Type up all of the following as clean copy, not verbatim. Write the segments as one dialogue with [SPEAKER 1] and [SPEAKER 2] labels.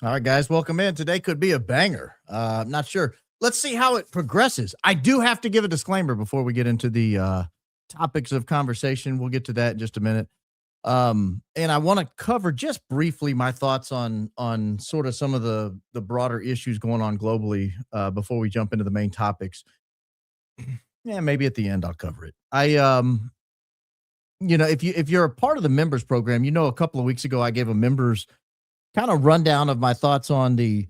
[SPEAKER 1] All right, guys, welcome in. Today could be a banger. I'm not sure. Let's see how it progresses. I do have to give a disclaimer before we get into the topics of conversation. We'll get to that in just a minute. And I want to cover just briefly my thoughts on sort of some of the broader issues going on globally before we jump into the main topics. Yeah, maybe at the end I'll cover it. If you're a part of the members program, a couple of weeks ago I gave a members kind of rundown of my thoughts on the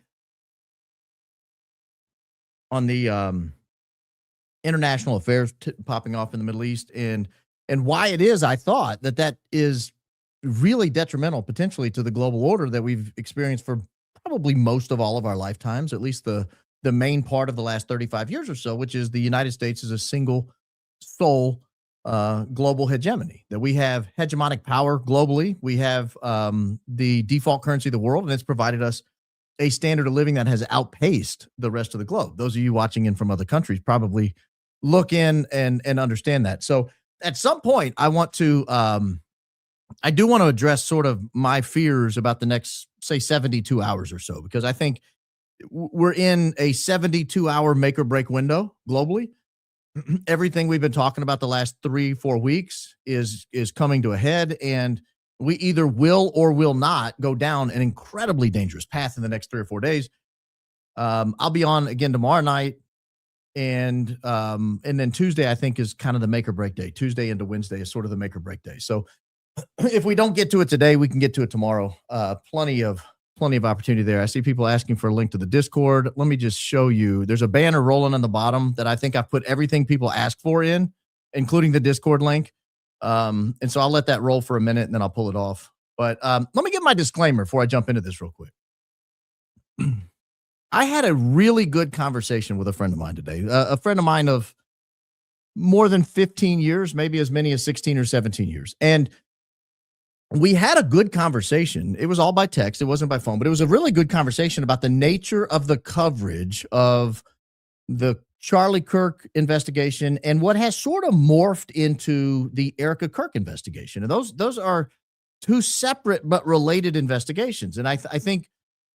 [SPEAKER 1] international affairs popping off in the Middle East and why it is I thought that is really detrimental potentially to the global order that we've experienced for probably most of all of our lifetimes, at least the main part of the last 35 years or so, which is the United States is a single sole global hegemony, that we have hegemonic power globally. We have the default currency of the world, and it's provided us a standard of living that has outpaced the rest of the globe. Those of you watching in from other countries probably look in and understand that. So at some point, I do want to address sort of my fears about the next, say, 72 hours or so, because I think we're in a 72-hour make or break window globally. Everything we've been talking about the last 3-4 weeks is coming to a head, and we either will or will not go down an incredibly dangerous path in the next 3 or 4 days. I'll be on again tomorrow night, and then Tuesday I think is kind of the make or break day. Tuesday into Wednesday is sort of the make or break day. So if we don't get to it today, we can get to it tomorrow. Plenty of opportunity there. I see people asking for a link to the Discord. Let me just show you. There's a banner rolling on the bottom that I think I've put everything people ask for in, including the Discord link. And so I'll let that roll for a minute and then I'll pull it off. But let me give my disclaimer before I jump into this real quick. I had a really good conversation with a friend of mine today, a friend of mine of more than 15 years, maybe as many as 16 or 17 years. And we had a good conversation. It was all by text. It wasn't by phone, but it was a really good conversation about the nature of the coverage of the Charlie Kirk investigation and what has sort of morphed into the Erika Kirk investigation. And those are two separate but related investigations. And I think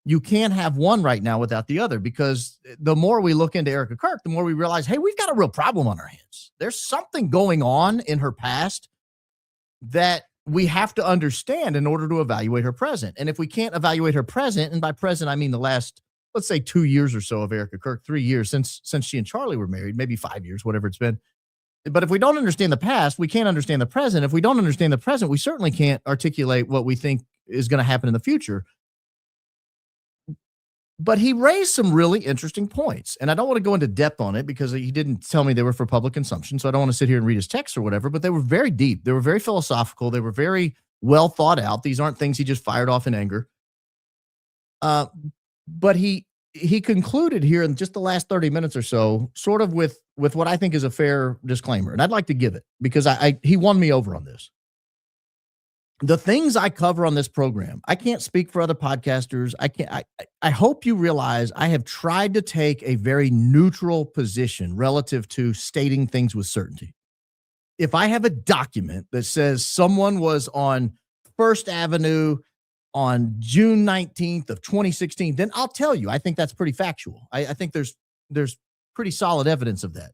[SPEAKER 1] you can't have one right now without the other, because the more we look into Erika Kirk, the more we realize, hey, we've got a real problem on our hands. There's something going on in her past that we have to understand in order to evaluate her present. And if we can't evaluate her present, and by present, I mean the last, let's say 2 years or so of Erika Kirk, 3 years since she and Charlie were married, maybe 5 years, whatever it's been. But if we don't understand the past, we can't understand the present. If we don't understand the present, we certainly can't articulate what we think is going to happen in the future. But he raised some really interesting points, and I don't want to go into depth on it because he didn't tell me they were for public consumption, so I don't want to sit here and read his text or whatever, but they were very deep. They were very philosophical. They were very well thought out. These aren't things he just fired off in anger. But he concluded here in just the last 30 minutes or so, sort of with what I think is a fair disclaimer, and I'd like to give it because he won me over on this. The things I cover on this program, I can't speak for other podcasters. I hope you realize I have tried to take a very neutral position relative to stating things with certainty. If I have a document that says someone was on First Avenue on June 19th of 2016, then I'll tell you, I think that's pretty factual. I think there's pretty solid evidence of that.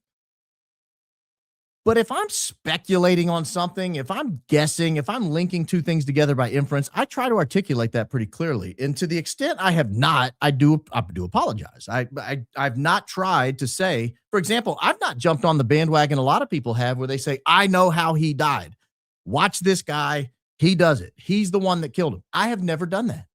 [SPEAKER 1] But if I'm speculating on something, if I'm guessing, if I'm linking two things together by inference, I try to articulate that pretty clearly. And to the extent I have not, I do apologize. I've not tried to say, for example, I've not jumped on the bandwagon a lot of people have where they say, I know how he died. Watch this guy. He does it. He's the one that killed him. I have never done that.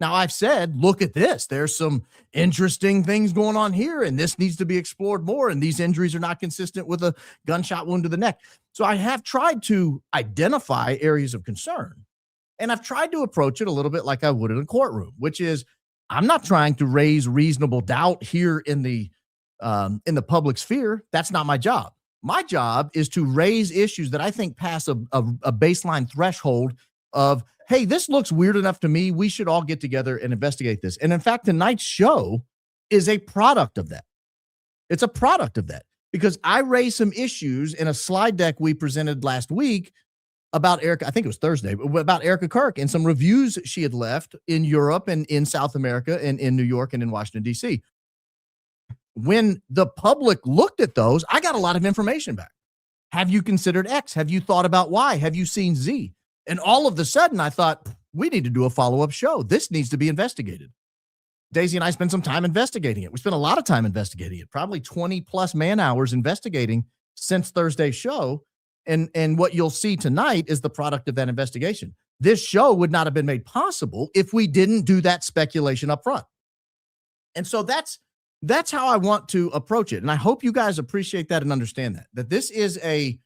[SPEAKER 1] Now, I've said, look at this. There's some interesting things going on here, and this needs to be explored more, and these injuries are not consistent with a gunshot wound to the neck. So I have tried to identify areas of concern, and I've tried to approach it a little bit like I would in a courtroom, which is I'm not trying to raise reasonable doubt here in the public sphere. That's not my job. My job is to raise issues that I think pass a baseline threshold of, hey, this looks weird enough to me. We should all get together and investigate this. And in fact, tonight's show is a product of that. It's a product of that because I raised some issues in a slide deck we presented last week about Erika. I think it was Thursday, but about Erika Kirk and some reviews she had left in Europe and in South America and in New York and in Washington, D.C. When the public looked at those, I got a lot of information back. Have you considered X? Have you thought about Y? Have you seen Z? And all of a sudden, I thought, we need to do a follow-up show. This needs to be investigated. Daisy and I spent some time investigating it. We spent a lot of time investigating it, probably 20 plus man hours investigating since Thursday's show. And what you'll see tonight is the product of that investigation. This show would not have been made possible if we didn't do that speculation up front. And so that's how I want to approach it. And I hope you guys appreciate that and understand that this is a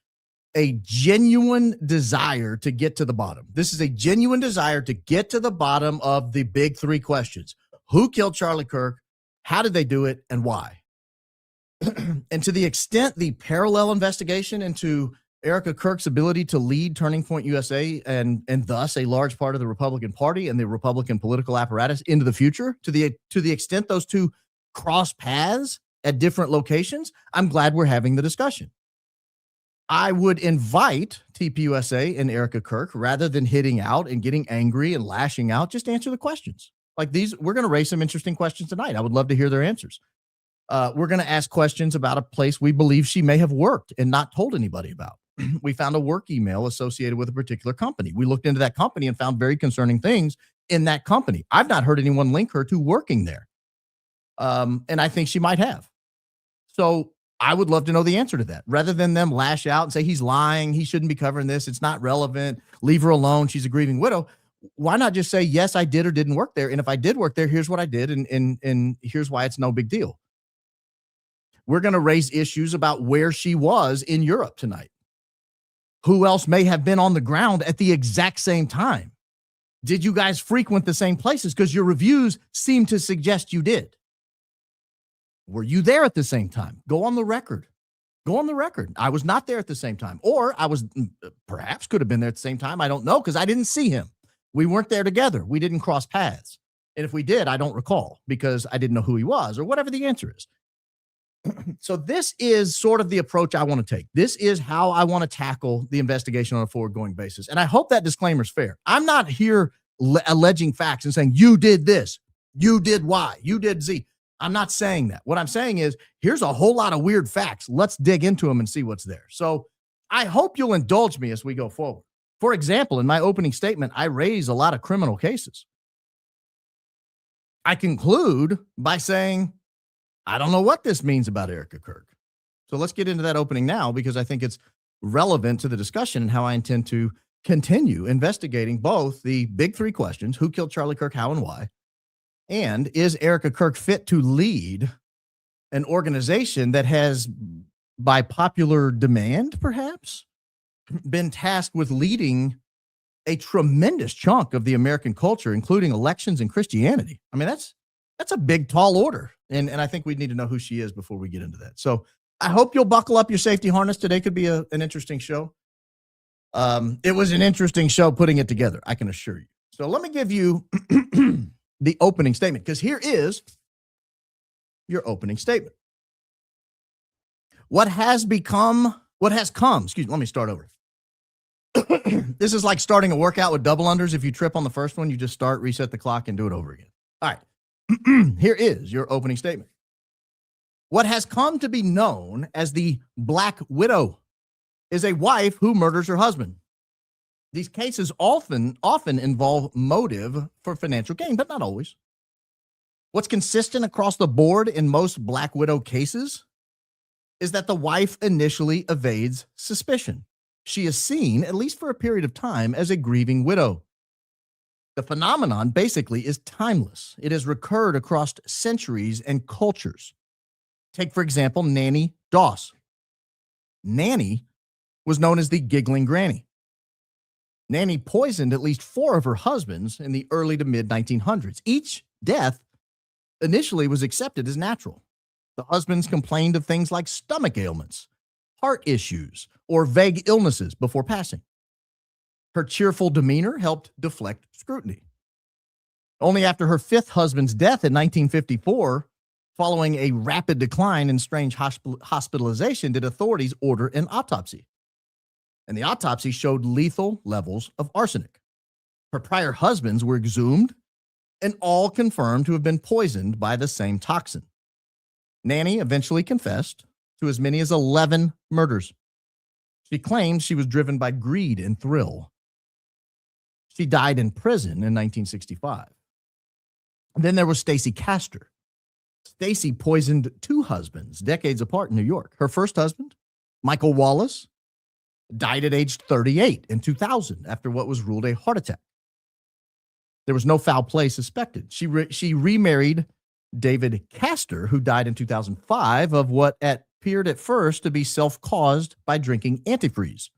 [SPEAKER 1] genuine desire to get to the bottom. This is a genuine desire to get to the bottom of the big three questions. Who killed Charlie Kirk? How did they do it? And why? And to the extent the parallel investigation into Erika Kirk's ability to lead Turning Point USA and thus a large part of the Republican Party and the Republican political apparatus into the future, to the extent those two cross paths at different locations, I'm glad we're having the discussion. I would invite TPUSA and Erika Kirk, rather than hitting out and getting angry and lashing out, just answer the questions. Like these, we're going to raise some interesting questions tonight. I would love to hear their answers. We're going to ask questions about a place we believe she may have worked and not told anybody about. We found a work email associated with a particular company. We looked into that company and found very concerning things in that company. I've not heard anyone link her to working there. And I think she might have. So I would love to know the answer to that, rather than them lash out and say he's lying, he shouldn't be covering this, it's not relevant, leave her alone, she's a grieving widow. Why not just say, yes, I did or didn't work there, and if I did work there, here's what I did, and here's why it's no big deal. We're going to raise issues about where she was in Europe tonight. Who else may have been on the ground at the exact same time? Did you guys frequent the same places? Because your reviews seem to suggest you did. Were you there at the same time? Go on the record. Go on the record. I was not there at the same time. Or I was, perhaps could have been there at the same time. I don't know, because I didn't see him. We weren't there together. We didn't cross paths. And if we did, I don't recall, because I didn't know who he was, or whatever the answer is. So this is sort of the approach I want to take. This is how I want to tackle the investigation on a forward-going basis. And I hope that disclaimer is fair. I'm not here alleging facts and saying, you did this, you did Y, you did Z. I'm not saying that. What I'm saying is, here's a whole lot of weird facts. Let's dig into them and see what's there. So I hope you'll indulge me as we go forward. For example, in my opening statement, I raise a lot of criminal cases. I conclude by saying, I don't know what this means about Erika Kirk. So let's get into that opening now, because I think it's relevant to the discussion and how I intend to continue investigating both the big three questions: who killed Charlie Kirk, how and why, and is Erika Kirk fit to lead an organization that has, by popular demand, perhaps, been tasked with leading a tremendous chunk of the American culture, including elections and Christianity. I mean, that's a big, tall order. And I think we need to know who she is before we get into that. So I hope you'll buckle up your safety harness. Today could be an interesting show. It was an interesting show putting it together, I can assure you. So let me give you the opening statement, because here is your opening statement. What has come, excuse me, let me start over. This is like starting a workout with double unders. If you trip on the first one, you just start, reset the clock, and do it over again. All right. Here is your opening statement. What has come to be known as the Black Widow is a wife who murders her husband. These cases often involve motive for financial gain, but not always. What's consistent across the board in most Black Widow cases is that the wife initially evades suspicion. She is seen, at least for a period of time, as a grieving widow. The phenomenon basically is timeless. It has recurred across centuries and cultures. Take, for example, Nanny Doss. Nanny was known as the giggling granny. Nanny poisoned at least 4 of her husbands in the early to mid 1900s. Each death initially was accepted as natural. The husbands complained of things like stomach ailments, heart issues, or vague illnesses before passing. Her cheerful demeanor helped deflect scrutiny. Only after her 5th husband's death in 1954, following a rapid decline in strange hospitalization, did authorities order an autopsy. and the autopsy showed lethal levels of arsenic. Her prior husbands were exhumed and all confirmed to have been poisoned by the same toxin. Nanny eventually confessed to as many as 11 murders. She claimed she was driven by greed and thrill. She died in prison in 1965. Then there was Stacy Castor. Stacy poisoned two husbands decades apart in New York. Her first husband, Michael Wallace, died at age 38 in 2000 after what was ruled a heart attack. There was no foul play suspected. She remarried David Castor, who died in 2005 of what appeared at first to be self-caused by drinking antifreeze.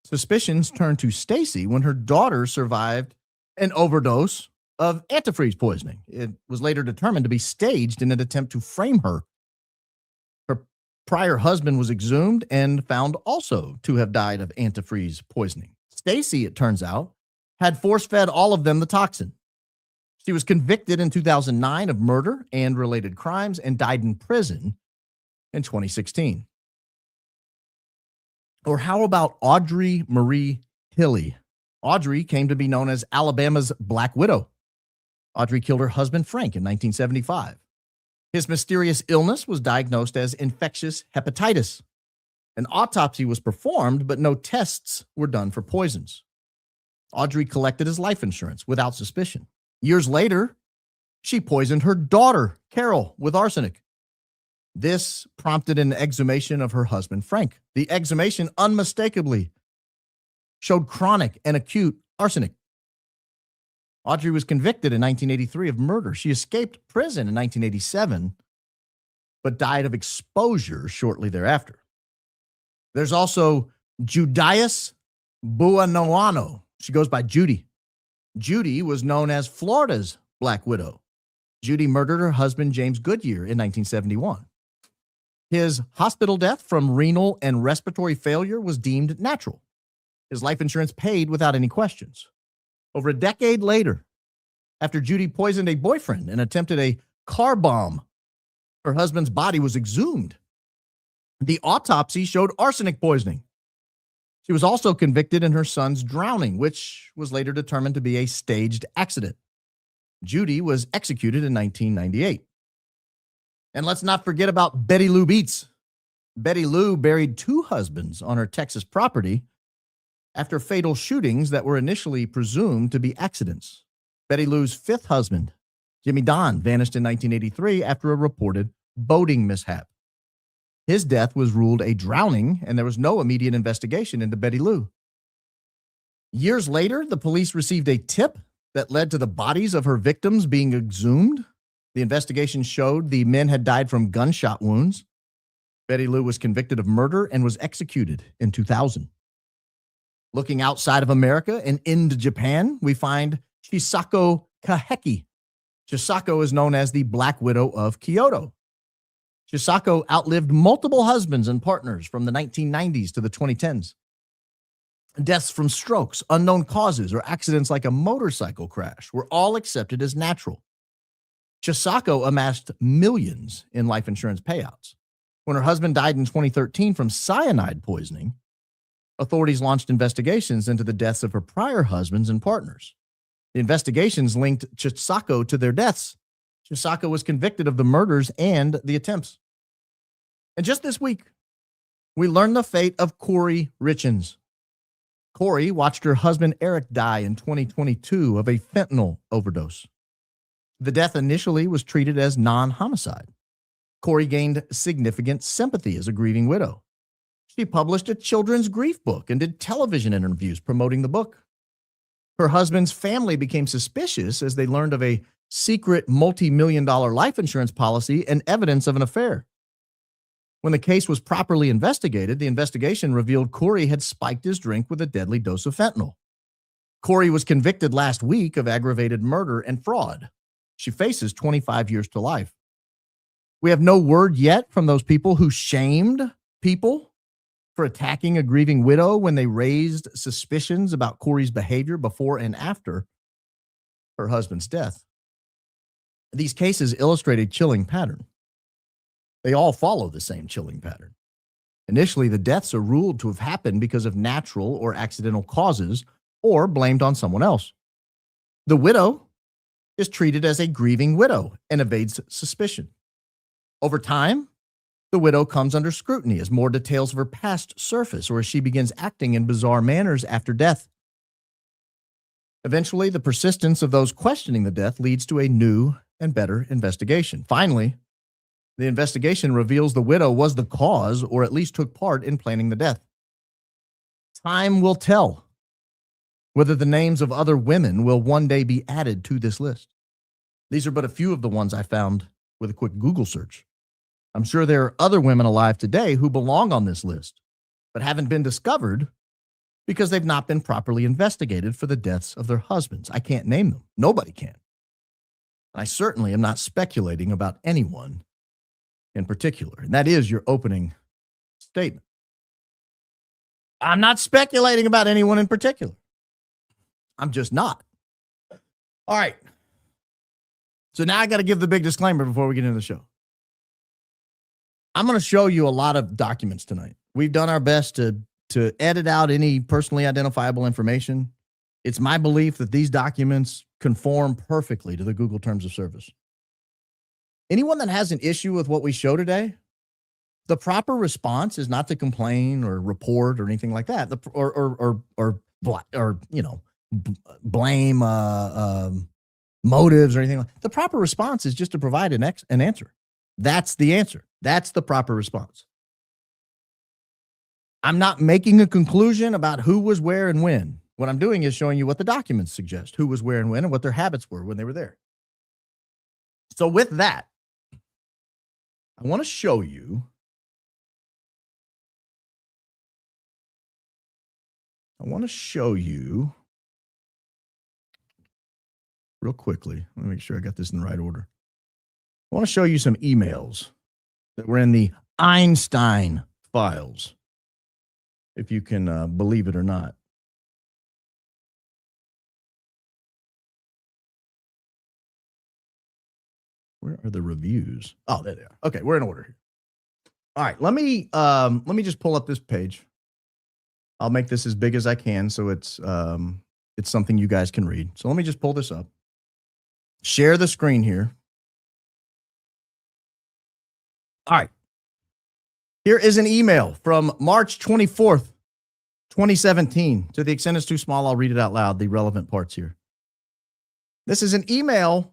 [SPEAKER 1] Suspicions turned to Stacy when her daughter survived an overdose of antifreeze poisoning. It was later determined to be staged in an attempt to frame her. Her prior husband was exhumed and found also to have died of antifreeze poisoning. Stacy, it turns out, had force-fed all of them the toxin. She was convicted in 2009 of murder and related crimes and died in prison in 2016. Or how about Audrey Marie Hilley? Audrey came to be known as Alabama's Black Widow. Audrey killed her husband, Frank, in 1975. His mysterious illness was diagnosed as infectious hepatitis. An autopsy was performed, but no tests were done for poisons. Audrey collected his life insurance without suspicion. Years later, she poisoned her daughter, Carol, with arsenic. This prompted an exhumation of her husband, Frank. The exhumation unmistakably showed chronic and acute arsenic. Audrey was convicted in 1983 of murder. She escaped prison in 1987, but died of exposure shortly thereafter. There's also Judias Buonoano. She goes by Judy. Judy was known as Florida's Black Widow. Judy murdered her husband, James Goodyear, in 1971. His hospital death from renal and respiratory failure was deemed natural. His life insurance paid without any questions. Over a decade later, after Judy poisoned a boyfriend and attempted a car bomb, her husband's body was exhumed. The autopsy showed arsenic poisoning. She was also convicted in her son's drowning, which was later determined to be a staged accident. Judy was executed in 1998. And let's not forget about Betty Lou Beets. Betty Lou buried two husbands on her Texas property after fatal shootings that were initially presumed to be accidents. Betty Lou's fifth husband, Jimmy Don, vanished in 1983 after a reported boating mishap. His death was ruled a drowning, and there was no immediate investigation into Betty Lou. Years later, the police received a tip that led to the bodies of her victims being exhumed. The investigation showed the men had died from gunshot wounds. Betty Lou was convicted of murder and was executed in 2000. Looking outside of America and into Japan, we find Chisako Kaheki. Chisako is known as the Black Widow of Kyoto. Chisako outlived multiple husbands and partners from the 1990s to the 2010s. Deaths from strokes, unknown causes, or accidents like a motorcycle crash were all accepted as natural. Chisako amassed millions in life insurance payouts. When her husband died in 2013 from cyanide poisoning, authorities launched investigations into the deaths of her prior husbands and partners. The investigations linked Chisako to their deaths. Chisako was convicted of the murders and the attempts. And just this week, we learned the fate of Corey Richens. Corey watched her husband Eric die in 2022 of a fentanyl overdose. The death initially was treated as non-homicide. Corey gained significant sympathy as a grieving widow. She published a children's grief book and did television interviews promoting the book. Her husband's family became suspicious as they learned of a secret multi-million-dollar life insurance policy and evidence of an affair. When the case was properly investigated, the investigation revealed Corey had spiked his drink with a deadly dose of fentanyl. Corey was convicted last week of aggravated murder and fraud. She faces 25 years to life. We have no word yet from those people who shamed people for attacking a grieving widow when they raised suspicions about Corey's behavior before and after her husband's death. These cases illustrate a chilling pattern. They all follow the same chilling pattern. Initially, the deaths are ruled to have happened because of natural or accidental causes or blamed on someone else. The widow is treated as a grieving widow and evades suspicion. Over time, the widow comes under scrutiny as more details of her past surface or as she begins acting in bizarre manners after death. Eventually, the persistence of those questioning the death leads to a new and better investigation. Finally, the investigation reveals the widow was the cause or at least took part in planning the death. Time will tell whether the names of other women will one day be added to this list. These are but a few of the ones I found with a quick Google search. I'm sure there are other women alive today who belong on this list, but haven't been discovered because they've not been properly investigated for the deaths of their husbands. I can't name them. Nobody can. I certainly am not speculating about anyone in particular. And that is your opening statement. I'm not speculating about anyone in particular. I'm just not. All right. So now I got to give the big disclaimer before we get into the show. I'm going to show you a lot of documents tonight. We've done our best to edit out any personally identifiable information. It's my belief that these documents conform perfectly to the Google Terms of Service. Anyone that has an issue with what we show today, the proper response is not to complain or report or anything like that, blame motives or anything like that. The proper response is just to provide an answer. That's the answer. That's the proper response. I'm not making a conclusion about who was where and when. What I'm doing is showing you what the documents suggest, who was where and when, and what their habits were when they were there. So with that, I want to show you real quickly. Let me make sure I got this in the right order. I want to show you some emails that were in the Einstein files, if you can believe it or not. Where are the reviews? Oh, there they are. Okay, we're in order here. All right, let me just pull up this page. I'll make this as big as I can so it's something you guys can read. So let me just pull this up. Share the screen here. All right. Here is an email from March 24th, 2017. To the extent it's too small, I'll read it out loud, the relevant parts here. This is an email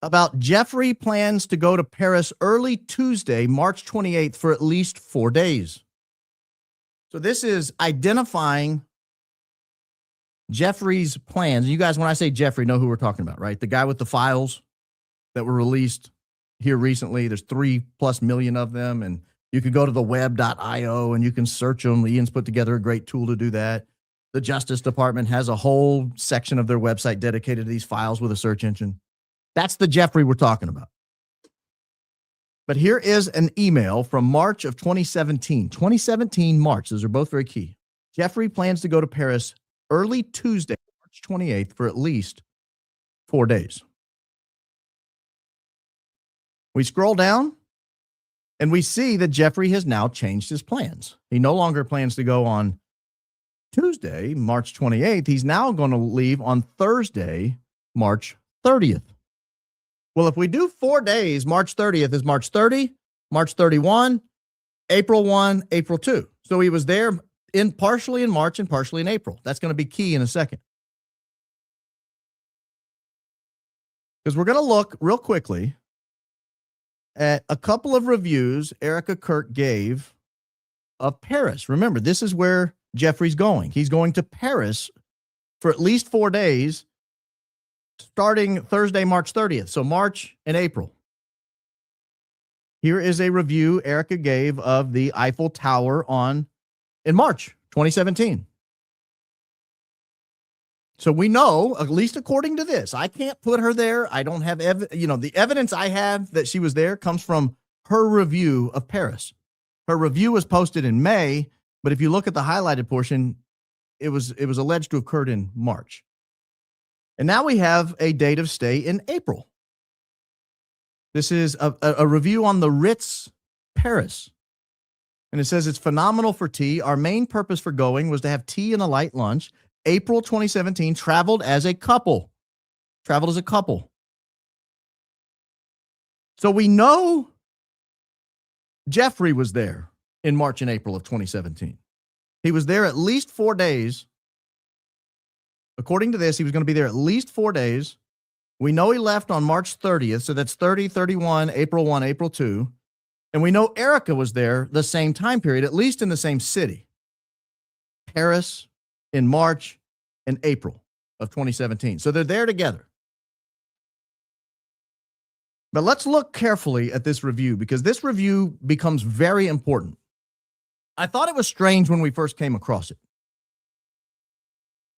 [SPEAKER 1] about Jeffrey plans to go to Paris early Tuesday, March 28th, for at least 4 days. So this is identifying Jeffrey's plans. You guys, when I say Jeffrey, know who we're talking about, right? The guy with the files that were released here recently. There's 3+ million of them, and you can go to the web.io and you can search them. Ian's put together a great tool to do that. The Justice Department has a whole section of their website dedicated to these files with a search engine. That's the Jeffrey we're talking about. But here is an email from March of 2017. 2017, March. Those are both very key. Jeffrey plans to go to Paris early Tuesday, March 28th, for at least 4 days. We scroll down and we see that Jeffrey has now changed his plans. He no longer plans to go on Tuesday, March 28th. He's now going to leave on Thursday, March 30th. Well, if we do 4 days, March 30th is March 30, March 31, April 1, April 2. So he was there partially in March and partially in April. That's going to be key in a second. Because we're going to look real quickly at a couple of reviews Erika Kirk gave of Paris. Remember, this is where Jeffrey's going. He's going to Paris for at least 4 days, starting Thursday, March 30th. So March and April. Here is a review Erika gave of the Eiffel Tower in March 2017. So we know, at least according to this, I can't put her there. I don't have the evidence I have that she was there comes from her review of Paris. Her review was posted in May, but if you look at the highlighted portion, it was alleged to have occurred in March. And now we have a date of stay in April. This is a review on the Ritz Paris. And it says it's phenomenal for tea. Our main purpose for going was to have tea and a light lunch. April 2017, traveled as a couple. So we know Jeffrey was there in March and April of 2017. He was there at least 4 days. According to this, he was going to be there at least 4 days. We know he left on March 30th, so that's 30, 31, April 1, April 2. And we know Erika was there the same time period, at least in the same city. Paris in March and April of 2017. So they're there together. But let's look carefully at this review because this review becomes very important. I thought it was strange when we first came across it.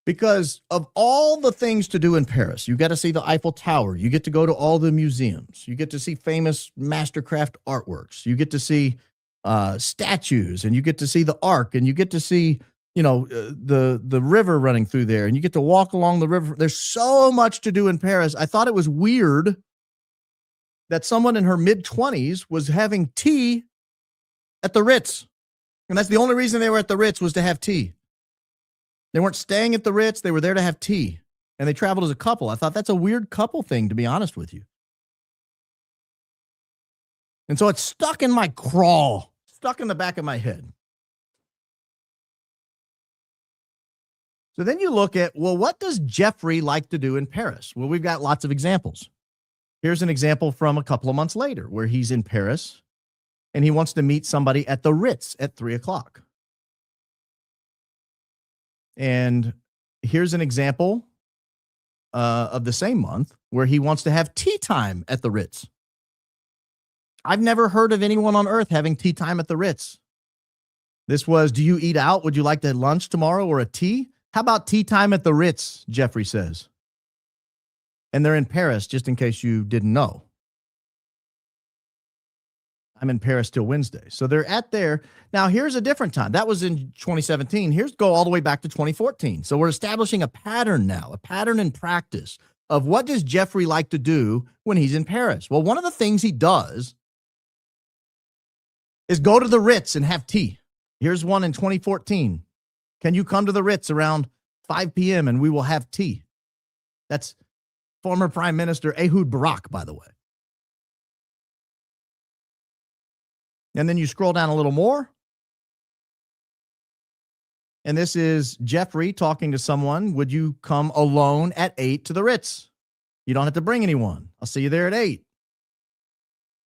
[SPEAKER 1] Because of all the things to do in Paris, you got to see the Eiffel Tower. You get to go to all the museums. You get to see famous mastercraft artworks. You get to see statues, and you get to see the Arc, and you get to see, the river running through there, and you get to walk along the river. There's so much to do in Paris. I thought it was weird that someone in her mid-20s was having tea at the Ritz. And that's the only reason they were at the Ritz was to have tea. They weren't staying at the Ritz. They were there to have tea. And they traveled as a couple. I thought that's a weird couple thing, to be honest with you. And so it's stuck in my craw, stuck in the back of my head. So then you look at, well, what does Jeffrey like to do in Paris? Well, we've got lots of examples. Here's an example from a couple of months later where he's in Paris and he wants to meet somebody at the Ritz at 3:00. And here's an example of the same month where he wants to have tea time at the Ritz. I've never heard of anyone on earth having tea time at the Ritz. This was, do you eat out? Would you like to have lunch tomorrow or a tea? How about tea time at the Ritz, Jeffrey says. And they're in Paris, just in case you didn't know. I'm in Paris till Wednesday. So they're at there. Now, here's a different time. That was in 2017. Here's go all the way back to 2014. So we're establishing a pattern now, a pattern in practice of what does Jeffrey like to do when he's in Paris? Well, one of the things he does is go to the Ritz and have tea. Here's one in 2014. Can you come to the Ritz around 5 p.m. and we will have tea? That's former Prime Minister Ehud Barak, by the way. And then you scroll down a little more. And this is Jeffrey talking to someone. Would you come alone at 8 to the Ritz? You don't have to bring anyone. I'll see you there at 8.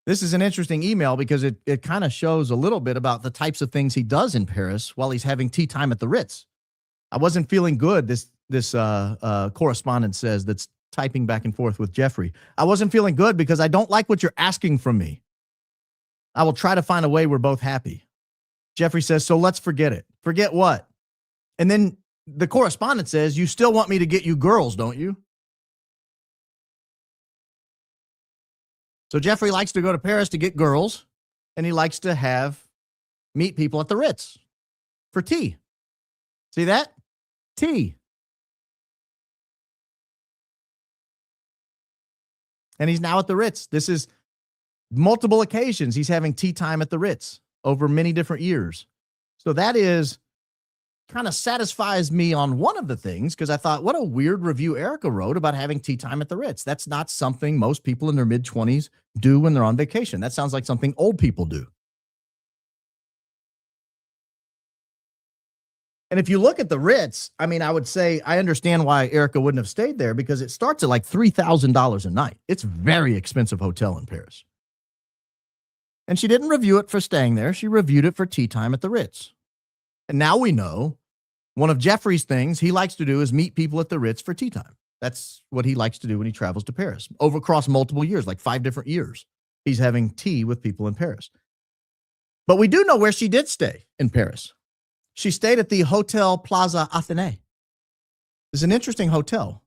[SPEAKER 1] This is an interesting email because it kind of shows a little bit about the types of things he does in Paris while he's having tea time at the Ritz. I wasn't feeling good, this correspondent says, that's typing back and forth with Jeffrey. I wasn't feeling good because I don't like what you're asking from me. I will try to find a way we're both happy. Jeffrey says, so let's forget it. Forget what? And then the correspondent says, you still want me to get you girls, don't you? So Jeffrey likes to go to Paris to get girls, and he likes to meet people at the Ritz for tea. See that? Tea. And he's now at the Ritz. This is multiple occasions he's having tea time at the Ritz over many different years. So that is kind of satisfies me on one of the things because I thought, what a weird review Erika wrote about having tea time at the Ritz. That's not something most people in their mid-20s do when they're on vacation. That sounds like something old people do. And if you look at the Ritz, I mean, I would say I understand why Erika wouldn't have stayed there because it starts at like $3,000 a night. It's a very expensive hotel in Paris. And she didn't review it for staying there. She reviewed it for tea time at the Ritz. And now we know one of Jeffrey's things he likes to do is meet people at the Ritz for tea time. That's what he likes to do when he travels to Paris. Across multiple years, like 5 different years, he's having tea with people in Paris. But we do know where she did stay in Paris. She stayed at the Hotel Plaza Athénée. It's an interesting hotel.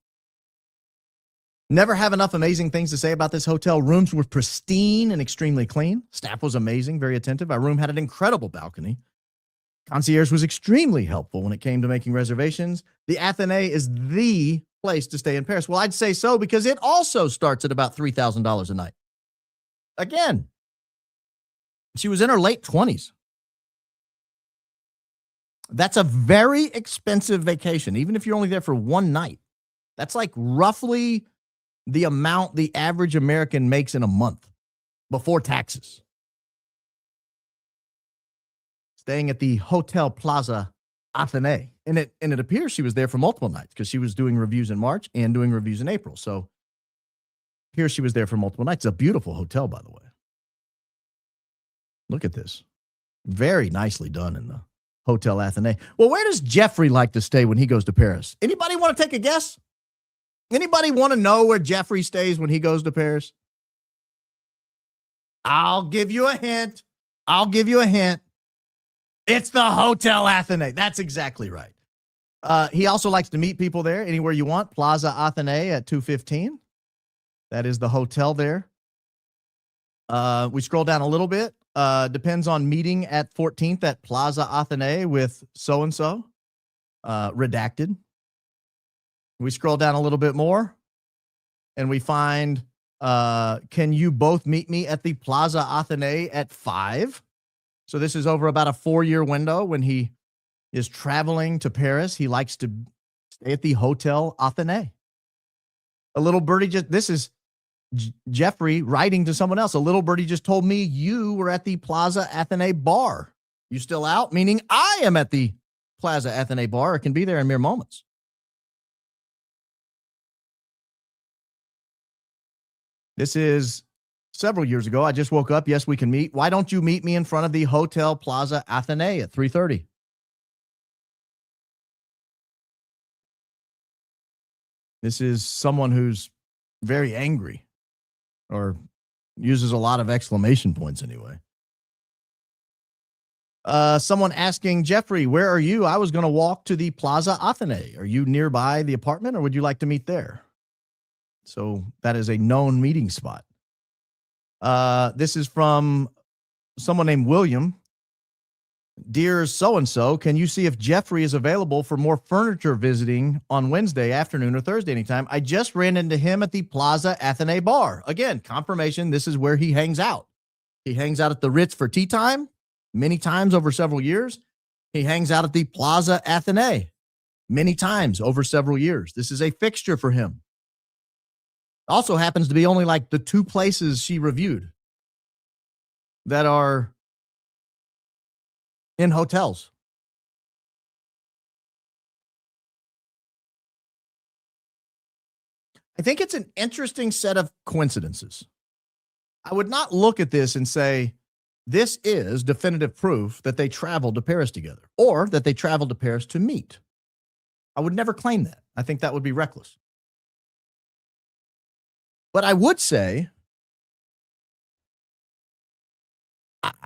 [SPEAKER 1] Never have enough amazing things to say about this hotel. Rooms were pristine and extremely clean. Staff was amazing, very attentive. Our room had an incredible balcony. Concierge was extremely helpful when it came to making reservations. The Athénée is the place to stay in Paris. Well, I'd say so because it also starts at about $3,000 a night. Again, she was in her late 20s. That's a very expensive vacation, even if you're only there for one night. That's like roughly the amount the average American makes in a month before taxes. Staying at the Hotel Plaza Athenae. And it appears she was there for multiple nights because she was doing reviews in March and doing reviews in April. So here she was there for multiple nights. It's a beautiful hotel, by the way. Look at this. Very nicely done in the Hotel Athenae. Well, where does Jeffrey like to stay when he goes to Paris? Anybody want to take a guess? Anybody want to know where Jeffrey stays when he goes to Paris? I'll give you a hint. It's the Hotel Athenae. That's exactly right. He also likes to meet people there anywhere you want. Plaza Athenae at 215. That is the hotel there. We scroll down a little bit. Depends on meeting at 14th at Plaza Athenae with so-and-so. Redacted. We scroll down a little bit more and we find, can you both meet me at the Plaza Athenae at 5? So this is over about a 4-year window when he is traveling to Paris. He likes to stay at the Hotel Athenae. A little birdie this is Jeffrey writing to someone else. A little birdie just told me you were at the Plaza Athenae bar. You still out? Meaning I am at the Plaza Athenae bar. It can be there in mere moments. This is several years ago. I just woke up. Yes, we can meet. Why don't you meet me in front of the Hotel Plaza Athenae at 3:30? This is someone who's very angry or uses a lot of exclamation points anyway. Someone asking, Jeffrey, where are you? I was going to walk to the Plaza Athenae. Are you nearby the apartment or would you like to meet there? So that is a known meeting spot. This is from someone named William. Dear so-and-so, can you see if Jeffrey is available for more furniture visiting on Wednesday afternoon or Thursday anytime? I just ran into him at the Plaza Athenae bar. Again, confirmation, this is where he hangs out. He hangs out at the Ritz for tea time many times over several years. He hangs out at the Plaza Athenae many times over several years. This is a fixture for him. Also happens to be only like the 2 places she reviewed that are in hotels. I think it's an interesting set of coincidences. I would not look at this and say, this is definitive proof that they traveled to Paris together or that they traveled to Paris to meet. I would never claim that. I think that would be reckless. But I would say,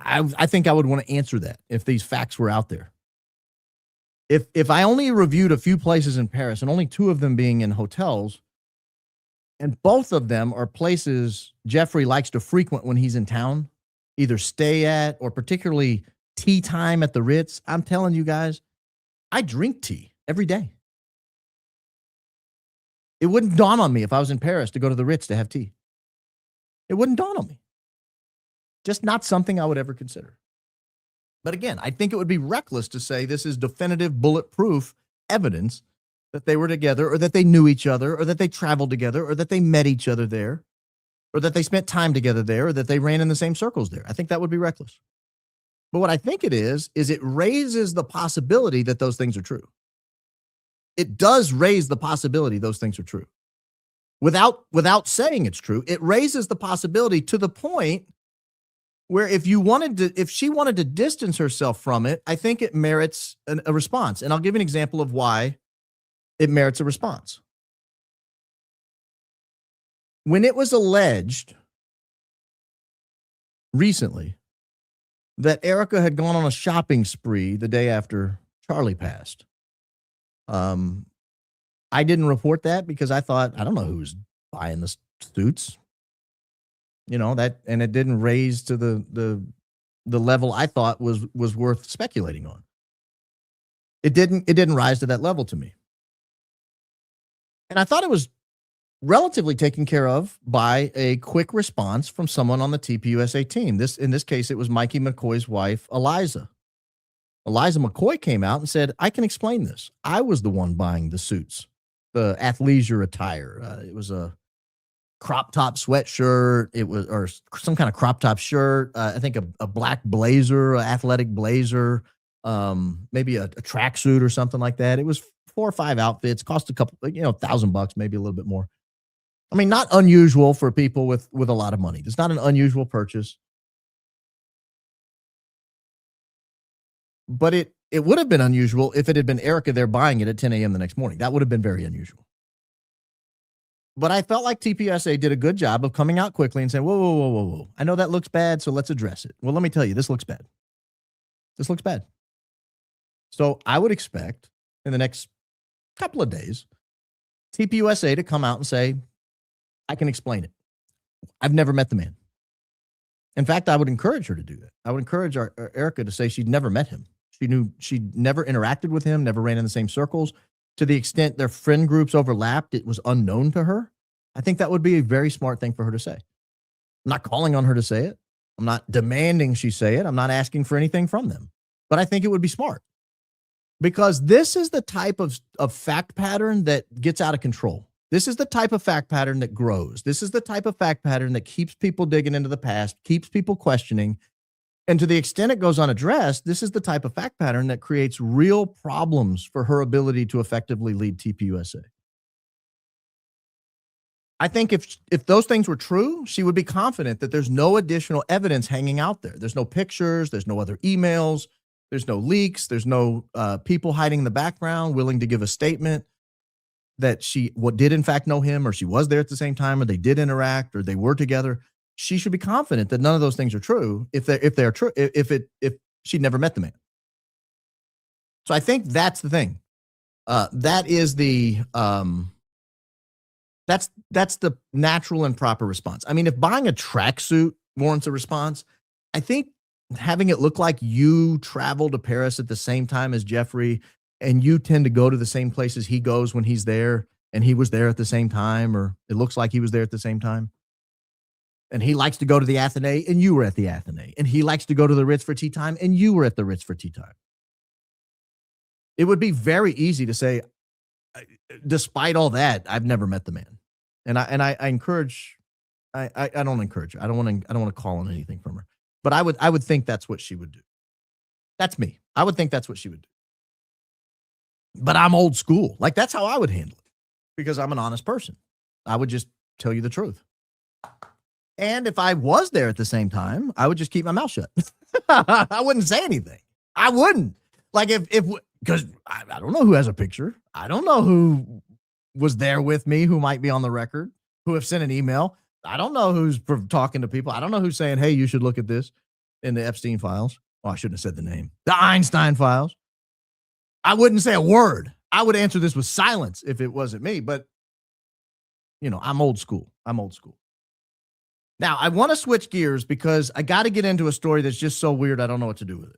[SPEAKER 1] I think I would want to answer that if these facts were out there. If I only reviewed a few places in Paris and only 2 of them being in hotels, and both of them are places Jeffrey likes to frequent when he's in town, either stay at or particularly tea time at the Ritz, I'm telling you guys, I drink tea every day. It wouldn't dawn on me if I was in Paris to go to the Ritz to have tea. It wouldn't dawn on me. Just not something I would ever consider. But again, I think it would be reckless to say this is definitive, bulletproof evidence that they were together or that they knew each other or that they traveled together or that they met each other there or that they spent time together there or that they ran in the same circles there. I think that would be reckless. But what I think it is it raises the possibility that those things are true. It does raise the possibility those things are true. Without saying it's true, it raises the possibility to the point where if she wanted to distance herself from it, I think it merits a response. And I'll give you an example of why it merits a response. When it was alleged recently that Erika had gone on a shopping spree the day after Charlie passed, I didn't report that because I thought, I don't know who's buying the suits. You know, that, and it didn't raise to the level I thought was worth speculating on. It didn't rise to that level to me. And I thought it was relatively taken care of by a quick response from someone on the TPUSA team. In this case, it was Mikey McCoy's wife, Eliza. Eliza McCoy came out and said, I can explain this. I was the one buying the suits, the athleisure attire. It was a crop top sweatshirt. It was, or some kind of crop top shirt. I think a black blazer, an athletic blazer, maybe a tracksuit or something like that. It was 4 or 5 outfits, cost a couple, $1,000, maybe a little bit more. I mean, not unusual for people with a lot of money. It's not an unusual purchase, but it would have been unusual if it had been Erika there buying it at 10 a.m. the next morning. That would have been very unusual. But I felt like TPUSA did a good job of coming out quickly and saying, whoa, whoa, whoa, whoa, whoa. I know that looks bad, so let's address it. Well, let me tell you, this looks bad. This looks bad. So I would expect in the next couple of days, TPUSA to come out and say, I can explain it. I've never met the man. In fact, I would encourage her to do that. I would encourage Erika to say she'd never met him. She'd never interacted with him, never ran in the same circles. To the extent their friend groups overlapped, it was unknown to her. I think that would be a very smart thing for her to say. I'm not calling on her to say it. I'm not demanding she say it. I'm not asking for anything from them. But I think it would be smart. Because this is the type of fact pattern that gets out of control. This is the type of fact pattern that grows. This is the type of fact pattern that keeps people digging into the past, keeps people questioning. And to the extent it goes unaddressed, this is the type of fact pattern that creates real problems for her ability to effectively lead TPUSA. I think if those things were true, she would be confident that there's no additional evidence hanging out there. There's no pictures. There's no other emails. There's no leaks. There's no people hiding in the background willing to give a statement that she did in fact know him, or she was there at the same time, or they did interact, or they were together. She should be confident that none of those things are true if they're true, if she'd never met the man. So I think that's the thing. That is that's the natural and proper response. I mean, if buying a tracksuit warrants a response, I think having it look like you travel to Paris at the same time as Jeffrey, and you tend to go to the same places he goes when he's there, and he was there at the same time, or it looks like he was there at the same time. And he likes to go to the Athénée, and you were at the Athénée. And he likes to go to the Ritz for tea time, and you were at the Ritz for tea time. It would be very easy to say, despite all that, I've never met the man. And I encourage, I don't encourage her. I don't want to call on anything from her. But I would think that's what she would do. That's me. I would think that's what she would do. But I'm old school. Like, that's how I would handle it, because I'm an honest person. I would just tell you the truth. And if I was there at the same time, I would just keep my mouth shut. I wouldn't say anything. I wouldn't. Like, because I don't know who has a picture. I don't know who was there with me, who might be on the record, who have sent an email. I don't know who's talking to people. I don't know who's saying, hey, you should look at this in the Epstein files. Oh, I shouldn't have said the name. The Einstein files. I wouldn't say a word. I would answer this with silence if it wasn't me. But, I'm old school. Now, I want to switch gears because I got to get into a story that's just so weird, I don't know what to do with it.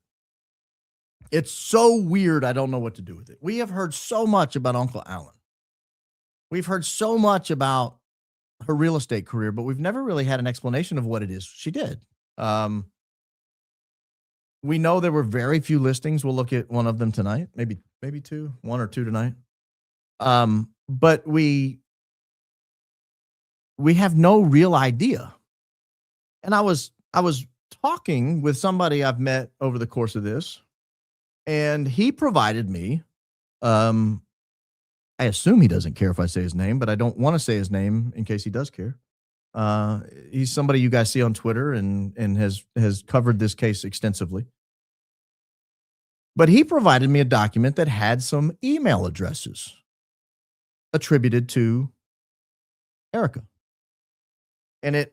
[SPEAKER 1] It's so weird, I don't know what to do with it. We have heard so much about Uncle Alan. We've heard so much about her real estate career, but we've never really had an explanation of what it is she did. We know there were very few listings. We'll look at one of them tonight, maybe two, 1 or 2 tonight. But we have no real idea. And I was talking with somebody I've met over the course of this, and he provided me, I assume he doesn't care if I say his name, but I don't want to say his name in case he does care. He's somebody you guys see on Twitter and has covered this case extensively. But he provided me a document that had some email addresses attributed to Erika. And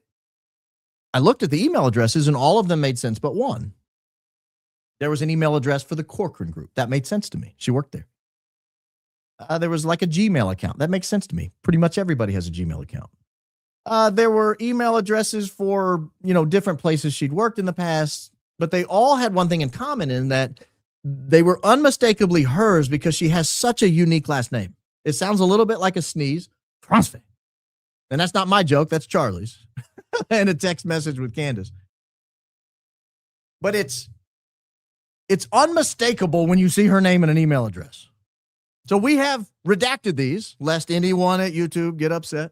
[SPEAKER 1] I looked at the email addresses, and all of them made sense but one. There was an email address for the Corcoran Group. That made sense to me. She worked there. There was like a Gmail account. That makes sense to me. Pretty much everybody has a Gmail account. There were email addresses for, different places she'd worked in the past, but they all had one thing in common, in that they were unmistakably hers because she has such a unique last name. It sounds a little bit like a sneeze. Frantzve. And that's not my joke. That's Charlie's. And a text message with Candace. But it's It's unmistakable when you see her name and an email address. So we have redacted these, lest anyone at YouTube get upset.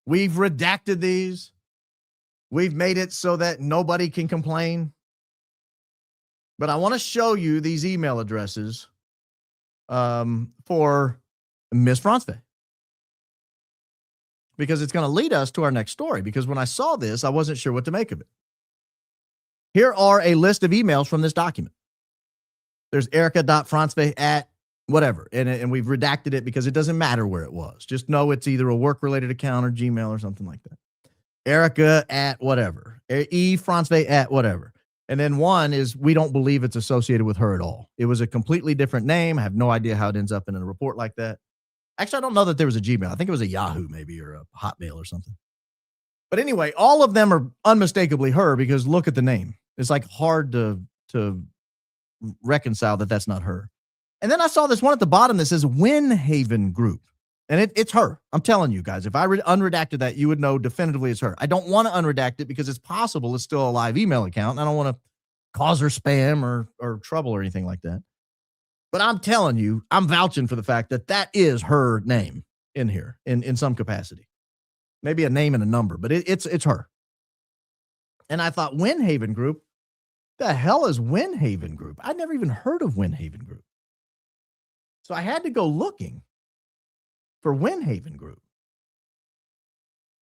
[SPEAKER 1] We've redacted these. We've made it so that nobody can complain. But I want to show you these email addresses for Ms. Frantzve, because it's going to lead us to our next story. Because when I saw this, I wasn't sure what to make of it. Here are a list of emails from this document. There's Erika.Frantzve at whatever. And we've redacted it because it doesn't matter where it was. Just know it's either a work-related account or Gmail or something like that. Erika at whatever. Frantzve at whatever. And then one is, we don't believe it's associated with her at all. It was a completely different name. I have no idea how it ends up in a report like that. Actually, I don't know that there was a Gmail. I think it was a Yahoo maybe, or a Hotmail or something. But anyway, all of them are unmistakably her, because look at the name. It's like hard to reconcile that that's not her. And then I saw this one at the bottom that says Winhaven Group. And it's her. I'm telling you guys, if I unredacted that, you would know definitively it's her. I don't want to unredact it because it's possible it's still a live email account, and I don't want to cause her spam or trouble or anything like that. But I'm telling you, I'm vouching for the fact that that is her name in here in some capacity. Maybe a name and a number, but it's her. And I thought, Winhaven Group? The hell is Winhaven Group? I'd never even heard of Winhaven Group. So I had to go looking for Winhaven Group.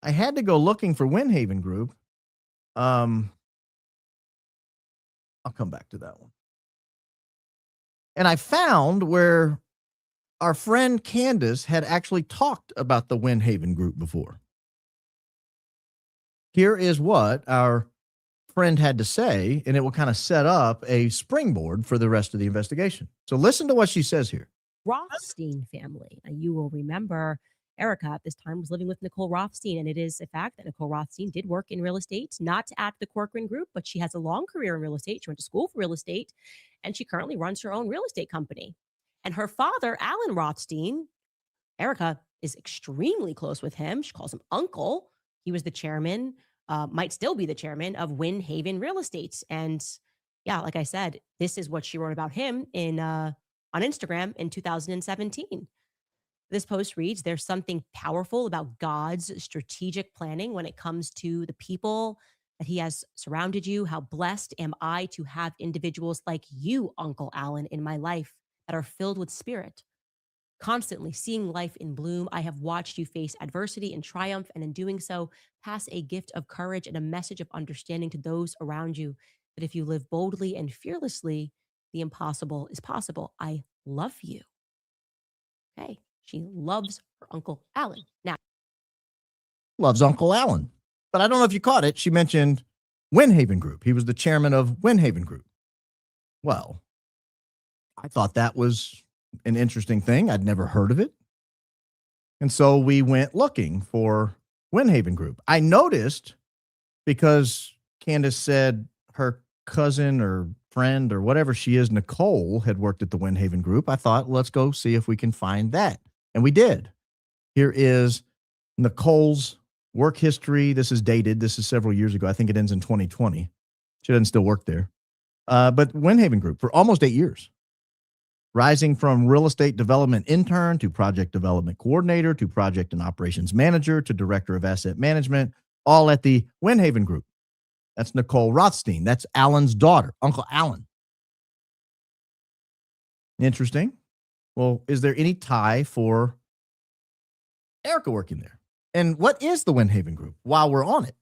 [SPEAKER 1] I had to go looking for Winhaven Group. I'll come back to that one. And I found where our friend Candace had actually talked about the Winhaven Group before. Here is what our friend had to say, and it will kind of set up a springboard for the rest of the investigation. So listen to what she says here.
[SPEAKER 2] Rothstein family. You will remember Erika at this time was living with Nicole Rothstein, and it is a fact that Nicole Rothstein did work in real estate, not at the Corcoran Group, but she has a long career in real estate. She went to school for real estate, and she currently runs her own real estate company. And her father, Alan Rothstein, Erika is extremely close with him. She calls him uncle. He was the chairman, might still be the chairman of Winhaven Real Estate. And yeah, like I said, this is what she wrote about him on Instagram in 2017. This post reads, "There's something powerful about God's strategic planning when it comes to the people that he has surrounded you. How blessed am I to have individuals like you, Uncle Alan, in my life that are filled with spirit. Constantly seeing life in bloom, I have watched you face adversity and triumph, and in doing so, pass a gift of courage and a message of understanding to those around you, that if you live boldly and fearlessly, the impossible is possible. I love you." Okay. She loves her Uncle Alan. Now,
[SPEAKER 1] Loves Uncle Alan. But I don't know if you caught it. She mentioned Winhaven Group. He was the chairman of Winhaven Group. Well, I thought that was an interesting thing. I'd never heard of it. And so we went looking for Winhaven Group. I noticed, because Candace said her cousin or friend or whatever she is, Nicole, had worked at the Winhaven Group. I thought, let's go see if we can find that. And we did. Here is Nicole's work history. This is dated. This is several years ago. I think it ends in 2020. She doesn't still work there. But Winhaven Group for almost 8 years, rising from real estate development intern to project development coordinator to project and operations manager to director of asset management, all at the Winhaven Group. That's Nicole Rothstein. That's Alan's daughter, Uncle Alan. Interesting. Well, is there any tie for Erika working there? And what is the Winhaven Group while we're on it?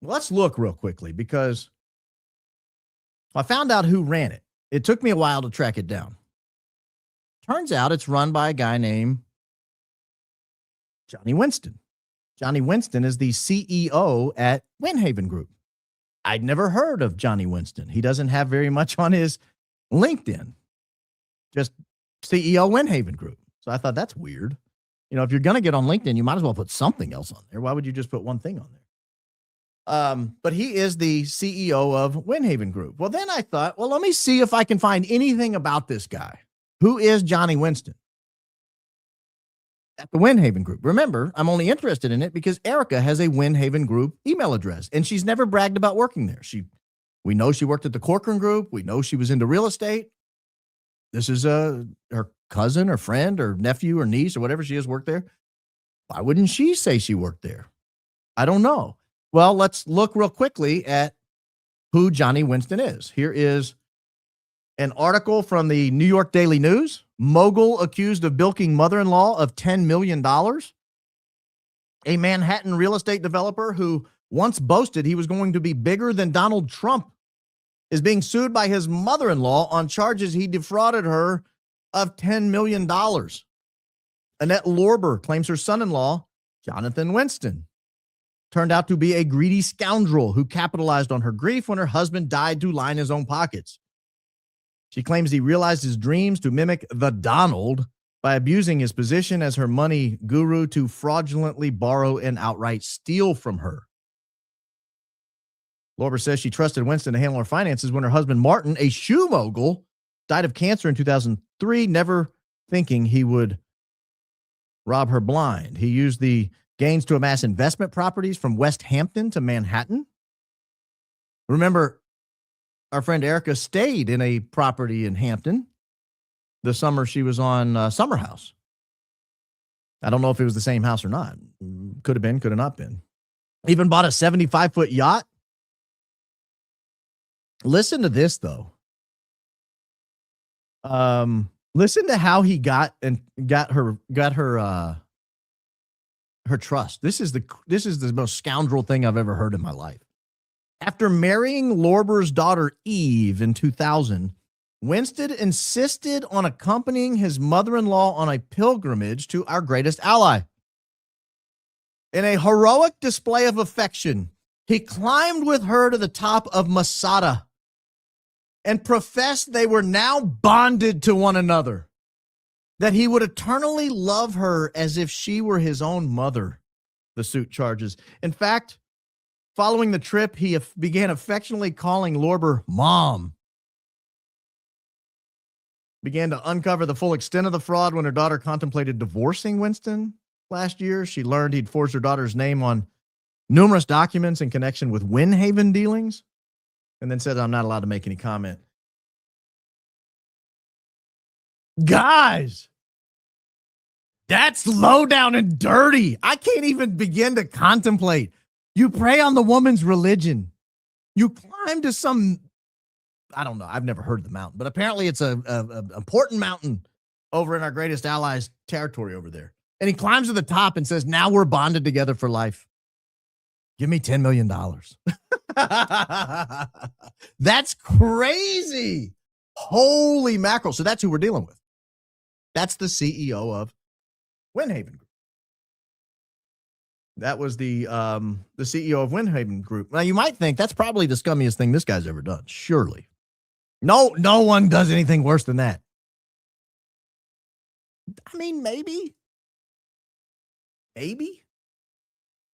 [SPEAKER 1] Let's look real quickly, because I found out who ran it. It took me a while to track it down. Turns out it's run by a guy named Johnny Winston. Johnny Winston is the CEO at Winhaven Group. I'd never heard of Johnny Winston. He doesn't have very much on his LinkedIn. Just CEO Winhaven Group. So I thought, that's weird. You know, if you're going to get on LinkedIn, you might as well put something else on there. Why would you just put one thing on there? But he is the CEO of Winhaven Group. Well, then I thought, well, let me see if I can find anything about this guy. Who is Johnny Winston at the Winhaven Group? Remember, I'm only interested in it because Erika has a Winhaven Group email address, and she's never bragged about working there. She We know she worked at the Corcoran Group. We know she was into real estate. This is her cousin or friend or nephew or niece or whatever she is worked there. Why wouldn't she say she worked there? I don't know. Well, let's look real quickly at who Johnny Winston is. Here is an article from the New York Daily News. Mogul accused of bilking mother-in-law of $10 million. A Manhattan real estate developer who once boasted he was going to be bigger than Donald Trump is being sued by his mother-in-law on charges he defrauded her of $10 million. Annette Lorber claims her son-in-law, Jonathan Winston, turned out to be a greedy scoundrel who capitalized on her grief when her husband died to line his own pockets. She claims he realized his dreams to mimic the Donald by abusing his position as her money guru to fraudulently borrow and outright steal from her. Lorber says she trusted Winston to handle her finances when her husband, Martin, a shoe mogul, died of cancer in 2003, never thinking he would rob her blind. He used the gains to amass investment properties from West Hampton to Manhattan. Remember, our friend Erika stayed in a property in Hampton the summer she was on Summer House. I don't know if it was the same house or not. Could have been, could have not been. Even bought a 75-foot yacht. Listen to this, though. Listen to how he got her trust. This is the most scoundrel thing I've ever heard in my life. After marrying Lorber's daughter Eve in 2000, Winston insisted on accompanying his mother-in-law on a pilgrimage to our greatest ally. In a heroic display of affection, he climbed with her to the top of Masada and professed they were now bonded to one another, that he would eternally love her as if she were his own mother, the suit charges. In fact, following the trip, he began affectionately calling Lorber Mom. Began to uncover the full extent of the fraud when her daughter contemplated divorcing Winston last year. She learned he'd forged her daughter's name on numerous documents in connection with Winhaven dealings, and then said, I'm not allowed to make any comment. Guys, that's low down and dirty. I can't even begin to contemplate. You prey on the woman's religion. You climb to some, I don't know, I've never heard of the mountain, but apparently it's a important mountain over in our greatest allies' territory over there. And he climbs to the top and says, now we're bonded together for life. Give me $10 million. That's crazy. Holy mackerel. So that's who we're dealing with. That's the CEO of Winhaven Group. That was the CEO of Winhaven Group. Now, you might think that's probably the scummiest thing this guy's ever done. Surely. No one does anything worse than that. I mean, maybe.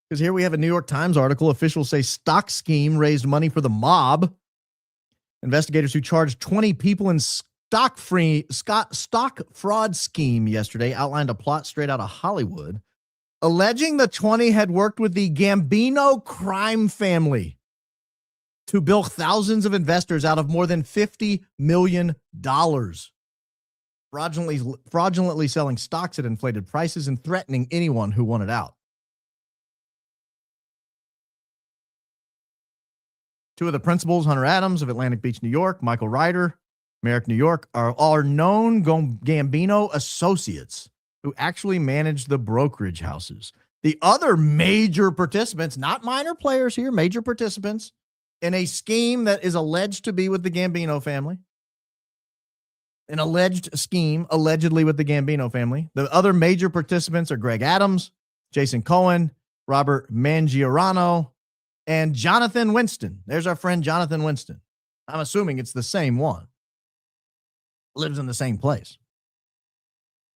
[SPEAKER 1] Because here we have a New York Times article. Officials say stock scheme raised money for the mob. Investigators who charged 20 people in stock fraud scheme yesterday outlined a plot straight out of Hollywood, alleging the 20 had worked with the Gambino crime family to bilk thousands of investors out of more than $50 million. Fraudulently selling stocks at inflated prices and threatening anyone who wanted out. Two of the principals, Hunter Adams of Atlantic Beach, New York, Michael Ryder, Merrick, New York, are known Gambino associates who actually managed the brokerage houses. The other major participants, not minor players here, major participants in a scheme that is alleged to be with the Gambino family. An alleged scheme, allegedly with the Gambino family. The other major participants are Greg Adams, Jason Cohen, Robert Mangiarano, and Jonathan Winston. There's our friend Jonathan Winston. I'm assuming it's the same one. Lives in the same place.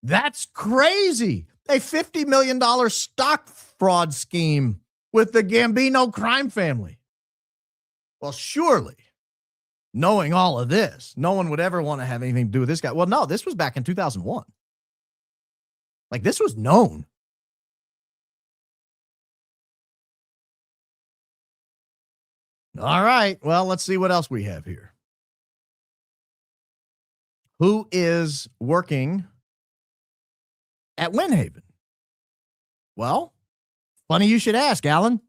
[SPEAKER 1] That's crazy. A $50 million stock fraud scheme with the Gambino crime family. Well, surely, knowing all of this, no one would ever want to have anything to do with this guy. Well, no, this was back in 2001. Like, this was known. All right. Well, let's see what else we have here. Who is working at Winhaven? Well, funny you should ask, Alan.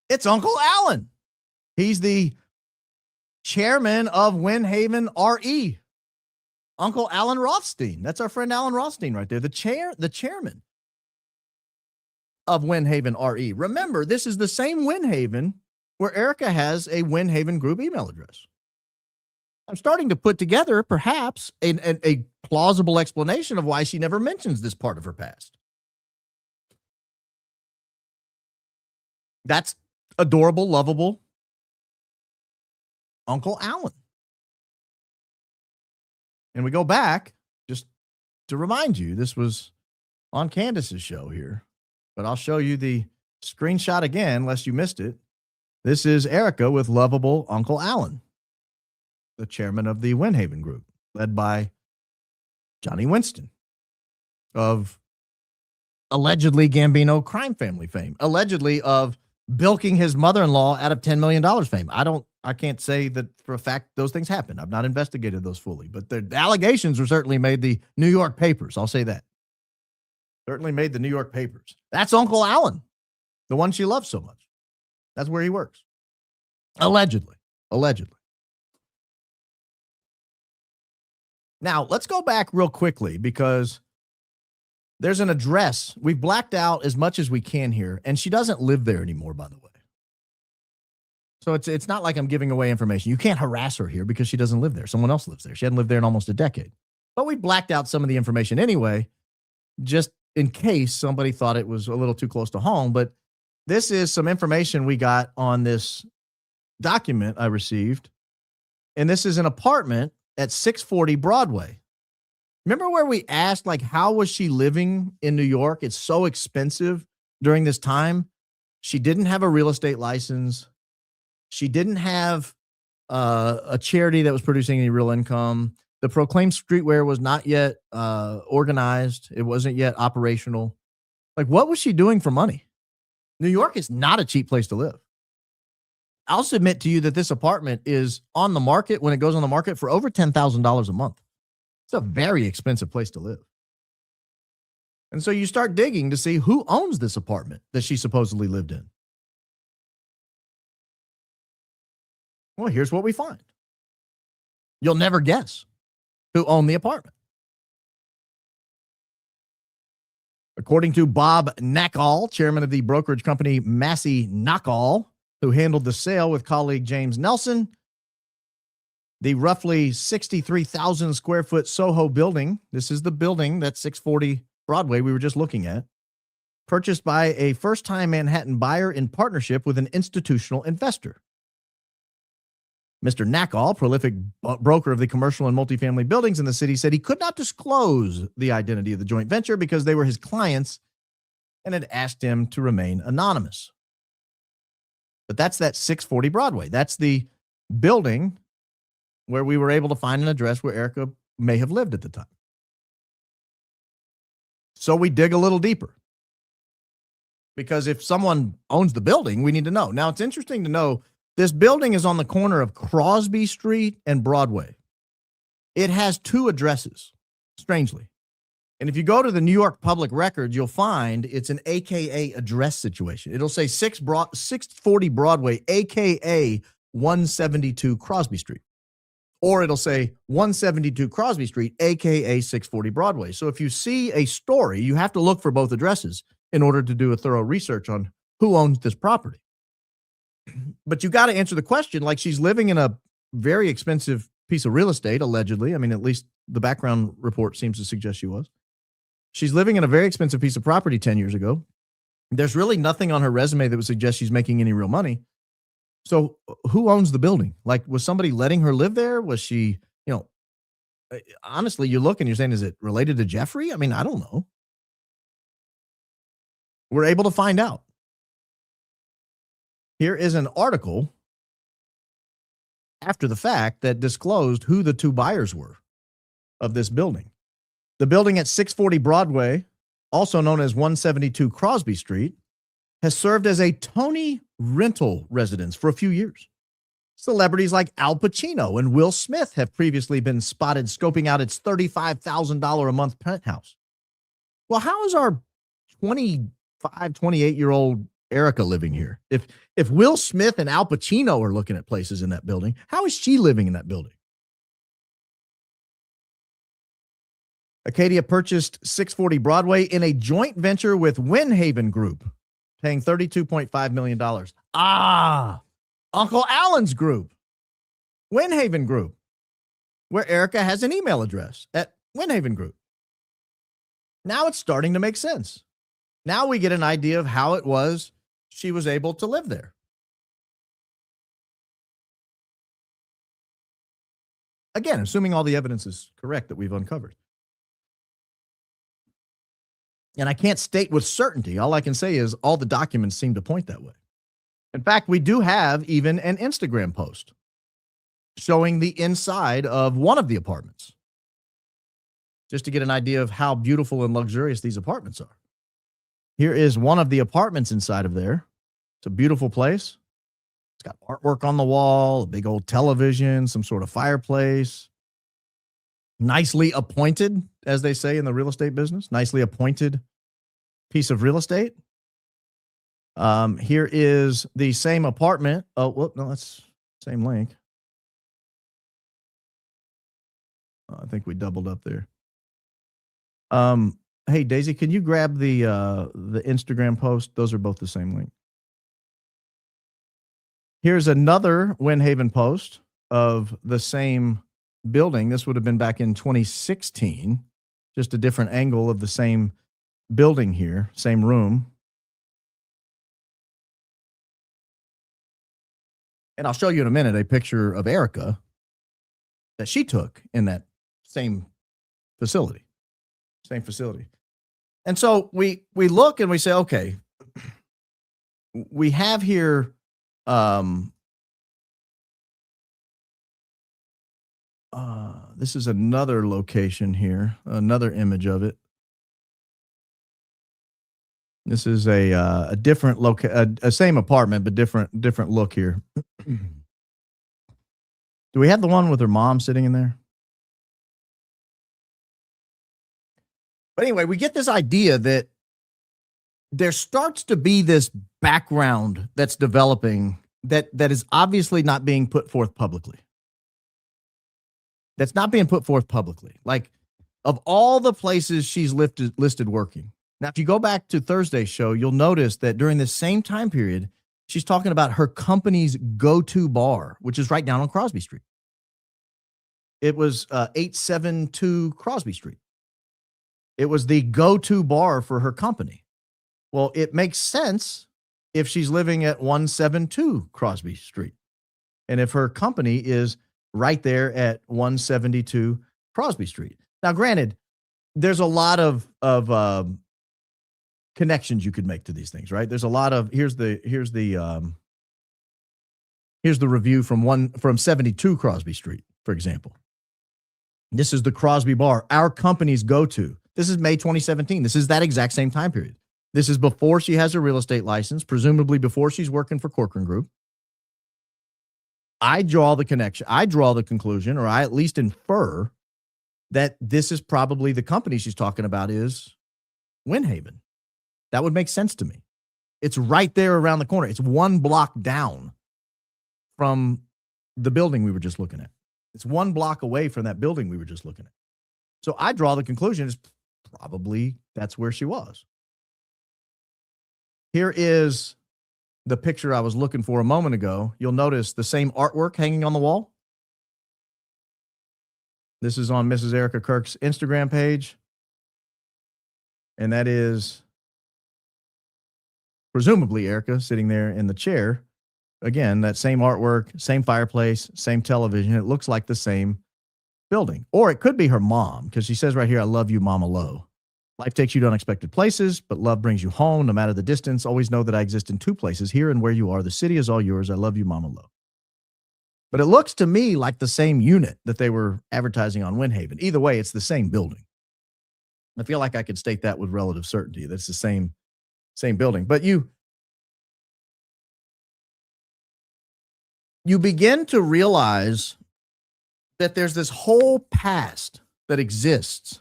[SPEAKER 1] It's Uncle Alan. He's the chairman of Winhaven RE. Uncle Alan Rothstein. That's our friend Alan Rothstein right there. The chairman of Winhaven RE. Remember, this is the same Winhaven where Erika has a Winhaven Group email address. I'm starting to put together perhaps a plausible explanation of why she never mentions this part of her past. That's adorable, lovable Uncle Alan. And we go back, just to remind you, this was on Candace's show here, but I'll show you the screenshot again, lest you missed it. This is Erika with lovable Uncle Alan, the chairman of the Winhaven Group, led by Johnny Winston of allegedly Gambino crime family fame, allegedly of bilking his mother-in-law out of $10 million fame. I can't say that for a fact those things happened. I've not investigated those fully, but the allegations were certainly made the New York papers. I'll say that. Certainly made the New York papers. That's Uncle Alan, the one she loves so much. That's where he works. Allegedly. Now, let's go back real quickly because there's an address. We've blacked out as much as we can here, and she doesn't live there anymore, by the way. So it's not like I'm giving away information. You can't harass her here because she doesn't live there. Someone else lives there. She hadn't lived there in almost a decade. But we blacked out some of the information anyway, just in case somebody thought it was a little too close to home. But this is some information we got on this document I received. And this is an apartment at 640 Broadway. Remember where we asked, like, how was she living in New York? It's so expensive during this time. She didn't have a real estate license. She didn't have a charity that was producing any real income. The Proclaimed Streetwear was not yet organized. It wasn't yet operational. Like, what was she doing for money? New York is not a cheap place to live. I'll submit to you that this apartment is on the market, when it goes on the market, for over $10,000 a month. It's a very expensive place to live. And so you start digging to see who owns this apartment that she supposedly lived in. Well, here's what we find. You'll never guess who owned the apartment. According to Bob Nackall, chairman of the brokerage company Massey Nackall, who handled the sale with colleague James Nelson, the roughly 63,000 square foot Soho building, this is the building that's 640 Broadway we were just looking at, purchased by a first-time Manhattan buyer in partnership with an institutional investor. Mr. Nackall, prolific broker of the commercial and multifamily buildings in the city, said he could not disclose the identity of the joint venture because they were his clients and had asked him to remain anonymous. But that's that 640 Broadway. That's the building where we were able to find an address where Erika may have lived at the time. So we dig a little deeper. Because if someone owns the building, we need to know. Now, it's interesting to know this building is on the corner of Crosby Street and Broadway. It has two addresses, strangely. And if you go to the New York Public Records, you'll find it's an AKA address situation. It'll say 640 Broadway, AKA 172 Crosby Street. Or it'll say 172 Crosby Street, AKA 640 Broadway. So if you see a story, you have to look for both addresses in order to do a thorough research on who owns this property. But you got to answer the question, like, she's living in a very expensive piece of real estate, allegedly. I mean, at least the background report seems to suggest she was. She's living in a very expensive piece of property 10 years ago. There's really nothing on her resume that would suggest she's making any real money. So who owns the building? Like, was somebody letting her live there? Was she, honestly, you look and you're saying, is it related to Jeffrey? I mean, I don't know. We're able to find out. Here is an article after the fact that disclosed who the two buyers were of this building. The building at 640 Broadway, also known as 172 Crosby Street, has served as a Tony rental residence for a few years. Celebrities like Al Pacino and Will Smith have previously been spotted scoping out its $35,000 a month penthouse. Well, how is our 25, 28-year-old Erika living here? If Will Smith and Al Pacino are looking at places in that building, how is she living in that building? Acadia purchased 640 Broadway in a joint venture with Winhaven Group, paying $32.5 million. Uncle Alan's group, Winhaven Group, where Erika has an email address at Winhaven Group. Now it's starting to make sense. Now we get an idea of how it was she was able to live there. Again, assuming all the evidence is correct that we've uncovered. And I can't state with certainty. All I can say is all the documents seem to point that way. In fact, we do have even an Instagram post showing the inside of one of the apartments, just to get an idea of how beautiful and luxurious these apartments are. Here is one of the apartments inside of there. It's a beautiful place. It's got artwork on the wall, a big old television, some sort of fireplace. Nicely appointed, as they say in the real estate business, nicely appointed piece of real estate. Here is the same apartment. Oh, well, no, that's same link. I think we doubled up there. Hey, Daisy, can you grab the Instagram post? Those are both the same link. Here's another Winhaven post of the same building. This would have been back in 2016, just a different angle of the same building here, same room. And I'll show you in a minute a picture of Erika that she took in that same facility. Same facility. And so we look and we say, okay, we have here this is another location here, another image of it. This is a different a same apartment, but different look here. Do we have the one with her mom sitting in there? But anyway, we get this idea that there starts to be this background that's developing that is obviously not being put forth publicly. That's not being put forth publicly. Like, of all the places she's listed working. Now, if you go back to Thursday's show, you'll notice that during the same time period, she's talking about her company's go-to bar, which is right down on Crosby Street. It was 872 Crosby Street. It was the go-to bar for her company. Well, it makes sense if she's living at 172 Crosby Street. And if her company is right there at 172 Crosby Street. Now, granted, there's a lot of connections you could make to these things, right? There's a lot of here's the review from 72 Crosby Street, for example. This is the Crosby bar, our company's go-to. This is May 2017. This is that exact same time period. This is before she has a real estate license, presumably before she's working for Corcoran Group. I draw the connection. I draw the conclusion, or I at least infer that this is probably the company she's talking about is Winhaven. That would make sense to me. It's right there around the corner. It's one block down from the building we were just looking at. It's one block away from that building we were just looking at. So I draw the conclusion is probably that's where she was. Here is the picture I was looking for a moment ago. You'll notice the same artwork hanging on the wall. This is on Mrs. Erika Kirk's Instagram page. And that is presumably Erika sitting there in the chair. Again, that same artwork, same fireplace, same television. It looks like the same building. Or it could be her mom, because she says right here, I love you, Mama Lo. Life takes you to unexpected places, but love brings you home, no matter the distance. Always know that I exist in two places, here and where you are. The city is all yours. I love you, Mama Lo. But it looks to me like the same unit that they were advertising on Winhaven. Either way, it's the same building. I feel like I could state that with relative certainty. That's the same building. But you you begin to realize that there's this whole past that exists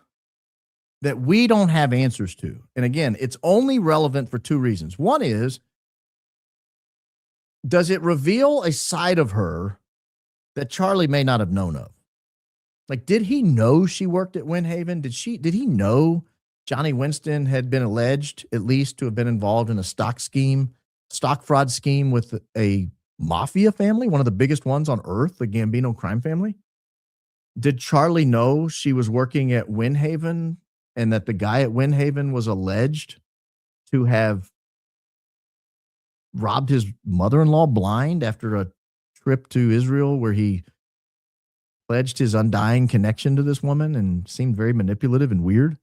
[SPEAKER 1] that we don't have answers to. And again, it's only relevant for two reasons. One is, does it reveal a side of her that Charlie may not have known of? Like, did he know she worked at Winhaven? Did he know Johnny Winston had been alleged at least to have been involved in a stock fraud scheme with a mafia family, one of the biggest ones on earth, the Gambino crime family? Did Charlie know she was working at Winhaven and that the guy at Winhaven was alleged to have robbed his mother-in-law blind after a trip to Israel where he pledged his undying connection to this woman and seemed very manipulative and weird?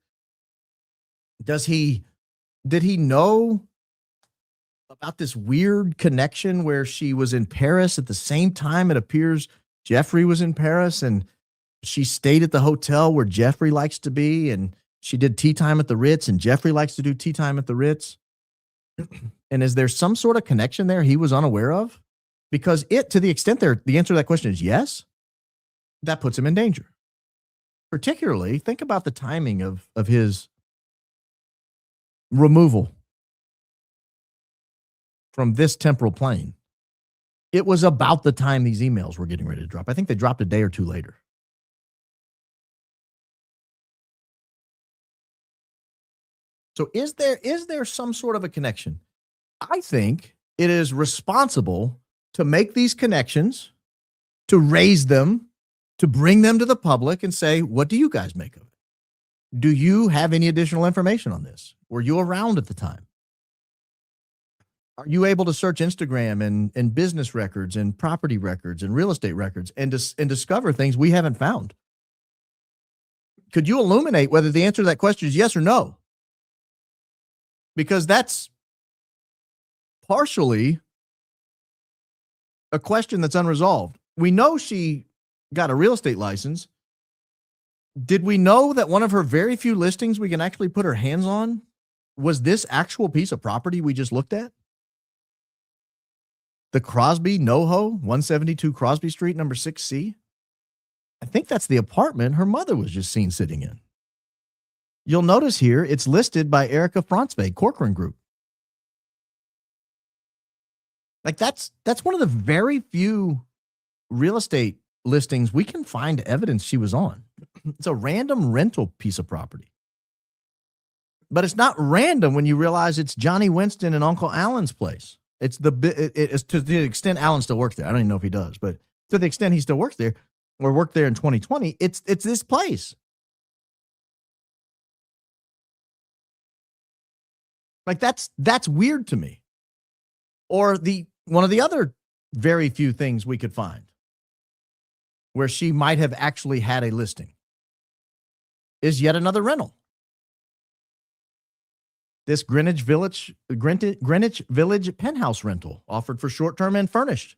[SPEAKER 1] Did he know about this weird connection where she was in Paris at the same time it appears Jeffrey was in Paris, and she stayed at the hotel where Jeffrey likes to be, and she did tea time at the Ritz, and Jeffrey likes to do tea time at the Ritz? And is there some sort of connection there he was unaware of? Because to the extent the answer to that question is yes, that puts him in danger. Particularly, think about the timing of his removal from this temporal plane. It was about the time these emails were getting ready to drop. I think they dropped a day or two later. So is there some sort of a connection? I think it is responsible to make these connections, to raise them, to bring them to the public and say, what do you guys make of it? Do you have any additional information on this? Were you around at the time? Are you able to search Instagram and business records and property records and real estate records and discover things we haven't found? Could you illuminate whether the answer to that question is yes or no? Because that's partially a question that's unresolved. We know she got a real estate license. Did we know that one of her very few listings we can actually put her hands on was this actual piece of property we just looked at? The Crosby NoHo, 172 Crosby Street, number 6C. I think that's the apartment her mother was just seen sitting in. You'll notice here it's listed by Erika Frantzve, Corcoran Group. Like that's one of the very few real estate listings we can find evidence she was on. It's a random rental piece of property. But it's not random when you realize it's Johnny Winston and Uncle Alan's place. It's to the extent Alan still works there. I don't even know if he does, but to the extent he still works there or worked there in 2020, it's this place. Like that's weird to me. Or one of the other very few things we could find where she might have actually had a listing is yet another rental. This Greenwich Village penthouse rental offered for short-term and furnished.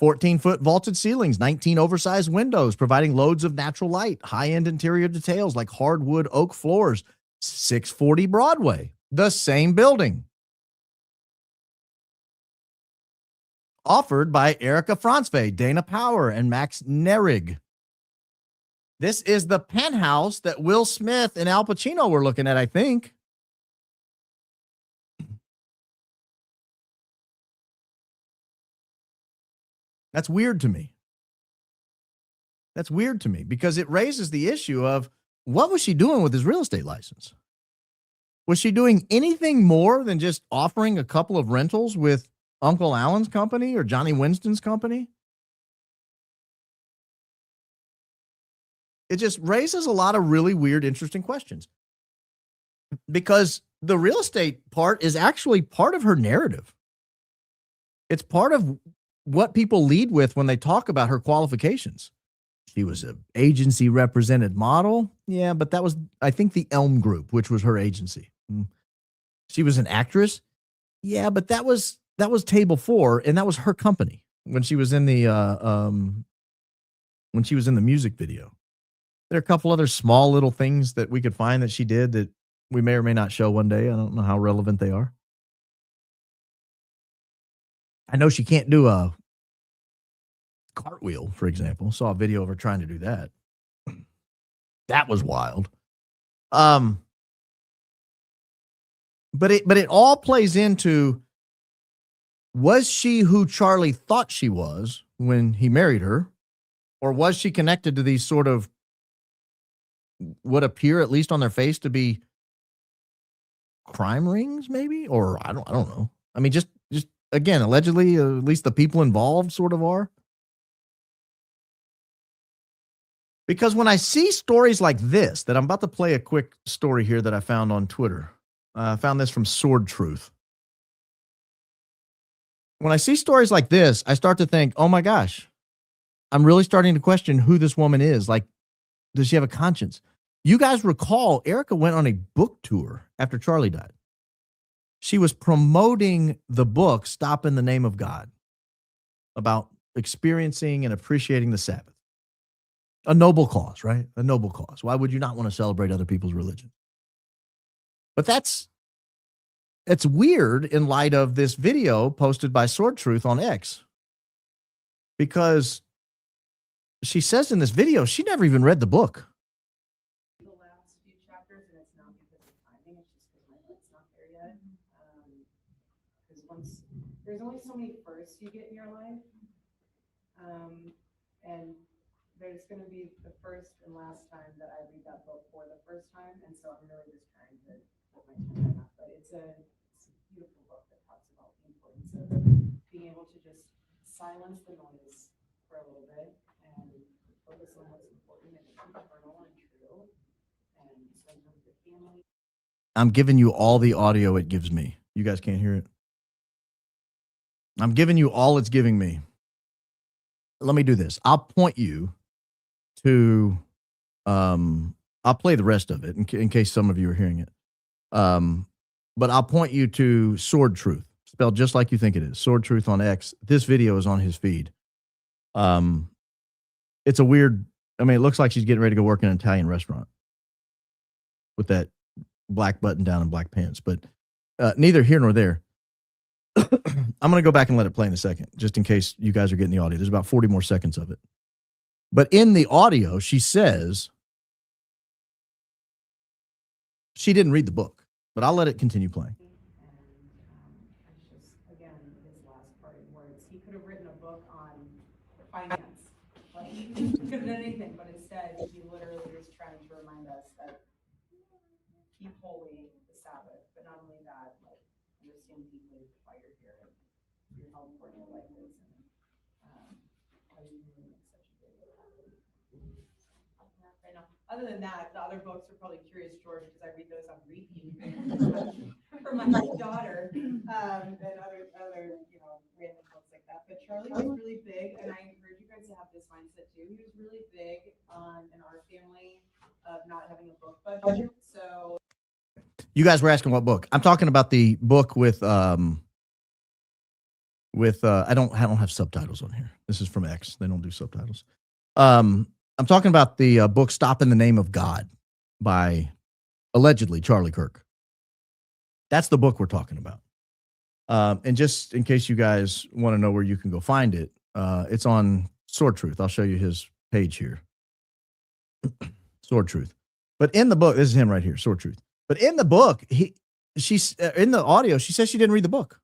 [SPEAKER 1] 14-foot vaulted ceilings, 19 oversized windows, providing loads of natural light, high-end interior details like hardwood oak floors, 640 Broadway, the same building. Offered by Erika Frantzve, Dana Power, and Max Nerig. This is the penthouse that Will Smith and Al Pacino were looking at, I think. That's weird to me. That's weird to me because it raises the issue of what was she doing with his real estate license? Was she doing anything more than just offering a couple of rentals with Uncle Alan's company or Johnny Winston's company? It just raises a lot of really weird, interesting questions because the real estate part is actually part of her narrative. It's part of what people lead with when they talk about her qualifications. She was an agency represented model. Yeah, but that was, I think, the Elm Group, which was her agency. She was an actress. Yeah, but that was Table 4, and that was her company when she was in the music video. There are a couple other small little things that we could find that she did that we may or may not show one day. I don't know how relevant they are. I know she can't do a cartwheel, for example. Saw a video of her trying to do that. That was wild. But it all plays into, was she who Charlie thought she was when he married her, or was she connected to these sort of what appear, at least on their face, to be crime rings, maybe? Or I don't know. I mean, just again, allegedly, at least the people involved sort of are. Because when I see stories like this, that I'm about to play a quick story here that I found on Twitter. I found this from Sword Truth. When I see stories like this, I start to think, oh my gosh, I'm really starting to question who this woman is. Like, does she have a conscience? You guys recall, Erika went on a book tour after Charlie died. She was promoting the book, Stop in the Name of God, about experiencing and appreciating the Sabbath. A noble cause, right? A noble cause. Why would you not want to celebrate other people's religion? But it's weird in light of this video posted by Sword Truth on X. Because she says in this video, she never even read the book.
[SPEAKER 3] The last few chapters, and it's not because of timing, it's just because my heart's not there yet. Because once, there's only so many firsts you get in your life. And there's going to be the first and last time that I read that book for the first time. And so I'm really just trying to put my time on that. But it's a beautiful book that talks about the importance of being able to just silence the noise for a little bit and focus on what's important and eternal and true, and spend time with your family.
[SPEAKER 1] I'm giving you all the audio it gives me. You guys can't hear it. I'm giving you all it's giving me. Let me do this. I'll point you to, I'll play the rest of it in case some of you are hearing it. But I'll point you to Sword Truth, spelled just like you think it is. Sword Truth on X. This video is on his feed. It's a weird, I mean, it looks like she's getting ready to go work in an Italian restaurant with that black button down and black pants, but neither here nor there. I'm going to go back and let it play in a second, just in case you guys are getting the audio. There's about 40 more seconds of it. But in the audio, she says she didn't read the book, but I'll let it continue playing.
[SPEAKER 3] It's just, again, his last parting words. He could have written a book on finance. Like, he could have done anything, but instead, he literally is trying to remind us that keep holy the Sabbath. But not only that, like, understand deeply why you're here and how important your life is, and how you really make such a big impact. Right now. Other than that, the other books are probably Curious George, because I read those on repeat for my daughter, and other random books like that. But Charlie was really big, and I encourage you guys to have this mindset too. He was really big in our family of not having a book budget. So
[SPEAKER 1] you guys were asking what book? I'm talking about the book with I don't have subtitles on here. This is from X. They don't do subtitles. I'm talking about the book Stop in the Name of God by allegedly Charlie Kirk. That's the book we're talking about. And just in case you guys want to know where you can go find it, it's on Sword Truth. I'll show you his page here. Sword Truth. But in the book, this is him right here, Sword Truth. But in the book, she's in the audio, she says she didn't read the book.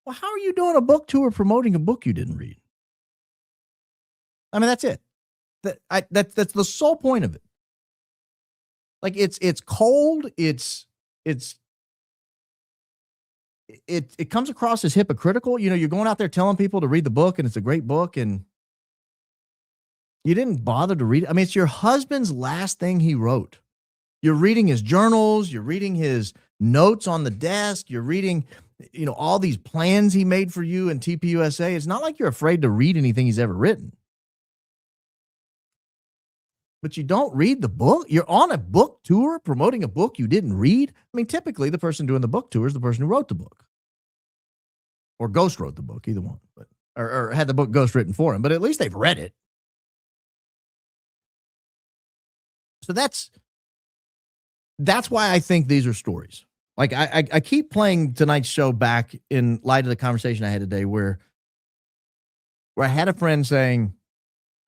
[SPEAKER 1] Well, how are you doing a book tour promoting a book you didn't read? I mean, that's it. That's the sole point of it. Like, it's cold. It comes across as hypocritical. You know, you're going out there telling people to read the book and it's a great book, and you didn't bother to read it. I mean, it's your husband's last thing he wrote. You're reading his journals, you're reading his notes on the desk, you're reading, all these plans he made for you in TPUSA. It's not like you're afraid to read anything he's ever written. But you don't read the book? You're on a book tour promoting a book you didn't read? I mean, typically the person doing the book tour is the person who wrote the book. Or ghost wrote the book, either one. But or had the book ghost written for him, but at least they've read it. So that's why I think these are stories. Like, I keep playing tonight's show back in light of the conversation I had today where where I had a friend saying,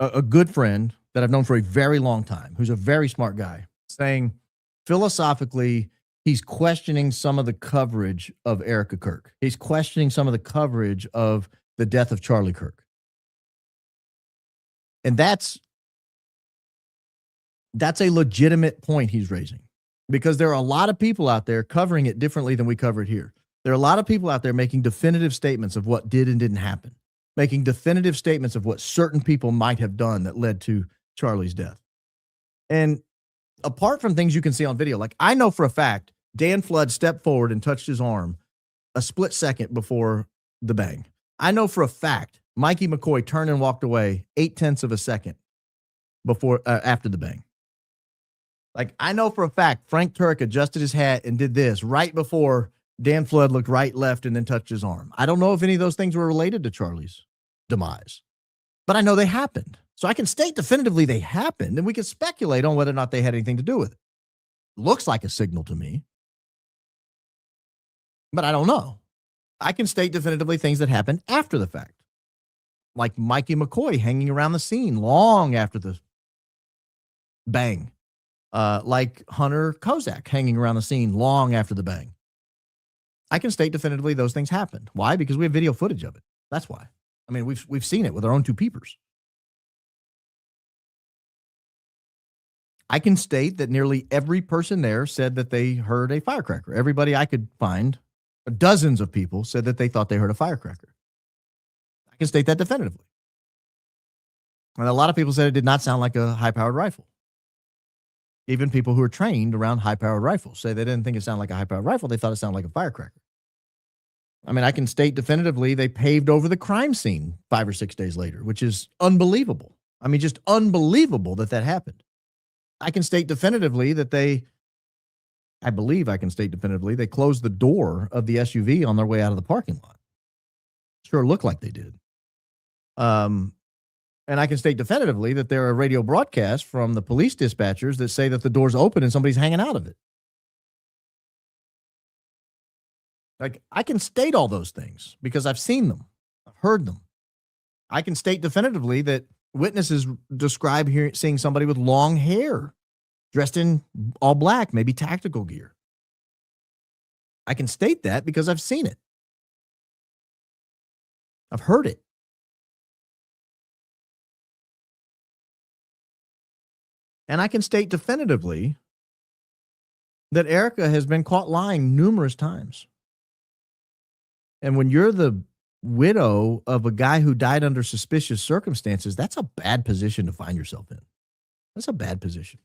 [SPEAKER 1] a good friend that I've known for a very long time, who's a very smart guy, saying philosophically, he's questioning some of the coverage of Erika Kirk. He's questioning some of the coverage of the death of Charlie Kirk. And that's a legitimate point he's raising, because there are a lot of people out there covering it differently than we cover it here. There are a lot of people out there making definitive statements of what did and didn't happen, making definitive statements of what certain people might have done that led to Charlie's death. And apart from things you can see on video, like I know for a fact, Dan Flood stepped forward and touched his arm a split second before the bang. I know for a fact Mikey McCoy turned and walked away 0.8 of a second before after the bang. Like I know for a fact Frank Turk adjusted his hat and did this right before Dan Flood looked right, left, and then touched his arm. I don't know if any of those things were related to Charlie's demise, but I know they happened. So I can state definitively they happened, and we can speculate on whether or not they had anything to do with it. Looks like a signal to me, but I don't know. I can state definitively things that happened after the fact, like Mikey McCoy hanging around the scene long after the bang, like Hunter Kozak hanging around the scene long after the bang. I can state definitively those things happened. Why? Because we have video footage of it. That's why. I mean, we've seen it with our own two peepers. I can state that nearly every person there said that they heard a firecracker. Everybody I could find, dozens of people, said that they thought they heard a firecracker. I can state that definitively. And a lot of people said it did not sound like a high-powered rifle. Even people who are trained around high-powered rifles say they didn't think it sounded like a high-powered rifle. They thought it sounded like a firecracker. I mean, I can state definitively they paved over the crime scene 5 or 6 days later, which is unbelievable. I mean, just unbelievable that that happened. I can state definitively that I believe I can state definitively they closed the door of the SUV on their way out of the parking lot. Sure looked like they did. And I can state definitively that there are radio broadcasts from the police dispatchers that say that the door's open and somebody's hanging out of it. Like, I can state all those things because I've seen them. I've heard them. I can state definitively that witnesses describe seeing somebody with long hair, dressed in all black, maybe tactical gear. I can state that because I've seen it. I've heard it. And I can state definitively that Erika has been caught lying numerous times. And when you're the widow of a guy who died under suspicious circumstances, that's a bad position to find yourself in. That's a bad position.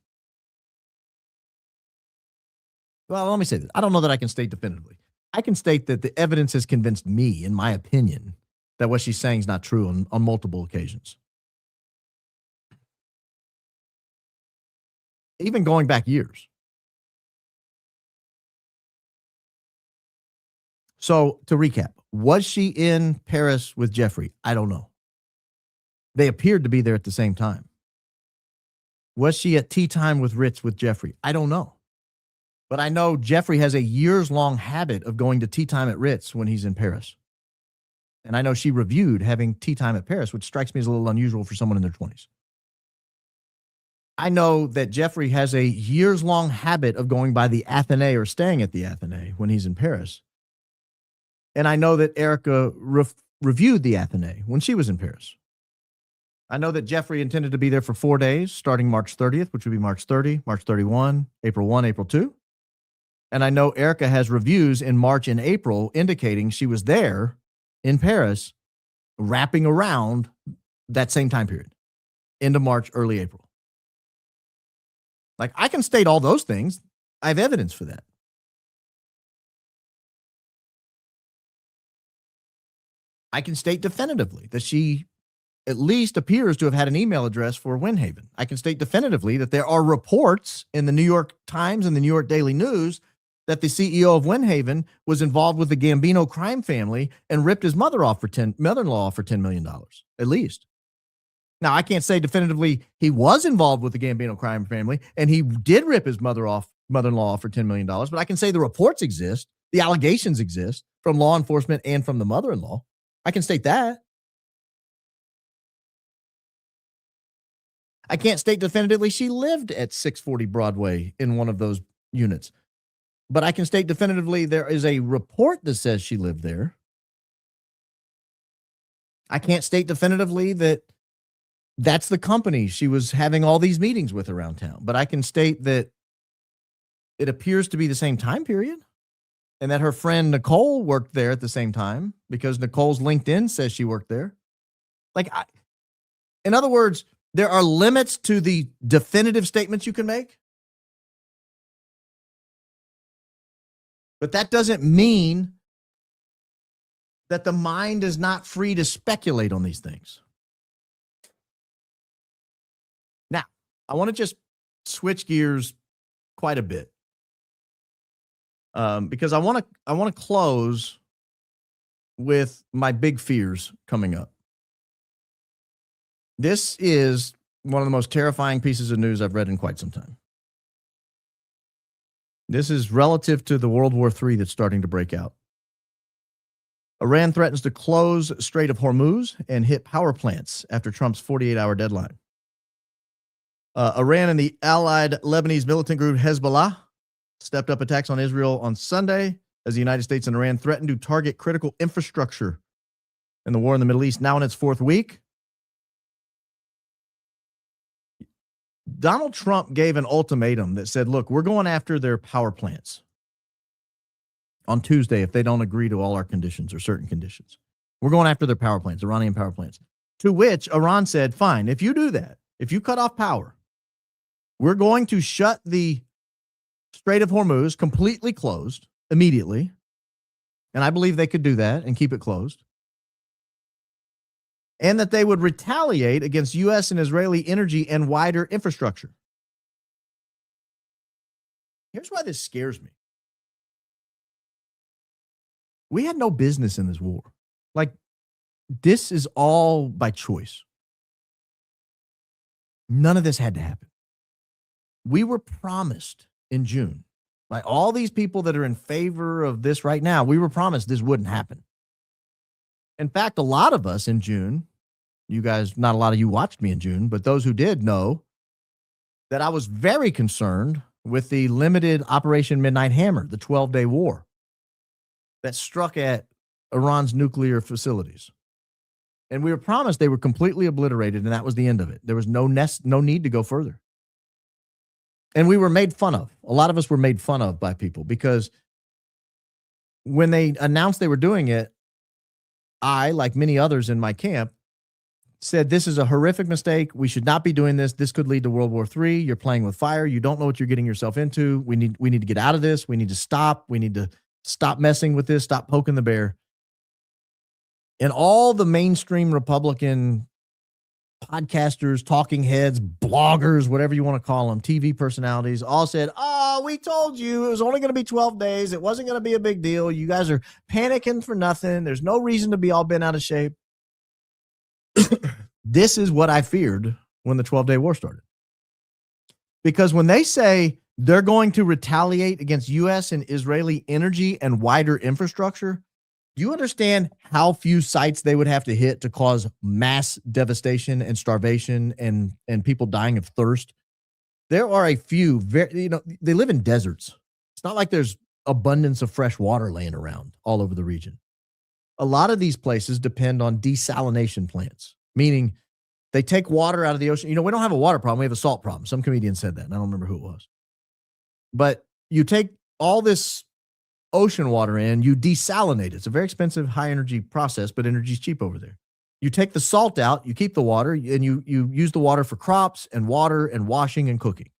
[SPEAKER 1] Well, let me say this. I don't know that I can state definitively. I can state that the evidence has convinced me, in my opinion, that what she's saying is not true on multiple occasions. Even going back years. So to recap, was she in Paris with Jeffrey? I don't know. They appeared to be there at the same time. Was she at tea time with Ritz with Jeffrey? I don't know. But I know Jeffrey has a years-long habit of going to tea time at Ritz when he's in Paris. And I know she reviewed having tea time at Paris, which strikes me as a little unusual for someone in their 20s. I know that Jeffrey has a years-long habit of going by the Athénée or staying at the Athénée when he's in Paris. And I know that Erika reviewed the Athénée when she was in Paris. I know that Jeffrey intended to be there for 4 days, starting March 30th, which would be March 30, March 31, April 1, April 2. And I know Erika has reviews in March and April indicating she was there in Paris, wrapping around that same time period, into March, early April. Like, I can state all those things. I have evidence for that. I can state definitively that she at least appears to have had an email address for Winhaven. I can state definitively that there are reports in the New York Times and the New York Daily News that the CEO of Winhaven was involved with the Gambino crime family and ripped his mother-in-law for $10 million, at least. Now, I can't say definitively he was involved with the Gambino crime family and he did rip his mother-in-law off for $10 million, but I can say the reports exist, the allegations exist from law enforcement and from the mother-in-law. I can state that. I can't state definitively she lived at 640 Broadway in one of those units. But I can state definitively there is a report that says she lived there. I can't state definitively that that's the company she was having all these meetings with around town. But I can state that it appears to be the same time period and that her friend Nicole worked there at the same time because Nicole's LinkedIn says she worked there. In other words, there are limits to the definitive statements you can make. But that doesn't mean that the mind is not free to speculate on these things. Now, I want to just switch gears quite a bit because I want to close with my big fears coming up. This is one of the most terrifying pieces of news I've read in quite some time. This is relative to the World War III that's starting to break out. Iran threatens to close Strait of Hormuz and hit power plants after Trump's 48-hour deadline. Iran and the allied Lebanese militant group Hezbollah stepped up attacks on Israel on Sunday as the United States and Iran threatened to target critical infrastructure in the war in the Middle East, now in its fourth week. Donald Trump gave an ultimatum that said, look, we're going after their power plants on Tuesday if they don't agree to all our conditions or certain conditions. We're going after their power plants, Iranian power plants. To which Iran said, fine, if you do that, if you cut off power, we're going to shut the Strait of Hormuz completely closed immediately. And I believe they could do that and keep it closed. And that they would retaliate against U.S. and Israeli energy and wider infrastructure. Here's why this scares me. We had no business in this war. This is all by choice. None of this had to happen. We were promised in June, by all these people that are in favor of this right now, we were promised this wouldn't happen. In fact, a lot of us in June, you guys, not a lot of you watched me in June, but those who did know that I was very concerned with the limited Operation Midnight Hammer, the 12-day war that struck at Iran's nuclear facilities. And we were promised they were completely obliterated, and that was the end of it. There was no need to go further. And we were made fun of. A lot of us were made fun of by people because when they announced they were doing it, I, like many others in my camp, said this is a horrific mistake. We should not be doing this. This could lead to World War III. You're playing with fire. You don't know what you're getting yourself into. We need to get out of this. We need to stop. We need to stop messing with this. Stop poking the bear. And all the mainstream Republican podcasters, talking heads, bloggers, whatever you want to call them, TV personalities, all said, oh, we told you it was only going to be 12 days. It wasn't going to be a big deal. You guys are panicking for nothing. There's no reason to be all bent out of shape. This is what I feared when the 12-day war started. Because when they say they're going to retaliate against U.S. and Israeli energy and wider infrastructure, do you understand how few sites they would have to hit to cause mass devastation and starvation and people dying of thirst? There are a few, they live in deserts. It's not like there's abundance of fresh water laying around all over the region. A lot of these places depend on desalination plants, meaning they take water out of the ocean. We don't have a water problem. We have a salt problem. Some comedian said that, and I don't remember who it was. But you take all this ocean water in, you desalinate it. It's a very expensive, high-energy process, but energy's cheap over there. You take the salt out, you keep the water, and you use the water for crops and water and washing and cooking.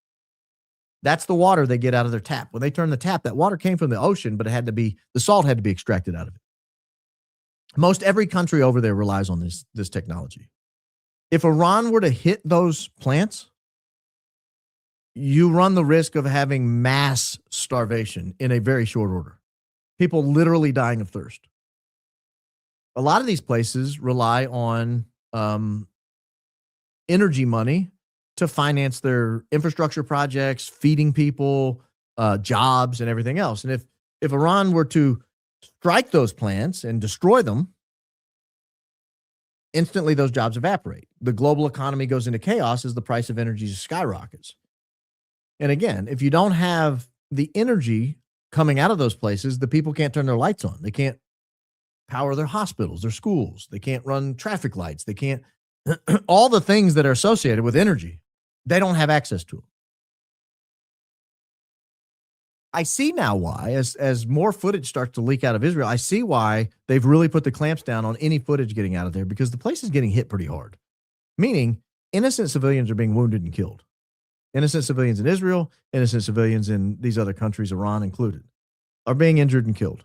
[SPEAKER 1] That's the water they get out of their tap. When they turn the tap, that water came from the ocean, but the salt had to be extracted out of it. Most every country over there relies on this technology. If Iran were to hit those plants, you run the risk of having mass starvation in a very short order. People literally dying of thirst. A lot of these places rely on energy money to finance their infrastructure projects, feeding people, jobs, and everything else. And if Iran were to strike those plants and destroy them, instantly those jobs evaporate. The global economy goes into chaos as the price of energy skyrockets. And again, if you don't have the energy coming out of those places, the people can't turn their lights on. They can't power their hospitals, their schools. They can't run traffic lights. They can't, all the things that are associated with energy, they don't have access to them. I see now why, as more footage starts to leak out of Israel, I see why they've really put the clamps down on any footage getting out of there, because the place is getting hit pretty hard. Meaning, innocent civilians are being wounded and killed. Innocent civilians in Israel, innocent civilians in these other countries, Iran included, are being injured and killed.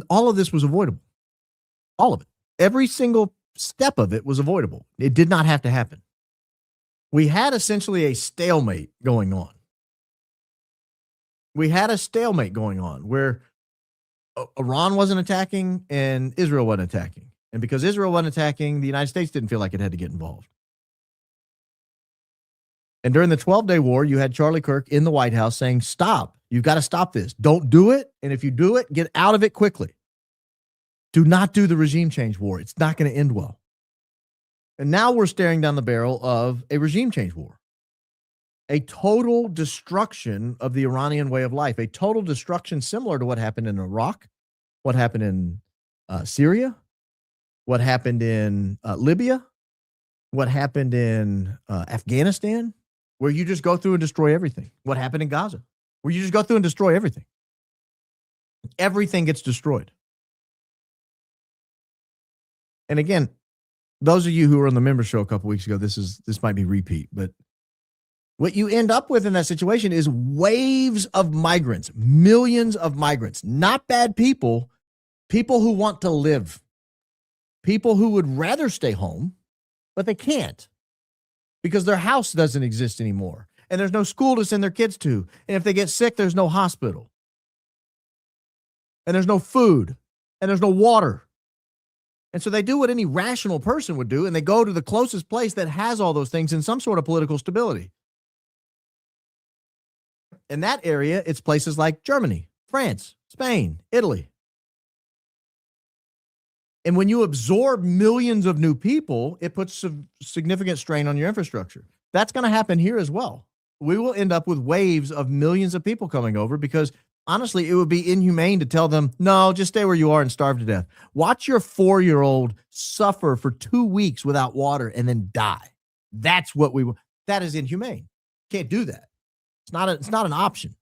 [SPEAKER 1] All of this was avoidable. All of it. Every single step of it was avoidable. It did not have to happen. We had essentially a stalemate going on. We had a stalemate going on where Iran wasn't attacking and Israel wasn't attacking. And because Israel wasn't attacking, the United States didn't feel like it had to get involved. And during the 12-day war, you had Charlie Kirk in the White House saying, stop, you've got to stop this. Don't do it. And if you do it, get out of it quickly. Do not do the regime change war. It's not going to end well. And now we're staring down the barrel of a regime change war. A total destruction of the Iranian way of life, a total destruction similar to what happened in Iraq, what happened in Syria, what happened in Libya, what happened in Afghanistan, where you just go through and destroy everything. What happened in Gaza, where you just go through and destroy everything. Everything gets destroyed. And again, those of you who were on the member show a couple weeks ago, this might be repeat, but what you end up with in that situation is waves of migrants, millions of migrants, not bad people, people who want to live, people who would rather stay home, but they can't because their house doesn't exist anymore. And there's no school to send their kids to. And if they get sick, there's no hospital. And there's no food. And there's no water. And so they do what any rational person would do, and they go to the closest place that has all those things in some sort of political stability. In that area, it's places like Germany, France, Spain, Italy. And when you absorb millions of new people, it puts a significant strain on your infrastructure. That's going to happen here as well. We will end up with waves of millions of people coming over because, honestly, it would be inhumane to tell them, no, just stay where you are and starve to death. Watch your 4-year-old suffer for 2 weeks without water and then die. That's what that is inhumane. Can't do that. It's not an option,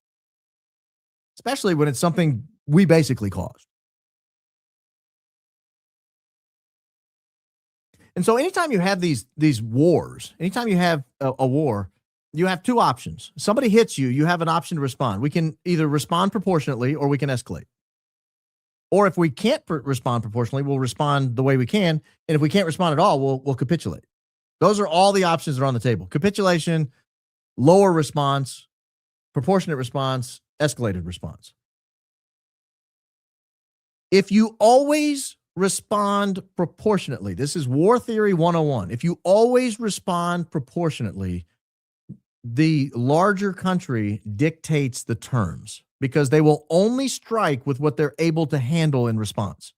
[SPEAKER 1] especially when it's something we basically caused. And so anytime you have these wars, anytime you have a war, you have two options. Somebody hits you, you have an option to respond. We can either respond proportionately or we can escalate. Or if we can't respond proportionally, we'll respond the way we can. And if we can't respond at all, we'll capitulate. Those are all the options that are on the table. Capitulation, lower response, proportionate response, escalated response. If you always respond proportionately, this is War Theory 101. If you always respond proportionately, the larger country dictates the terms because they will only strike with what they're able to handle in response.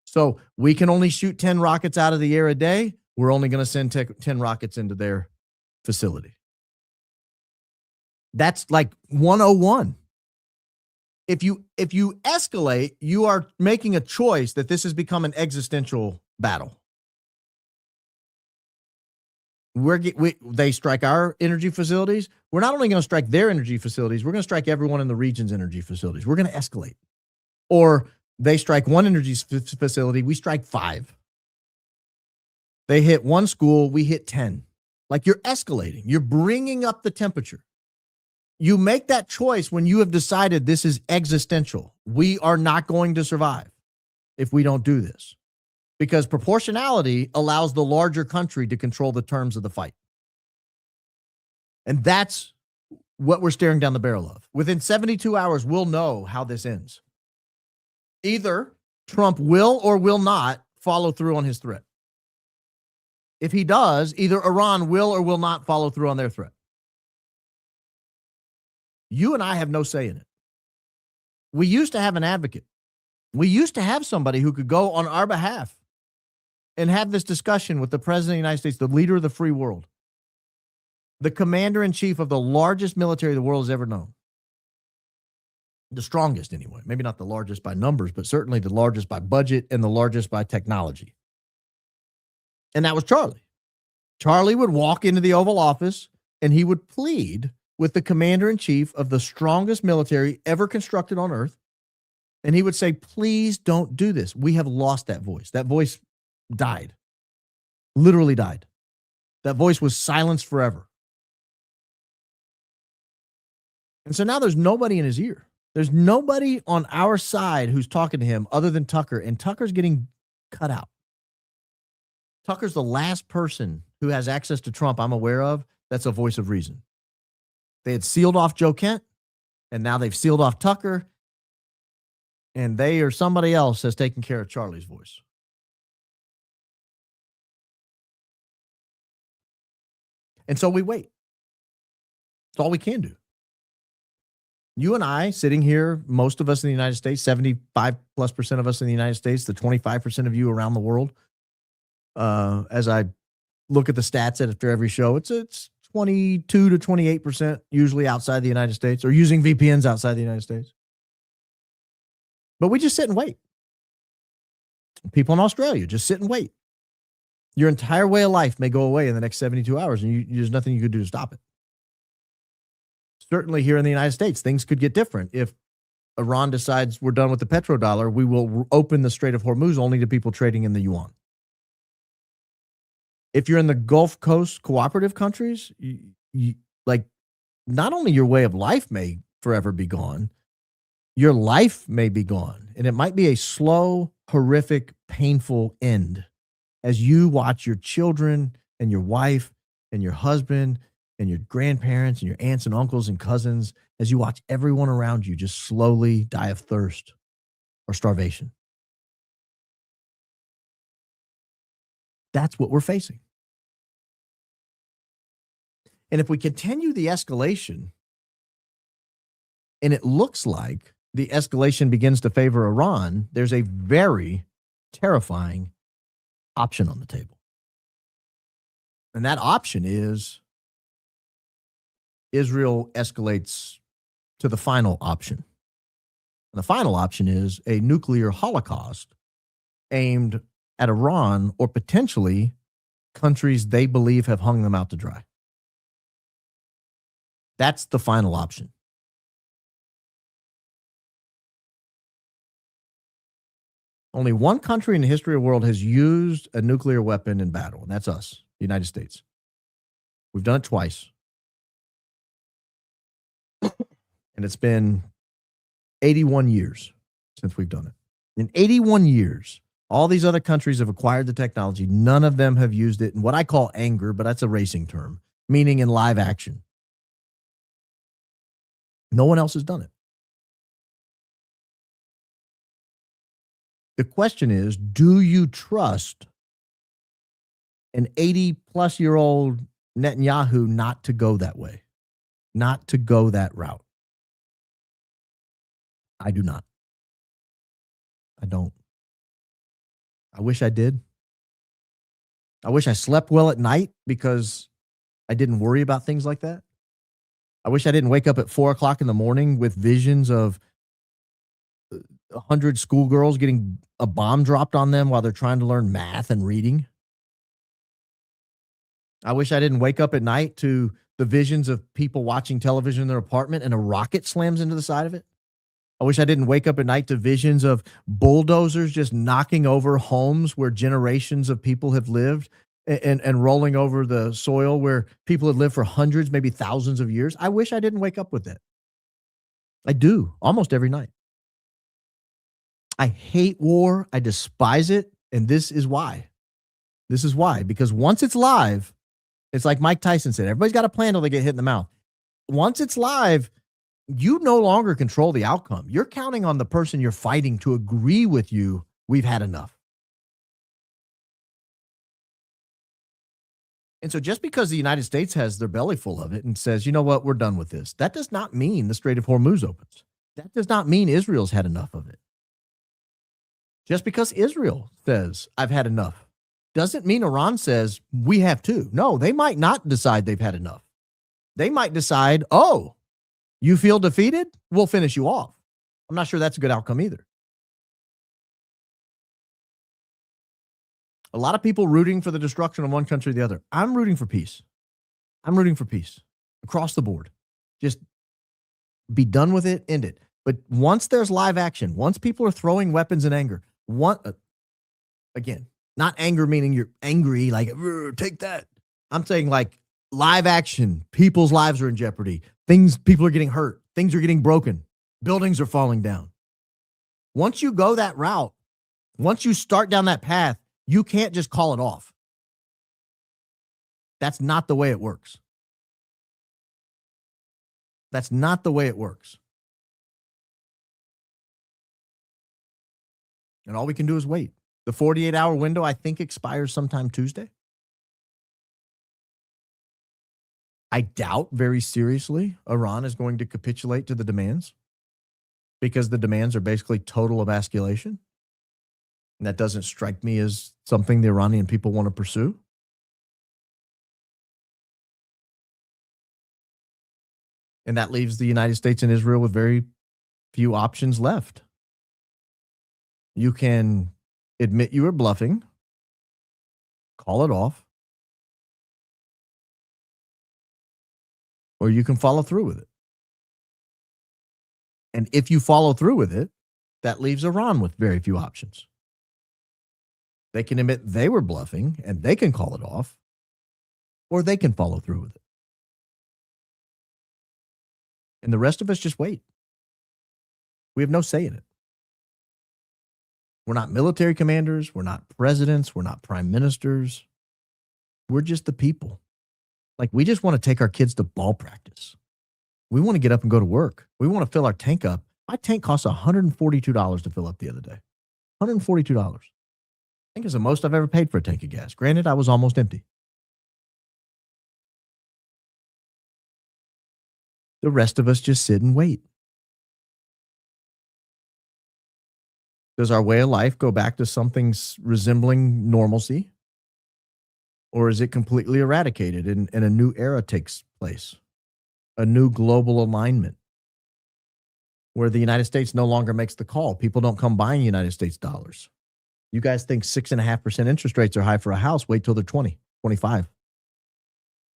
[SPEAKER 1] So we can only shoot 10 rockets out of the air a day. We're only going to send 10 rockets into their facility. That's like 101. If you escalate, you are making a choice that this has become an existential battle. They strike our energy facilities. We're not only going to strike their energy facilities, we're going to strike everyone in the region's energy facilities. We're going to escalate. Or they strike one energy facility, we strike 5. They hit one school, we hit 10. Like you're escalating. You're bringing up the temperature. You make that choice when you have decided this is existential. We are not going to survive if we don't do this. Because proportionality allows the larger country to control the terms of the fight. And that's what we're staring down the barrel of. Within 72 hours, we'll know how this ends. Either Trump will or will not follow through on his threat. If he does, either Iran will or will not follow through on their threat. You and I have no say in it. We used to have an advocate. We used to have somebody who could go on our behalf and have this discussion with the president of the United States, the leader of the free world, the commander-in-chief of the largest military the world has ever known. The strongest, anyway. Maybe not the largest by numbers, but certainly the largest by budget and the largest by technology. And that was Charlie. Charlie would walk into the Oval Office and he would plead with the commander-in-chief of the strongest military ever constructed on Earth. And he would say, please don't do this. We have lost that voice. That voice died. Literally died. That voice was silenced forever. And so now there's nobody in his ear. There's nobody on our side who's talking to him other than Tucker, and Tucker's getting cut out. Tucker's the last person who has access to Trump I'm aware of that's a voice of reason. They had sealed off Joe Kent, and now they've sealed off Tucker, and they or somebody else has taken care of Charlie's voice. And so we wait. It's all we can do. You and I sitting here, most of us in the United States, 75+% of us in the United States, the 25% of you around the world. As I look at the stats after every show, it's 22 to 28% usually outside the United States or using VPNs outside the United States. But we just sit and wait. People in Australia just sit and wait. Your entire way of life may go away in the next 72 hours, and there's nothing you could do to stop it. Certainly here in the United States, things could get different. If Iran decides we're done with the petrodollar, we will open the Strait of Hormuz only to people trading in the yuan. If you're in the Gulf Coast cooperative countries, like not only your way of life may forever be gone, your life may be gone. And it might be a slow, horrific, painful end as you watch your children and your wife and your husband and your grandparents and your aunts and uncles and cousins, as you watch everyone around you just slowly die of thirst or starvation. That's what we're facing. And if we continue the escalation, and it looks like the escalation begins to favor Iran, there's a very terrifying option on the table. And that option is Israel escalates to the final option. And the final option is a nuclear holocaust aimed at Iran or potentially countries they believe have hung them out to dry. That's the final option. Only one country in the history of the world has used a nuclear weapon in battle, and that's us, the United States. We've done it twice. And it's been 81 years since we've done it. In 81 years, all these other countries have acquired the technology. None of them have used it in what I call anger, but that's a racing term, meaning in live action. No one else has done it. The question is, do you trust an 80-plus-year-old Netanyahu not to go that way, not to go that route? I do not. I don't. I wish I did. I wish I slept well at night because I didn't worry about things like that. I wish I didn't wake up at 4 o'clock in the morning with visions of 100 schoolgirls getting a bomb dropped on them while they're trying to learn math and reading. I wish I didn't wake up at night to the visions of people watching television in their apartment and a rocket slams into the side of it. I wish I didn't wake up at night to visions of bulldozers just knocking over homes where generations of people have lived and rolling over the soil where people have lived for hundreds, maybe thousands of years. I wish I didn't wake up with that. I do almost every night. I hate war. I despise it. And this is why. This is why. Because once it's live, it's like Mike Tyson said, everybody's got a plan until they get hit in the mouth. Once it's live, you no longer control the outcome. You're counting on the person you're fighting to agree with you. We've had enough. And so just because the United States has their belly full of it and says, you know what, we're done with this, that does not mean the Strait of Hormuz opens. That does not mean Israel's had enough of it. Just because Israel says, I've had enough, doesn't mean Iran says we have to. No, they might not decide they've had enough. They might decide, oh, you feel defeated? We'll finish you off. I'm not sure that's a good outcome either. A lot of people rooting for the destruction of one country or the other. I'm rooting for peace. I'm rooting for peace across the board. Just be done with it, end it. But once there's live action, once people are throwing weapons in anger, again, not anger meaning you're angry, like, take that. I'm saying like live action, people's lives are in jeopardy. People are getting hurt. Things are getting broken. Buildings are falling down. Once you go that route, once you start down that path, you can't just call it off. That's not the way it works. That's not the way it works. And all we can do is wait. The 48-hour window, I think, expires sometime Tuesday. I doubt very seriously Iran is going to capitulate to the demands because the demands are basically total emasculation. And that doesn't strike me as something the Iranian people want to pursue. And that leaves the United States and Israel with very few options left. You can admit you were bluffing, call it off, or you can follow through with it. And if you follow through with it, that leaves Iran with very few options. They can admit they were bluffing and they can call it off, or they can follow through with it. And the rest of us just wait. We have no say in it. We're not military commanders. We're not presidents. We're not prime ministers. We're just the people. Like, we just want to take our kids to ball practice. We want to get up and go to work. We want to fill our tank up. My tank cost $142 to fill up the other day. $142. I think it's the most I've ever paid for a tank of gas. Granted, I was almost empty. The rest of us just sit and wait. Does our way of life go back to something resembling normalcy? Or is it completely eradicated and a new era takes place? A new global alignment where the United States no longer makes the call. People don't come buying United States dollars. You guys think 6.5% interest rates are high for a house. Wait till they're 20, 25.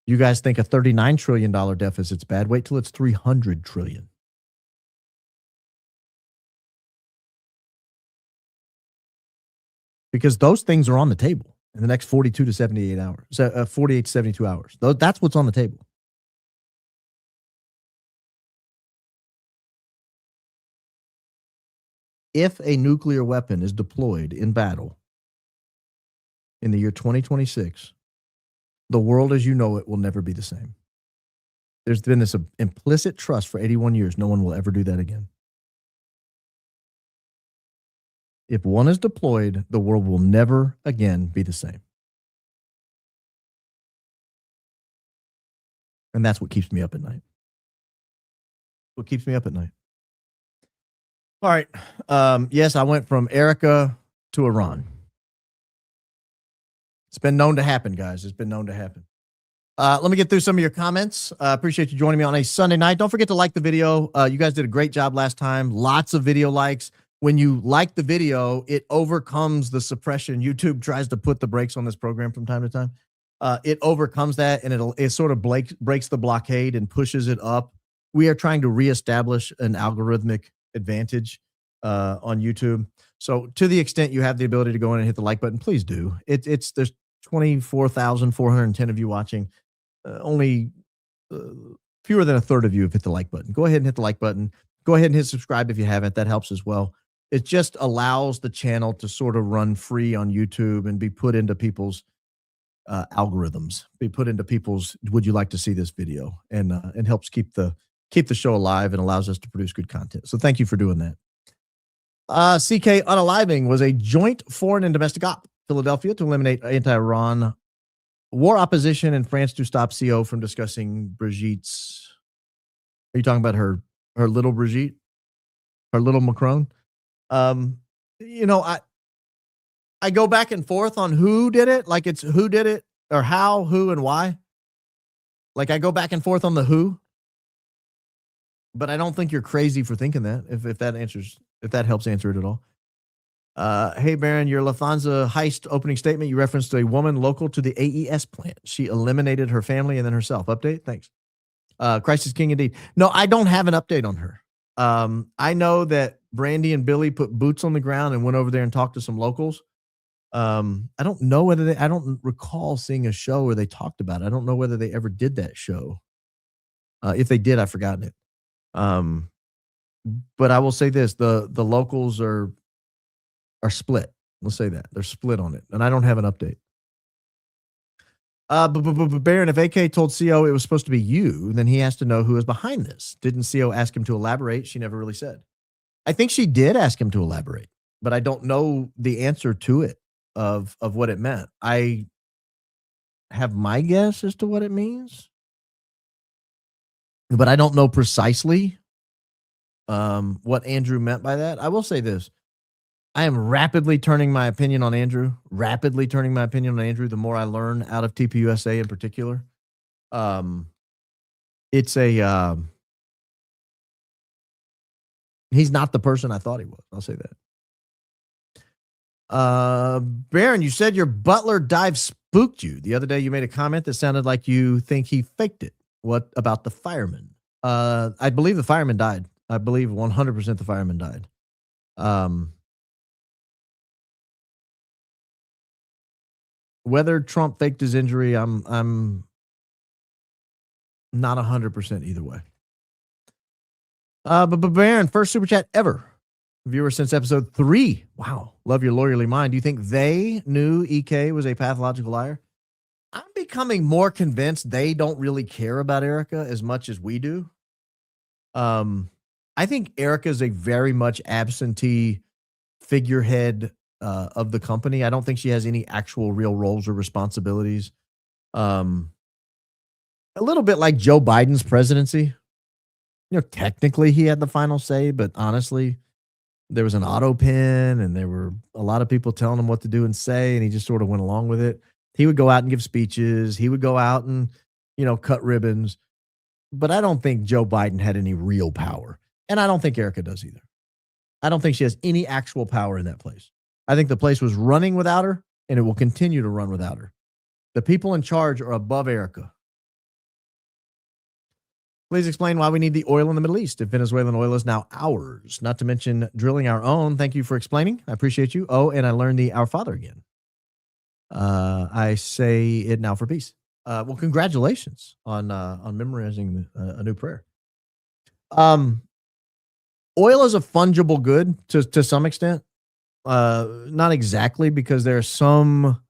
[SPEAKER 1] You guys think a $39 trillion deficit's bad. Wait till it's $300 trillion. Because those things are on the table in the next 42 to 78 hours, 48 to 72 hours. That's what's on the table. If a nuclear weapon is deployed in battle in the year 2026, the world as you know it will never be the same. There's been this implicit trust for 81 years. No one will ever do that again. If one is deployed, the world will never again be the same. And that's what keeps me up at night. What keeps me up at night. All right. Yes, I went from Erika to Iran. It's been known to happen, guys. It's been known to happen. Let me get through some of your comments. Appreciate you joining me on a Sunday night. Don't forget to like the video. You guys did a great job last time. Lots of video likes. When you like the video, it overcomes the suppression. YouTube tries to put the brakes on this program from time to time. It overcomes that, and it sort of breaks the blockade and pushes it up. We are trying to reestablish an algorithmic advantage on YouTube. So to the extent you have the ability to go in and hit the like button, please do. There's 24,410 of you watching. Only fewer than a third of you have hit the like button. Go ahead and hit the like button. Go ahead and hit subscribe if you haven't. That helps as well. It just allows the channel to sort of run free on YouTube and be put into people's algorithms, be put into people's, would you like to see this video? And helps keep the show alive and allows us to produce good content. So thank you for doing that. CK Unaliving was a joint foreign and domestic op, Philadelphia, to eliminate anti-Iran war opposition and France to stop CO from discussing Brigitte's. Are you talking about her little Brigitte? Her little Macron? I go back and forth on who did it. Like it's who did it or how, who, and why. Like I go back and forth on the who. But I don't think you're crazy for thinking that. If that helps answer it at all. Hey Baron, your Lufthansa heist opening statement. You referenced a woman local to the AES plant. She eliminated her family and then herself. Update. Thanks. Crisis King indeed. No, I don't have an update on her. I know that Brandy and Billy put boots on the ground and went over there and talked to some locals. I don't know whether I don't recall seeing a show where they talked about it. I don't know whether they ever did that show. If they did, I've forgotten it. But I will say this, the locals are split. Let's say that. They're split on it. And I don't have an update. But Baron, if AK told CO it was supposed to be you, then he has to know who is behind this. Didn't CO ask him to elaborate? She never really said. I think she did ask him to elaborate, but I don't know the answer to it of what it meant. I have my guess as to what it means, but I don't know precisely what Andrew meant by that. I will say this. I am rapidly turning my opinion on Andrew. The more I learn out of TPUSA in particular. He's not the person I thought he was. I'll say that. Baron, you said your butler dive spooked you. The other day you made a comment that sounded like you think he faked it. What about the fireman? I believe the fireman died. I believe 100% the fireman died. Whether Trump faked his injury, I'm not 100% either way. But Baron, first super chat ever. Viewer since episode 3. Wow. Love your lawyerly mind. Do you think they knew EK was a pathological liar? I'm becoming more convinced they don't really care about Erika as much as we do. I think Erika is a very much absentee figurehead of the company. I don't think she has any actual real roles or responsibilities. A little bit like Joe Biden's presidency. You know, technically he had the final say, but honestly, there was an auto pen and there were a lot of people telling him what to do and say, and he just sort of went along with it. He would go out and give speeches. He would go out and, cut ribbons. But I don't think Joe Biden had any real power. And I don't think Erika does either. I don't think she has any actual power in that place. I think the place was running without her, and it will continue to run without her. The people in charge are above Erika. Please explain why we need the oil in the Middle East if Venezuelan oil is now ours, not to mention drilling our own. Thank you for explaining. I appreciate you. Oh, and I learned the Our Father again. I say it now for peace. Well, congratulations on memorizing a new prayer. Oil is a fungible good to some extent. Not exactly, because there are some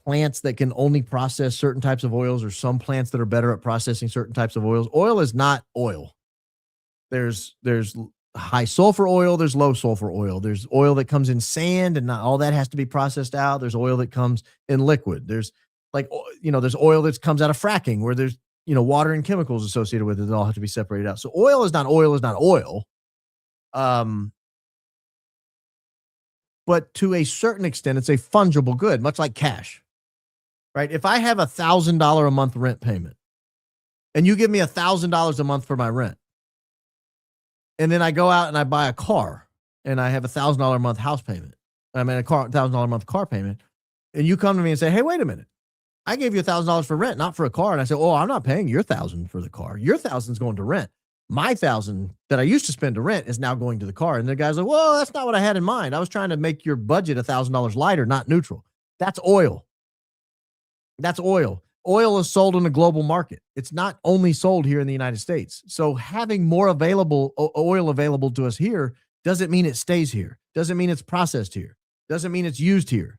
[SPEAKER 1] plants that can only process certain types of oils, or some plants that are better at processing certain types of oils. Oil is not oil. There's high sulfur oil, there's low sulfur oil. There's oil that comes in sand and not all that has to be processed out. There's oil that comes in liquid. There's there's oil that comes out of fracking where there's, water and chemicals associated with it that all have to be separated out. So oil is not oil. But to a certain extent, it's a fungible good, much like cash, right? If I have $1,000 a month rent payment and you give me $1,000 a month for my rent, and then I go out and I buy a car and I have $1,000 a month house payment, $1,000 a month car payment, and you come to me and say, hey, wait a minute. I gave you $1,000 for rent, not for a car. And I say, oh, I'm not paying your $1,000 for the car. Your $1,000 is going to rent. My $1,000 that I used to spend to rent is now going to the car. And the guy's like, well, that's not what I had in mind. I was trying to make your budget $1,000 lighter, not neutral. That's oil. That's oil. Oil is sold in a global market. It's not only sold here in the United States. So having more oil available to us here doesn't mean it stays here. Doesn't mean it's processed here. Doesn't mean it's used here.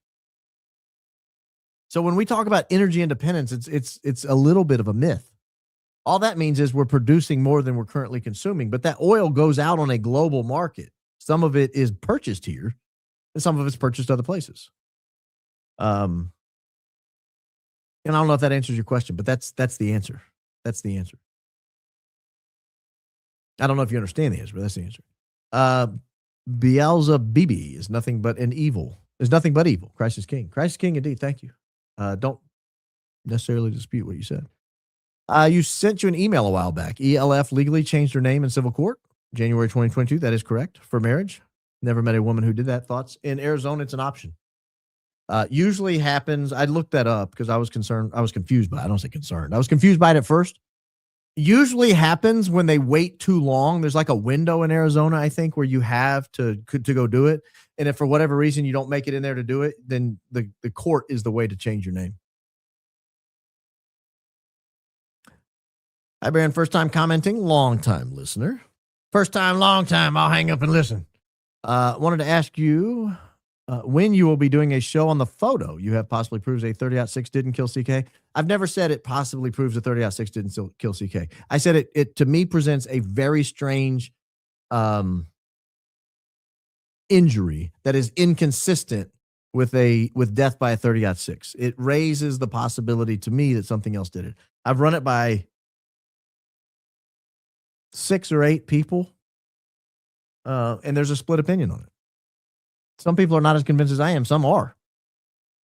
[SPEAKER 1] So when we talk about energy independence, it's a little bit of a myth. All that means is we're producing more than we're currently consuming, but that oil goes out on a global market. Some of it is purchased here, and some of it's purchased other places. And I don't know if that answers your question, but that's the answer. That's the answer. I don't know if you understand the answer, but that's the answer. Beelzebub is nothing but an evil. There's nothing but evil. Christ is king. Christ is king indeed. Thank you. Don't necessarily dispute what you said. You sent you an email a while back. ELF legally changed her name in civil court, January 2022. That is correct. For marriage. Never met a woman who did that. Thoughts? In Arizona, it's an option. Usually happens. I looked that up because I was concerned. I was confused by it. I don't say concerned. I was confused by it at first. Usually happens when they wait too long. There's like a window in Arizona, I think, where you have to go do it. And if for whatever reason you don't make it in there to do it, then the court is the way to change your name. Hi, Baron. First time commenting, long time listener. First time, long time. I'll hang up and listen. Wanted to ask you when you will be doing a show on the photo you have possibly proves a 30-06 didn't kill CK. I've never said it possibly proves a 30-06 didn't kill CK. I said it to me presents a very strange injury that is inconsistent with death by a 30-06. It raises the possibility to me that something else did it. I've run it by 6 or 8 people, and there's a split opinion on it. Some people are not as convinced as I am. Some are.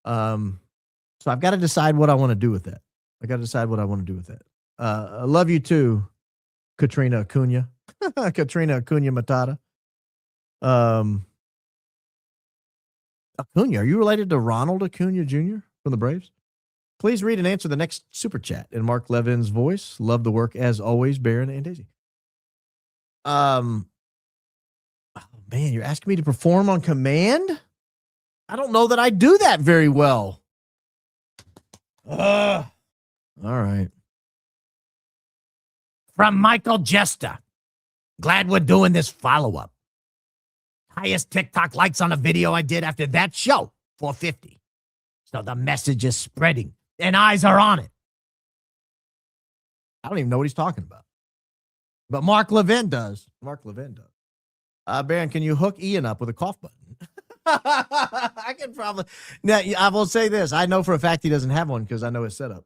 [SPEAKER 1] So I've got to decide what I want to do with that. I love you too, Katrina Acuna. Katrina Acuna Matata. Acuna, are you related to Ronald Acuna Jr. from the Braves? Please read and answer the next super chat in Mark Levin's voice. Love the work as always, Baron and Daisy. Oh man, you're asking me to perform on command? I don't know that I do that very well. All right. From Michael Jester. Glad we're doing this follow-up. Highest TikTok likes on a video I did after that show, 450. So the message is spreading and eyes are on it. I don't even know what he's talking about. But Mark Levin does. Baron, can you hook Ian up with a cough button? I can probably. Now, I will say this. I know for a fact he doesn't have one because I know his setup.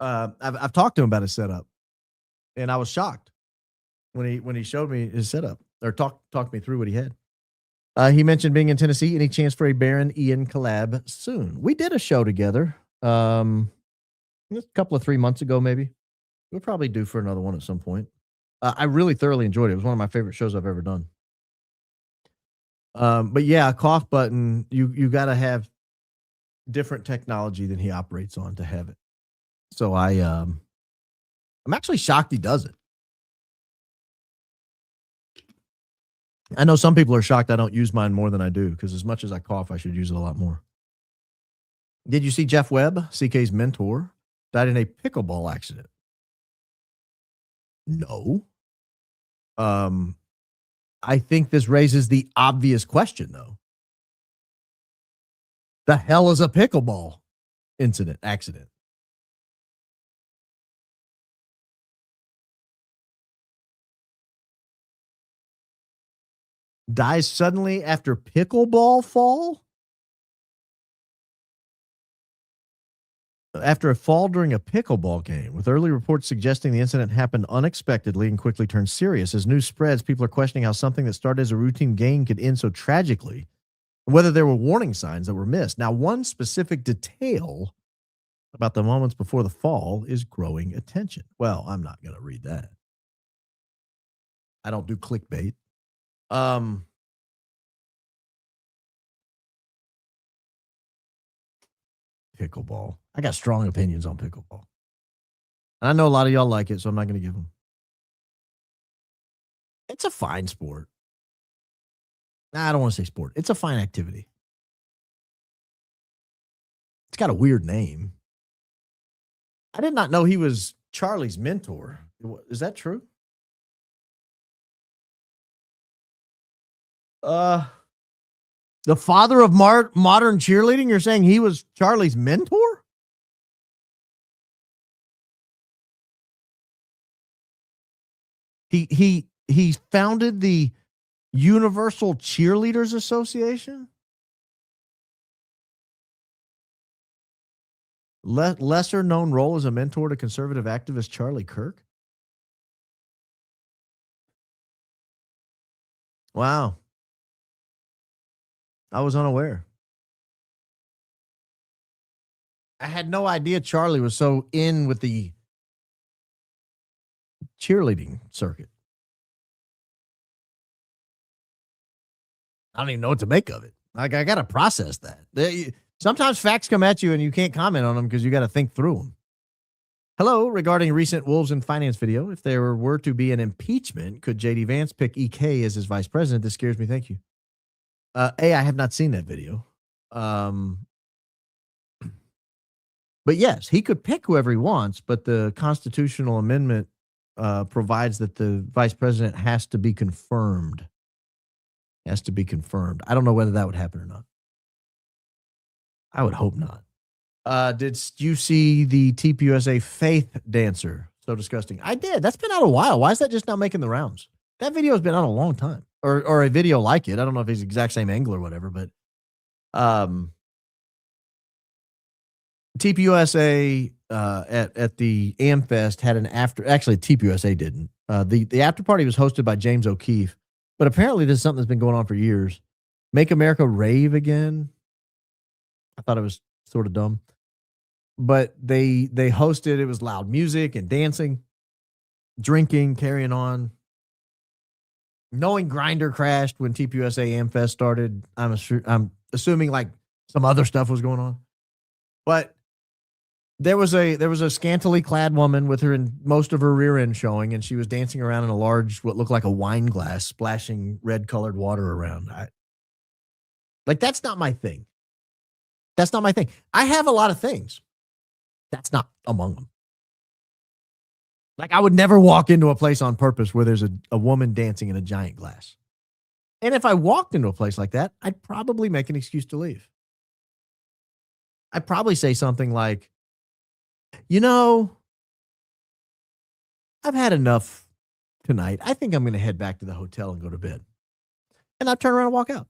[SPEAKER 1] I've talked to him about his setup, and I was shocked when he showed me his setup or talked me through what he had. He mentioned being in Tennessee. Any chance for a Baron Ian collab soon? We did a show together a couple of 3 months ago, maybe. We'll probably do for another one at some point. I really thoroughly enjoyed it. It was one of my favorite shows I've ever done. But yeah, a cough button, you got to have different technology than he operates on to have it. So I'm actually shocked he does it. I know some people are shocked I don't use mine more than I do because as much as I cough, I should use it a lot more. Did you see Jeff Webb, CK's mentor, died in a pickleball accident? No. I think this raises the obvious question, though. The hell is a pickleball accident? Dies suddenly after pickleball fall? After a fall during a pickleball game, with early reports suggesting the incident happened unexpectedly and quickly turned serious. As news spreads, people are questioning how something that started as a routine game could end so tragically, and whether there were warning signs that were missed. Now, one specific detail about the moments before the fall is growing attention. Well, I'm not going to read that. I don't do clickbait. Pickleball. I got strong opinions on pickleball. And I know a lot of y'all like it, so I'm not going to give them. It's a fine sport. Nah, I don't want to say sport. It's a fine activity. It's got a weird name. I did not know he was Charlie's mentor. Is that true? The father of modern cheerleading? You're saying he was Charlie's mentor? He founded the Universal Cheerleaders Association? Lesser known role as a mentor to conservative activist Charlie Kirk? Wow. I was unaware. I had no idea Charlie was so in with the cheerleading circuit. I don't even know what to make of it. Like, I got to process that. Sometimes facts come at you and you can't comment on them because you got to think through them. Hello, regarding recent Wolves in Finance video, if there were to be an impeachment, could JD Vance pick EK as his vice president? This scares me. Thank you. I have not seen that video. But yes, he could pick whoever he wants, but the constitutional amendment provides that the vice president has to be confirmed. Has to be confirmed. I don't know whether that would happen or not. I would hope not. Did you see the TPUSA faith dancer? So disgusting. I did. That's been out a while. Why is that just not making the rounds? That video has been out a long time, or a video like it. I don't know if it's the exact same angle or whatever, but TPUSA at the AmFest had an after. Actually, TPUSA didn't. The after party was hosted by James O'Keefe, but apparently this is something that's been going on for years. Make America Rave Again. I thought it was sort of dumb, but they hosted. It was loud music and dancing, drinking, carrying on. Knowing Grindr crashed when TPUSA AmFest started, I'm assuming like some other stuff was going on, but there was a scantily clad woman with her in most of her rear end showing, and she was dancing around in a large, what looked like a wine glass, splashing red colored water around. That's not my thing. That's not my thing. I have a lot of things. That's not among them. Like, I would never walk into a place on purpose where there's a woman dancing in a giant glass. And if I walked into a place like that, I'd probably make an excuse to leave. I'd probably say something like, I've had enough tonight. I think I'm going to head back to the hotel and go to bed. And I'd turn around and walk out.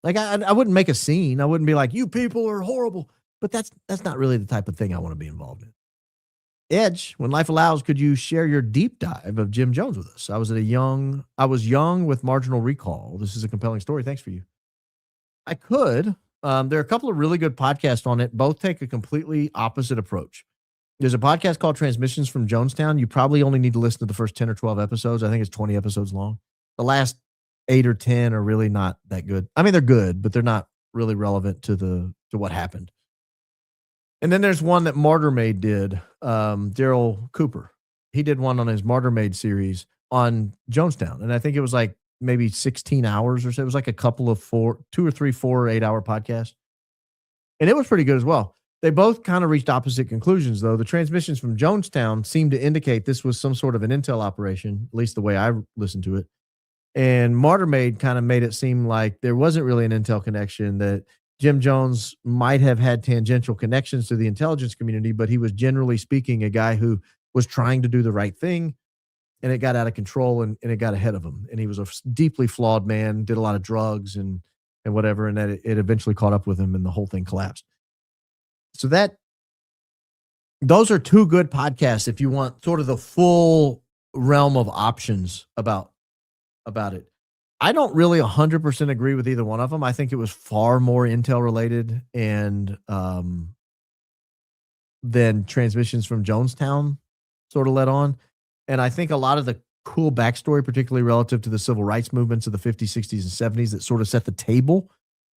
[SPEAKER 1] Like, I wouldn't make a scene. I wouldn't be like, you people are horrible. But that's not really the type of thing I want to be involved in. Edge, when life allows, could you share your deep dive of Jim Jones with us? I was young with marginal recall. This is a compelling story. Thanks for you. I could. There are a couple of really good podcasts on it. Both take a completely opposite approach. There's a podcast called Transmissions from Jonestown. You probably only need to listen to the first 10 or 12 episodes. I think it's 20 episodes long. The last 8 or 10 are really not that good. I mean, they're good, but they're not really relevant to what happened. And then there's one that Martyr Maid did, Daryl Cooper. He did one on his Martyr Maid series on Jonestown. And I think it was like maybe 16 hours or so. It was like a couple of 2 or 3, 4 or 8 hour podcasts. And it was pretty good as well. They both kind of reached opposite conclusions, though. The transmissions from Jonestown seemed to indicate this was some sort of an intel operation, at least the way I listened to it. And Martyr Maid kind of made it seem like there wasn't really an intel connection, that Jim Jones might have had tangential connections to the intelligence community, but he was generally speaking a guy who was trying to do the right thing, and it got out of control and it got ahead of him. And he was a deeply flawed man, did a lot of drugs and whatever, and that it eventually caught up with him and the whole thing collapsed. So those are two good podcasts if you want sort of the full realm of options about it. I don't really 100% agree with either one of them. I think it was far more intel related and than Transmissions from Jonestown sort of led on. And I think a lot of the cool backstory, particularly relative to the civil rights movements of the 50s, 60s, and 70s that sort of set the table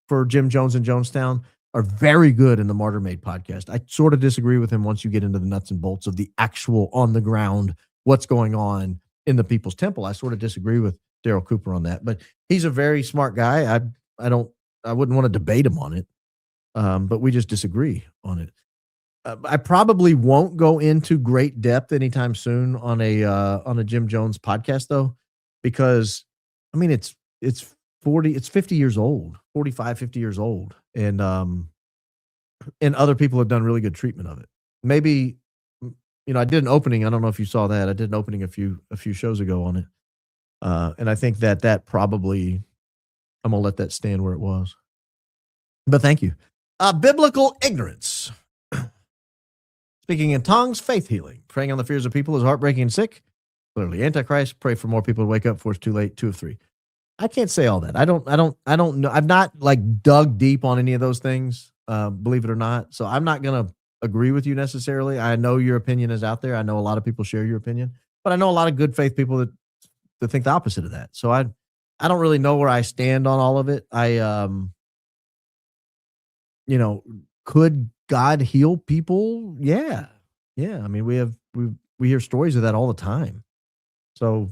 [SPEAKER 1] for Jim Jones and Jonestown, are very good in the Martyr Maid podcast. I sort of disagree with him once you get into the nuts and bolts of the actual on the ground, what's going on in the People's Temple. I sort of disagree with Daryl Cooper on that, but he's a very smart guy. I wouldn't want to debate him on it. But we just disagree on it. I probably won't go into great depth anytime soon on a Jim Jones podcast though, because I mean, it's 50 years old, 45, 50 years old. And other people have done really good treatment of it. Maybe, I did an opening. I don't know if you saw that. I did an opening a few shows ago on it. And I think that probably, I'm going to let that stand where it was. But thank you. Biblical ignorance. Speaking in tongues, faith healing. Praying on the fears of people is heartbreaking and sick. Clearly, Antichrist. Pray for more people to wake up before it's too late. 2 of 3. I can't say all that. I don't know. I've not like dug deep on any of those things, believe it or not. So I'm not gonna agree with you necessarily. I know your opinion is out there. I know a lot of people share your opinion, but I know a lot of good faith people that think the opposite of that. So I don't really know where I stand on all of it. You know, could God heal people? Yeah. Yeah. I mean, we hear stories of that all the time. So,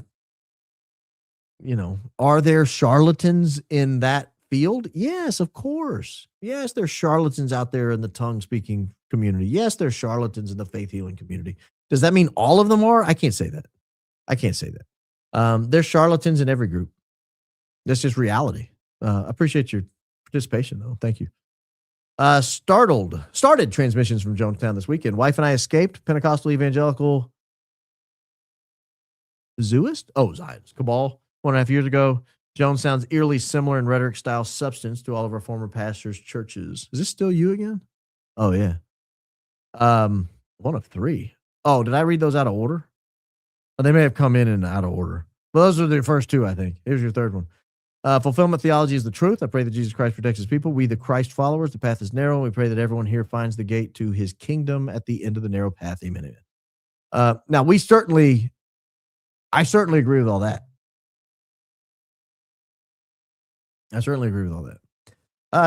[SPEAKER 1] are there charlatans in that field? Yes, of course. Yes, there's charlatans out there in the tongue speaking community. Yes, there's charlatans in the faith healing community. Does that mean all of them are? I can't say that. I can't say that. There's charlatans in every group. That's just reality. Appreciate your participation, though. Thank you. Started transmissions from Jonestown this weekend. Wife and I escaped Pentecostal evangelical Zionist cabal 1.5 years ago. Jones sounds eerily similar in rhetoric, style, substance to all of our former pastors' churches. Is this still you again? Oh yeah. One of three. Oh, did I read those out of order? Oh, they may have come in and out of order. But those are the first two, I think. Here's your third one. Fulfillment theology is the truth. I pray that Jesus Christ protects his people. We, the Christ followers, the path is narrow. We pray that everyone here finds the gate to his kingdom at the end of the narrow path. Amen. Now, I certainly agree with all that.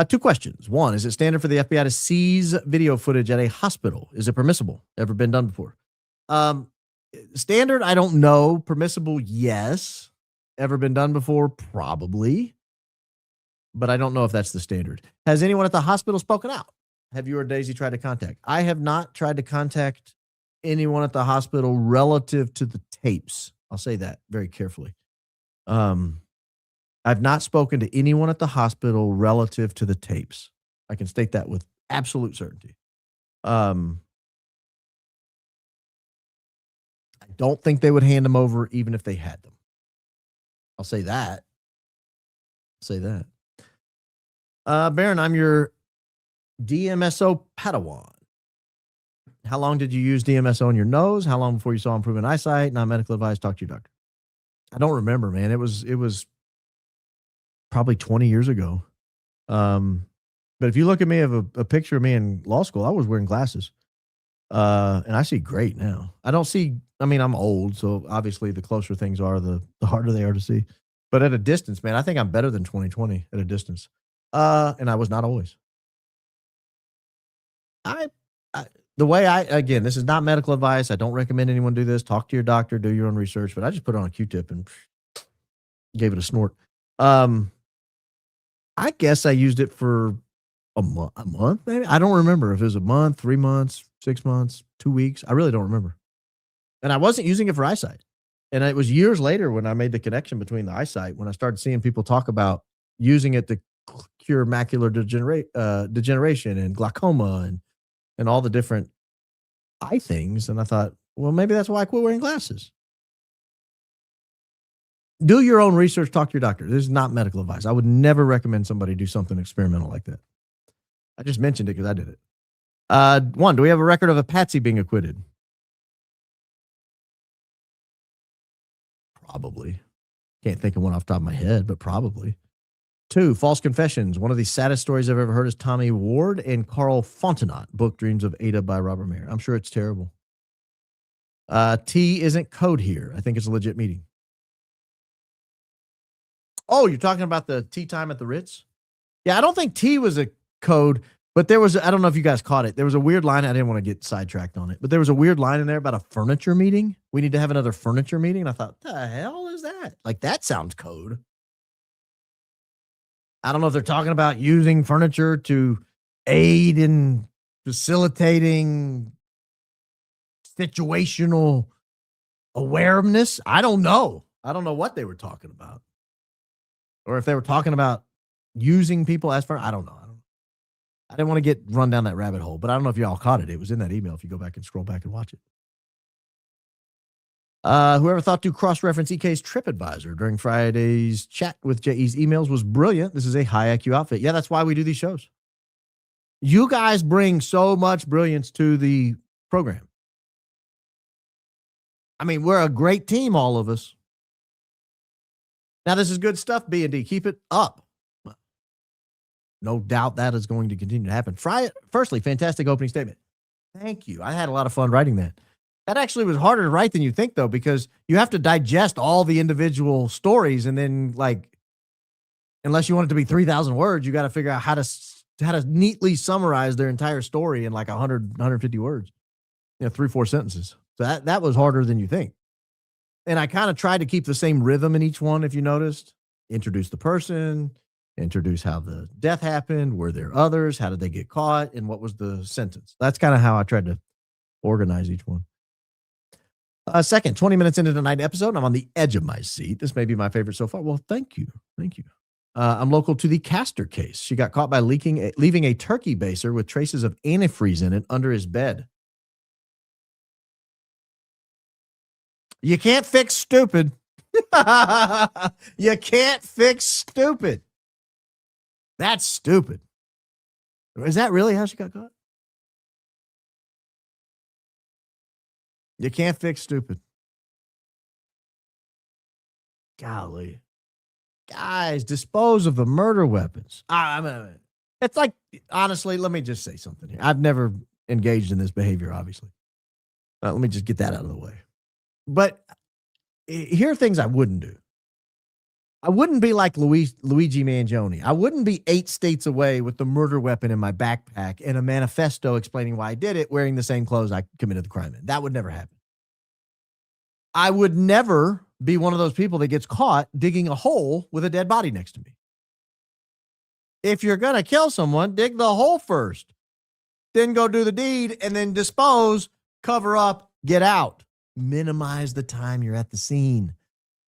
[SPEAKER 1] Two questions. One, is it standard for the FBI to seize video footage at a hospital? Is it permissible? Ever been done before? Standard, I don't know. Permissible, yes. Ever been done before? Probably. But I don't know if that's the standard. Has anyone at the hospital spoken out? Have you or Daisy tried to contact? I have not tried to contact anyone at the hospital relative to the tapes. I'll say that very carefully. I've not spoken to anyone at the hospital relative to the tapes. I can state that with absolute certainty. I don't think they would hand them over even if they had them. I'll say that. Baron, I'm your DMSO Padawan. How long did you use DMSO in your nose? How long before you saw improvement in eyesight? Not medical advice. Talk to your doctor. I don't remember, man. It was probably 20 years ago. But if you look at me of a picture of me in law school, I was wearing glasses. And I see great now. I'm old, so obviously the closer things are, the harder they are to see. But at a distance, man, I think I'm better than 20/20 at a distance. And I was not always. Again, this is not medical advice. I don't recommend anyone do this. Talk to your doctor, do your own research, but I just put it on a Q-tip and gave it a snort. I guess I used it for a month, maybe. I don't remember if it was a month, 3 months, 6 months, 2 weeks. I really don't remember. And I wasn't using it for eyesight. And it was years later when I made the connection between the eyesight, when I started seeing people talk about using it to cure macular degeneration and glaucoma and all the different eye things. And I thought, well, maybe that's why I quit wearing glasses. Do your own research. Talk to your doctor. This is not medical advice. I would never recommend somebody do something experimental like that. I just mentioned it because I did it. One, do we have a record of a patsy being acquitted? Probably. Can't think of one off the top of my head, but probably. 2, false confessions. One of the saddest stories I've ever heard is Tommy Ward and Carl Fontenot, book Dreams of Ada by Robert Mayer. I'm sure it's terrible. T isn't code here. I think it's a legit meeting. Oh, you're talking about the tea time at the Ritz? Yeah, I don't think T was a code, but there was, I don't know if you guys caught it. There was a weird line. I didn't want to get sidetracked on it, but there was a weird line in there about a furniture meeting. We need to have another furniture meeting. And I thought, the hell is that? Like, that sounds code. I don't know if they're talking about using furniture to aid in facilitating situational awareness. I don't know. I don't know what they were talking about. Or if they were talking about using people as I don't know. I didn't want to get run down that rabbit hole, but I don't know if y'all caught it. It was in that email if you go back and scroll back and watch it. Whoever thought to cross-reference EK's TripAdvisor during Friday's chat with JE's emails was brilliant. This is a high IQ outfit. Yeah, that's why we do these shows. You guys bring so much brilliance to the program. I mean, we're a great team, all of us. Now, this is good stuff, B&D. Keep it up. No doubt that is going to continue to happen. Firstly, fantastic opening statement. Thank you. I had a lot of fun writing that. That actually was harder to write than you think, though, because you have to digest all the individual stories, and then, like, unless you want it to be 3,000 words, you got to figure out how to neatly summarize their entire story in like 100, 150 words, 3-4 sentences. So that was harder than you think. And I kind of tried to keep the same rhythm in each one, if you noticed. Introduce the person, introduce how the death happened, were there others, how did they get caught, and what was the sentence. That's kind of how I tried to organize each one. Second, 20 minutes into the night episode, and I'm on the edge of my seat. This may be my favorite so far. Well, thank you. Thank you. I'm local to the Castor case. She got caught by leaving a turkey baser with traces of antifreeze in it under his bed. You can't fix stupid. You can't fix stupid. That's stupid. Is that really how she got caught? You can't fix stupid. Golly. Guys, dispose of the murder weapons. It's like, honestly, let me just say something here. I've never engaged in this behavior, obviously. Let me just get that out of the way. But here are things I wouldn't do. I wouldn't be like Luigi Mangione. I wouldn't be 8 states away with the murder weapon in my backpack and a manifesto explaining why I did it, wearing the same clothes I committed the crime in. That would never happen. I would never be one of those people that gets caught digging a hole with a dead body next to me. If you're going to kill someone, dig the hole first. Then go do the deed and then dispose, cover up, get out. Minimize the time you're at the scene.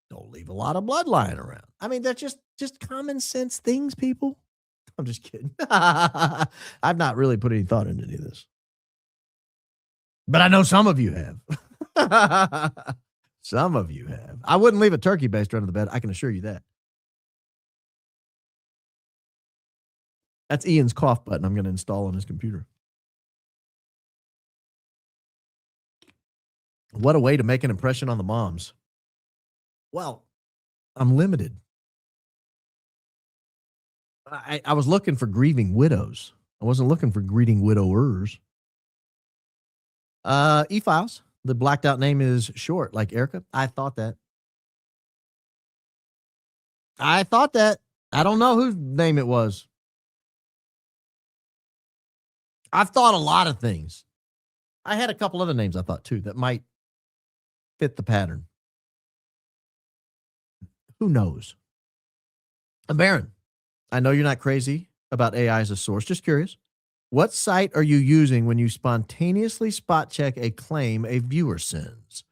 [SPEAKER 1] Don't leave a lot of blood lying around. I mean, that's just common sense things, people. I'm just kidding. I've not really put any thought into any of this. But I know some of you have. Some of you have. I wouldn't leave a turkey baster under the bed. I can assure you that. That's Ian's cough button I'm going to install on his computer. What a way to make an impression on the moms. Well, I'm limited. I was looking for grieving widows. I wasn't looking for greeting widowers. E-Files. The blacked out name is short, like Erika. I thought that. I don't know whose name it was. I've thought a lot of things. I had a couple other names I thought too that might fit the pattern. Who knows? Baron, I know you're not crazy about AI as a source. Just curious. What site are you using when you spontaneously spot check a claim a viewer sends?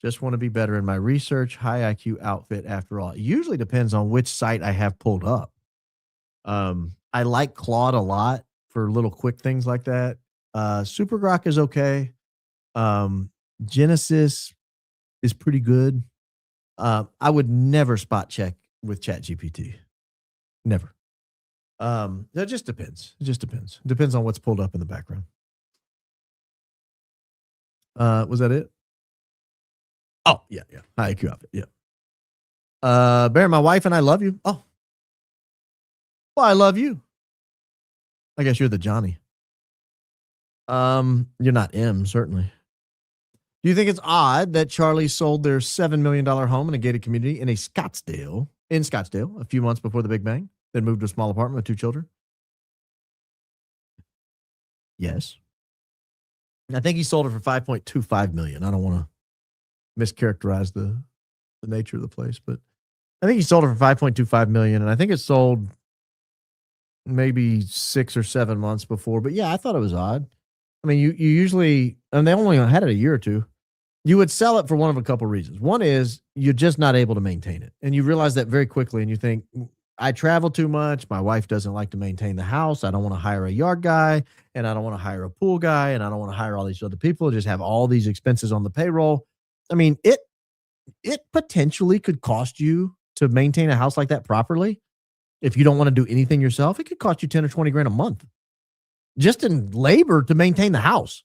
[SPEAKER 1] Just want to be better in my research. High IQ outfit after all. It usually depends on which site I have pulled up. I like Claude a lot for little quick things like that. Supergrok is okay. Genesis is pretty good. I would never spot check with ChatGPT. Never. That just depends. It just depends. It depends on what's pulled up in the background. Was that it? Oh, yeah. High IQ outfit. Yeah. Bear, my wife and I love you. Oh. Well, I love you. I guess you're the Johnny. You're not M, certainly. Do you think it's odd that Charlie sold their $7 million home in a gated community in Scottsdale a few months before the Big Bang, then moved to a small apartment with 2 children? Yes. I think he sold it for $5.25 million. I don't want to mischaracterize the nature of the place, but I think he sold it for $5.25 million, and I think it sold maybe 6 or 7 months before. But yeah, I thought it was odd. I mean, you usually, and they only had it a year or two. You would sell it for one of a couple reasons. One is you're just not able to maintain it. And you realize that very quickly. And you think, I travel too much. My wife doesn't like to maintain the house. I don't want to hire a yard guy. And I don't want to hire a pool guy. And I don't want to hire all these other people. Just have all these expenses on the payroll. I mean, it potentially could cost you to maintain a house like that properly. If you don't want to do anything yourself, it could cost you 10 or 20 grand a month just in labor to maintain the house.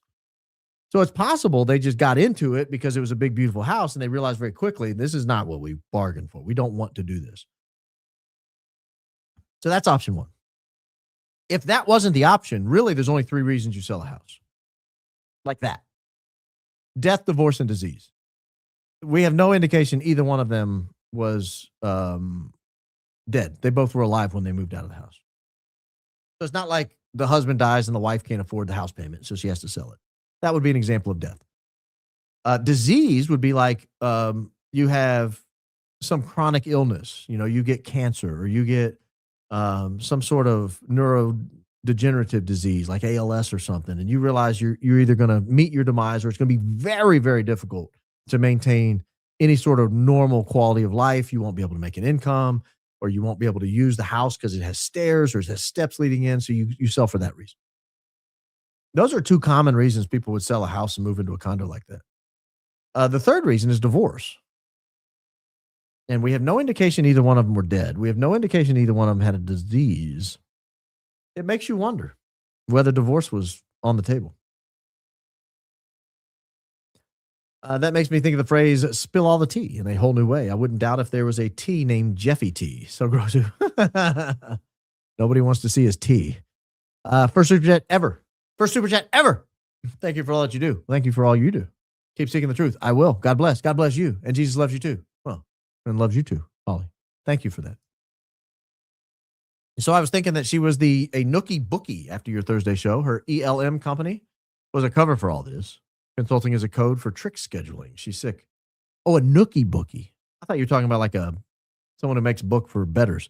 [SPEAKER 1] So it's possible they just got into it because it was a big, beautiful house, and they realized very quickly, this is not what we bargained for. We don't want to do this. So that's option one. If that wasn't the option, really, there's only 3 reasons you sell a house. Like that. Death, divorce, and disease. We have no indication either one of them was dead. They both were alive when they moved out of the house. So it's not like the husband dies and the wife can't afford the house payment, so she has to sell it. That would be an example of death. Disease would be like you have some chronic illness. You get cancer, or you get some sort of neurodegenerative disease like ALS or something, and you realize you're either going to meet your demise, or it's going to be very, very difficult to maintain any sort of normal quality of life. You won't be able to make an income, or you won't be able to use the house because it has stairs or it has steps leading in. So you sell for that reason. Those are 2 common reasons people would sell a house and move into a condo like that. The third reason is divorce. And we have no indication either one of them were dead. We have no indication either one of them had a disease. It makes you wonder whether divorce was on the table. That makes me think of the phrase, spill all the tea, in a whole new way. I wouldn't doubt if there was a tea named Jeffy T. So gross. Nobody wants to see his tea. First super chat ever. First super chat ever. Thank you for all that you do. Thank you for all you do. Keep seeking the truth. I will. God bless. God bless you. And Jesus loves you too. Well, and loves you too, Holly. Thank you for that. So I was thinking that she was a Nookie Bookie after your Thursday show. Her ELM company was a cover for all this. Consulting is a code for trick scheduling. She's sick. Oh, a Nookie Bookie. I thought you were talking about like someone who makes book for bettors.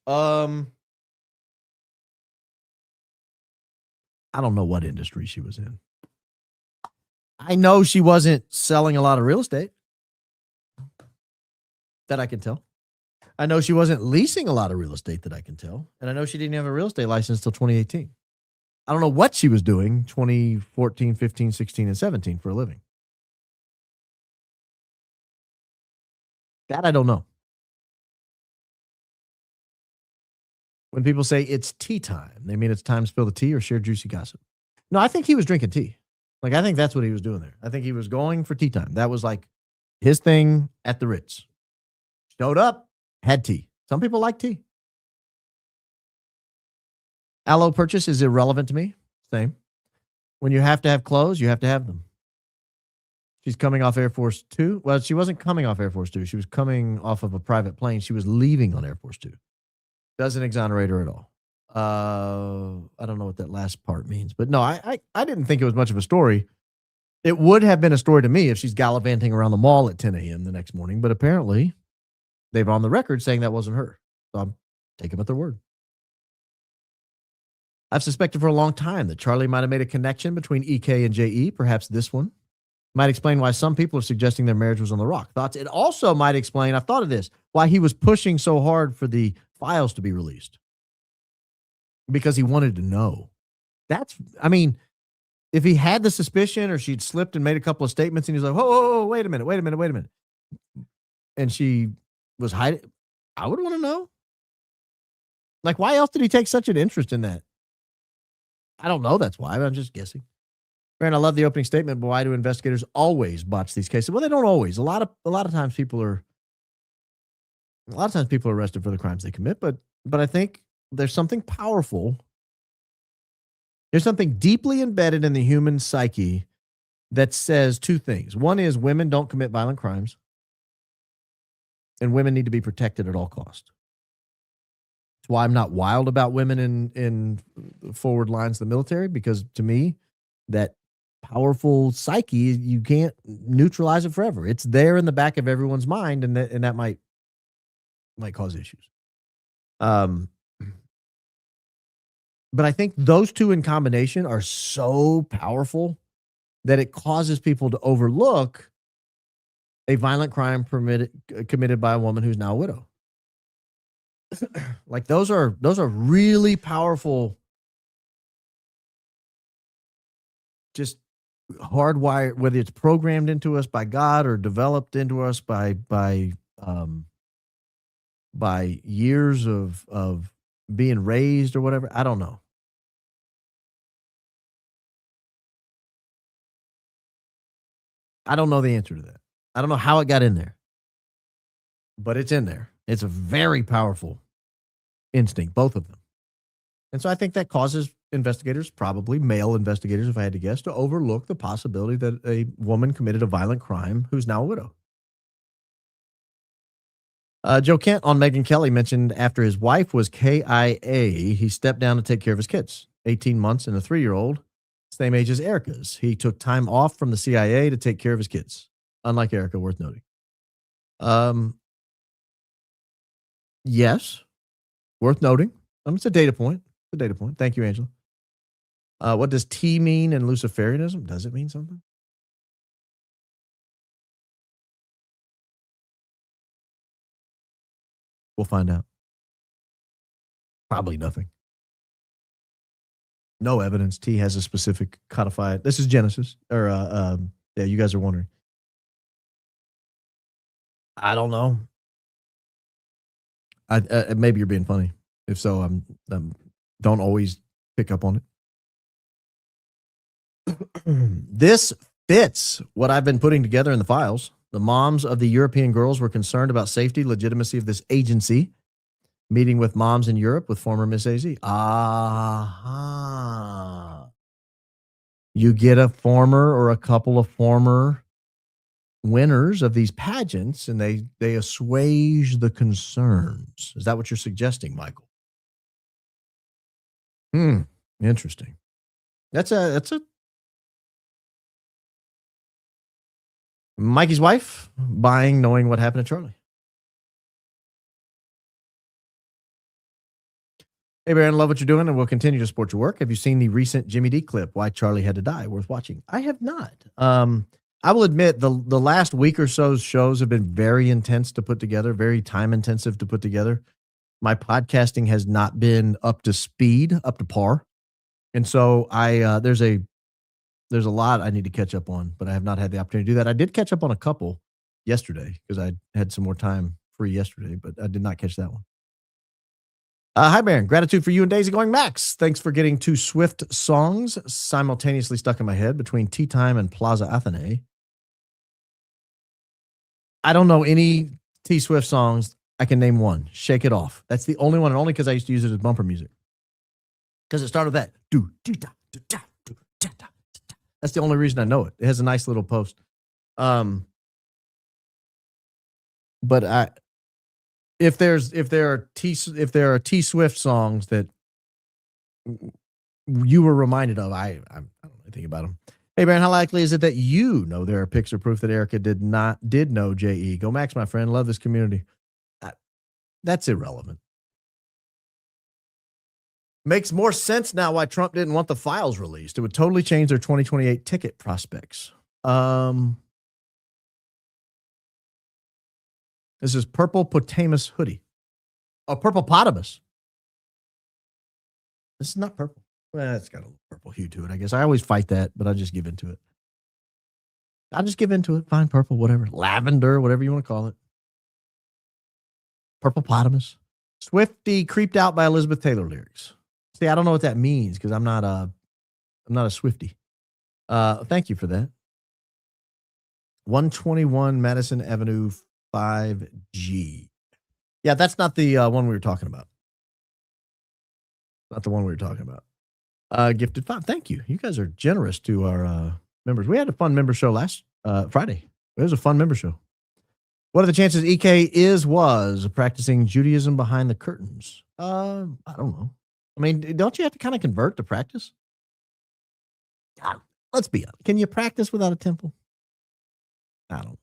[SPEAKER 1] I don't know what industry she was in. I know she wasn't selling a lot of real estate. That I can tell. I know she wasn't leasing a lot of real estate, that I can tell. And I know she didn't have a real estate license till 2018. I don't know what she was doing 2014, 15, 16, and 17 for a living. That I don't know. When people say it's tea time, they mean it's time to spill the tea or share juicy gossip. No, I think he was drinking tea. Like, I think that's what he was doing there. I think he was going for tea time. That was like his thing at the Ritz. Showed up, had tea. Some people like tea. Allo purchase is irrelevant to me. Same. When you have to have clothes, you have to have them. She's coming off Air Force Two. Well, she wasn't coming off Air Force Two. She was coming off of a private plane. She was leaving on Air Force Two. Doesn't exonerate her at all. I don't know what that last part means, but no, I didn't think it was much of a story. It would have been a story to me if she's gallivanting around the mall at 10 a.m. the next morning, but apparently they've on the record saying that wasn't her. So I'm taking them at their word. I've suspected for a long time that Charlie might have made a connection between EK and JE. Perhaps this one might explain why some people are suggesting their marriage was on the rock. Thoughts? It also might explain, I've thought of this, why he was pushing so hard for the files to be released. Because he wanted to know. If he had the suspicion, or she'd slipped and made a couple of statements and he's like, whoa, wait a minute. And she was hiding, I would want to know. Like, why else did he take such an interest in that? I don't know. That's why. I'm just guessing. Brand, I love the opening statement, but why do investigators always botch these cases? Well, they don't always. A lot of times people are arrested for the crimes they commit, but I think there's something powerful. There's something deeply embedded in the human psyche that says 2 things. One is women don't commit violent crimes, and women need to be protected at all costs. That's why I'm not wild about women in forward lines of the military, because to me, that powerful psyche, you can't neutralize it forever. It's there in the back of everyone's mind, and that might cause issues. But I think those 2 in combination are so powerful that it causes people to overlook a violent crime committed by a woman who's now a widow. Like, those are really powerful, just hardwired, whether it's programmed into us by God or developed into us by years of being raised or whatever. I don't know. I don't know the answer to that. I don't know how it got in there, but it's in there. It's a very powerful instinct, both of them. And so I think that causes investigators, probably male investigators, if I had to guess, to overlook the possibility that a woman committed a violent crime who's now a widow. Joe Kent on Megyn Kelly mentioned after his wife was KIA, he stepped down to take care of his kids, 18 months and a 3-year-old, same age as Erika's. He took time off from the CIA to take care of his kids, unlike Erika, worth noting. Yes, worth noting. It's a data point. It's a data point. Thank you, Angela. What does T mean in Luciferianism? Does it mean something? We'll find out. Probably nothing. No evidence. T has a specific codified. This is Genesis. Or, yeah, you guys are wondering. I don't know. Maybe you're being funny. If so, I'm don't always pick up on it. This fits what I've been putting together in the files. The moms of the European girls were concerned about safety, legitimacy of this agency. Meeting with moms in Europe with former Miss AZ. Aha. You get a former or a couple of former winners of these pageants and they assuage the concerns. Is that what you're suggesting, Michael? Interesting. That's a Mikey's wife buying, knowing what happened to Charlie. Hey, Baron, love what you're doing, and we'll continue to support your work. Have you seen the recent Jimmy D clip, Why Charlie Had to Die? Worth watching. I have not. I will admit the last week or so's shows have been very intense to put together, very time intensive to put together. My podcasting has not been up to speed, up to par. And so there's a lot I need to catch up on, but I have not had the opportunity to do that. I did catch up on a couple yesterday because I had some more time free yesterday, but I did not catch that one. Hi, Baron. Gratitude for you and Daisy Going Max. Thanks for getting 2 Swift songs simultaneously stuck in my head between Tea Time and Plaza Athene. I don't know any T Swift songs. I can name one. Shake It Off. That's the only one, and only because I used to use it as bumper music. Because it started with that. That's the only reason I know it. It has a nice little post. But if there are T Swift songs that you were reminded of, I don't know anything about them. Hey, Baron, how likely is it that you know there are pics or proof that Erika did know JE? Go Max, my friend. Love this community. That's irrelevant. Makes more sense now why Trump didn't want the files released. It would totally change their 2028 ticket prospects. This is Purple Potamus hoodie. Oh, Purple Potamus. This is not purple. Well, it's got a purple hue to it, I guess. I always fight that, but I just give into it. Fine, purple, whatever. Lavender, whatever you want to call it. Purple Potamus. Swifty creeped out by Elizabeth Taylor lyrics. See, I don't know what that means because I'm not a Swifty. Thank you for that. 121 Madison Avenue 5G. Yeah, that's not the one we were talking about. Not the one we were talking about. Gifted 5. Thank you. You guys are generous to our members. We had a fun member show last Friday. It was a fun member show. What are the chances EK was practicing Judaism behind the curtains? I don't know. I mean, don't you have to kind of convert to practice? Let's be honest. Can you practice without a temple? I don't know.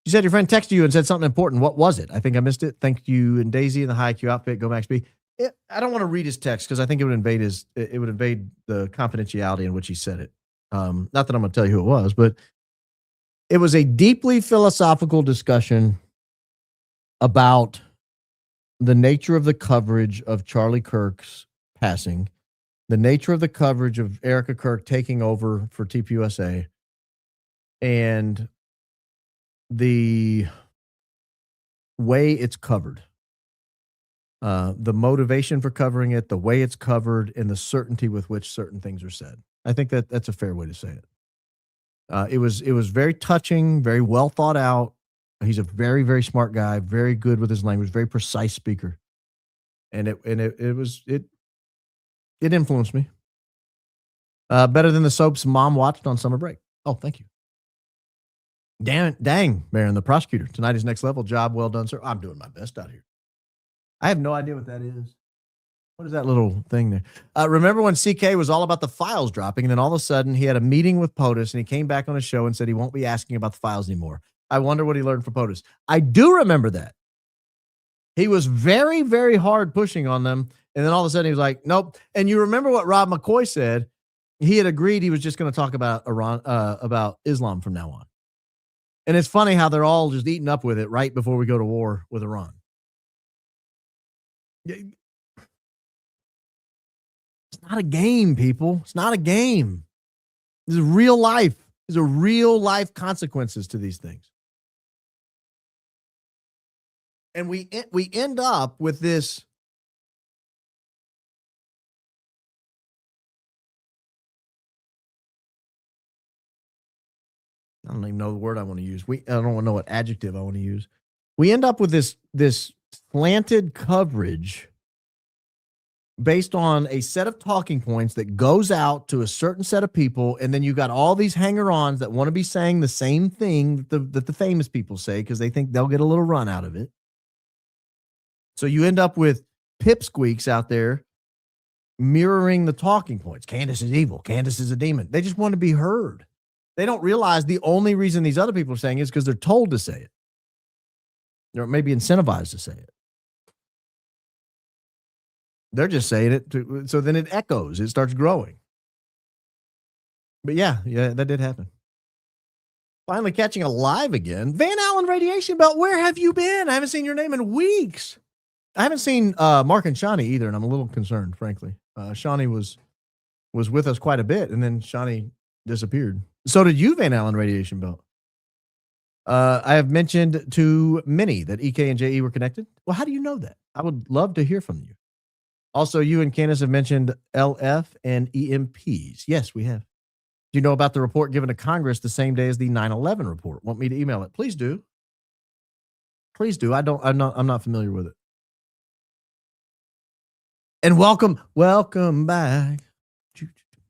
[SPEAKER 1] You said your friend texted you and said something important. What was it? I think I missed it. Thank you and Daisy in the high IQ outfit. Go Max B. I don't want to read his text because I think it would invade the confidentiality in which he said it. Not that I'm going to tell you who it was, but it was a deeply philosophical discussion about the nature of the coverage of Charlie Kirk's passing, the nature of the coverage of Erika Kirk taking over for TPUSA, and the way it's covered. The motivation for covering it, the way it's covered, and the certainty with which certain things are said. I think that's a fair way to say it. It was very touching, very well thought out. He's a very, very smart guy, very good with his language, very precise speaker. And it influenced me. Better than the soaps mom watched on summer break. Oh, thank you. Dang, Baron, the prosecutor. Tonight is next level. Job well done, sir. I'm doing my best out here. I have no idea what that is. What is that little thing there? Remember when CK was all about the files dropping, and then all of a sudden he had a meeting with POTUS, and he came back on his show and said he won't be asking about the files anymore. I wonder what he learned from POTUS. I do remember that. He was very, very hard pushing on them, and then all of a sudden he was like, nope. And you remember what Rob McCoy said? He had agreed he was just going to talk about Iran, about Islam from now on. And it's funny how they're all just eating up with it right before we go to war with Iran. It's not a game, people. It's not a game. This is real life. These are real life consequences to these things. And we end up with this. I don't even know the word I want to use. I don't know what adjective I want to use. We end up with this slanted coverage based on a set of talking points that goes out to a certain set of people, and then you got all these hanger-ons that want to be saying the same thing that the famous people say because they think they'll get a little run out of it. So you end up with pipsqueaks out there mirroring the talking points. Candace is evil. Candace is a demon. They just want to be heard. They don't realize the only reason these other people are saying it is because they're told to say it. Or maybe incentivized to say it. They're just saying it. So then it echoes. It starts growing. But yeah, that did happen. Finally catching alive again. Van Allen Radiation Belt, where have you been? I haven't seen your name in weeks. I haven't seen Mark and Shawnee either, and I'm a little concerned, frankly. Shawnee was with us quite a bit, and then Shawnee disappeared. So did you, Van Allen Radiation Belt. I have mentioned to many that EK and JE were connected. Well, how do you know that? I would love to hear from you. Also, you and Candace have mentioned LF and EMPs. Yes, we have. Do you know about the report given to Congress the same day as the 9/11 report? Want me to email it? Please do. Please do. I'm not familiar with it. And welcome back.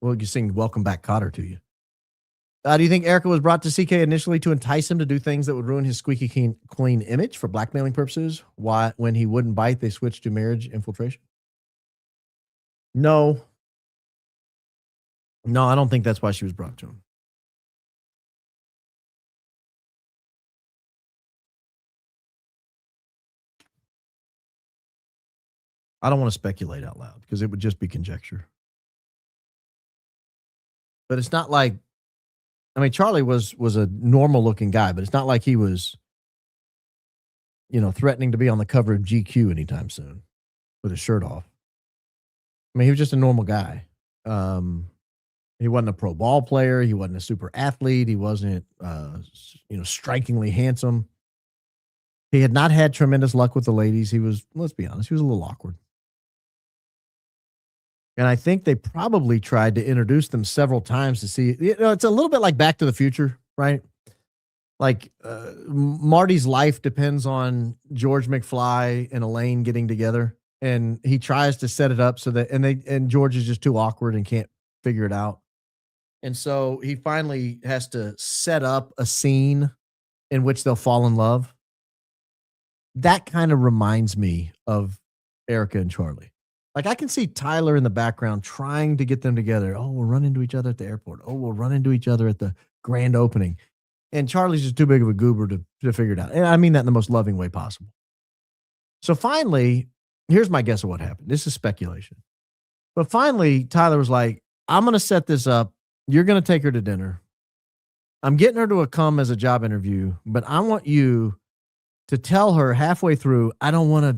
[SPEAKER 1] Well, you sing "Welcome Back, Cotter" to you. Do you think Erika was brought to CK initially to entice him to do things that would ruin his squeaky clean image for blackmailing purposes? Why, when he wouldn't bite, they switched to marriage infiltration? No, I don't think that's why she was brought to him. I don't want to speculate out loud because it would just be conjecture. But it's not like, I mean, Charlie was a normal looking guy, but it's not like he was, threatening to be on the cover of GQ anytime soon with his shirt off. I mean, he was just a normal guy. He wasn't a pro ball player. He wasn't a super athlete. He wasn't, strikingly handsome. He had not had tremendous luck with the ladies. He was, let's be honest, he was a little awkward. And I think they probably tried to introduce them several times to see, it's a little bit like Back to the Future, right? Like Marty's life depends on George McFly and Elaine getting together. And he tries to set it up so that, and George is just too awkward and can't figure it out. And so he finally has to set up a scene in which they'll fall in love. That kind of reminds me of Erika and Charlie. Like I can see Tyler in the background trying to get them together. Oh, we'll run into each other at the airport. Oh, we'll run into each other at the grand opening. And Charlie's just too big of a goober to figure it out. And I mean that in the most loving way possible. So finally, here's my guess of what happened. This is speculation. But finally, Tyler was like, I'm going to set this up. You're going to take her to dinner. I'm getting her to come as a job interview, but I want you to tell her halfway through, I don't want to,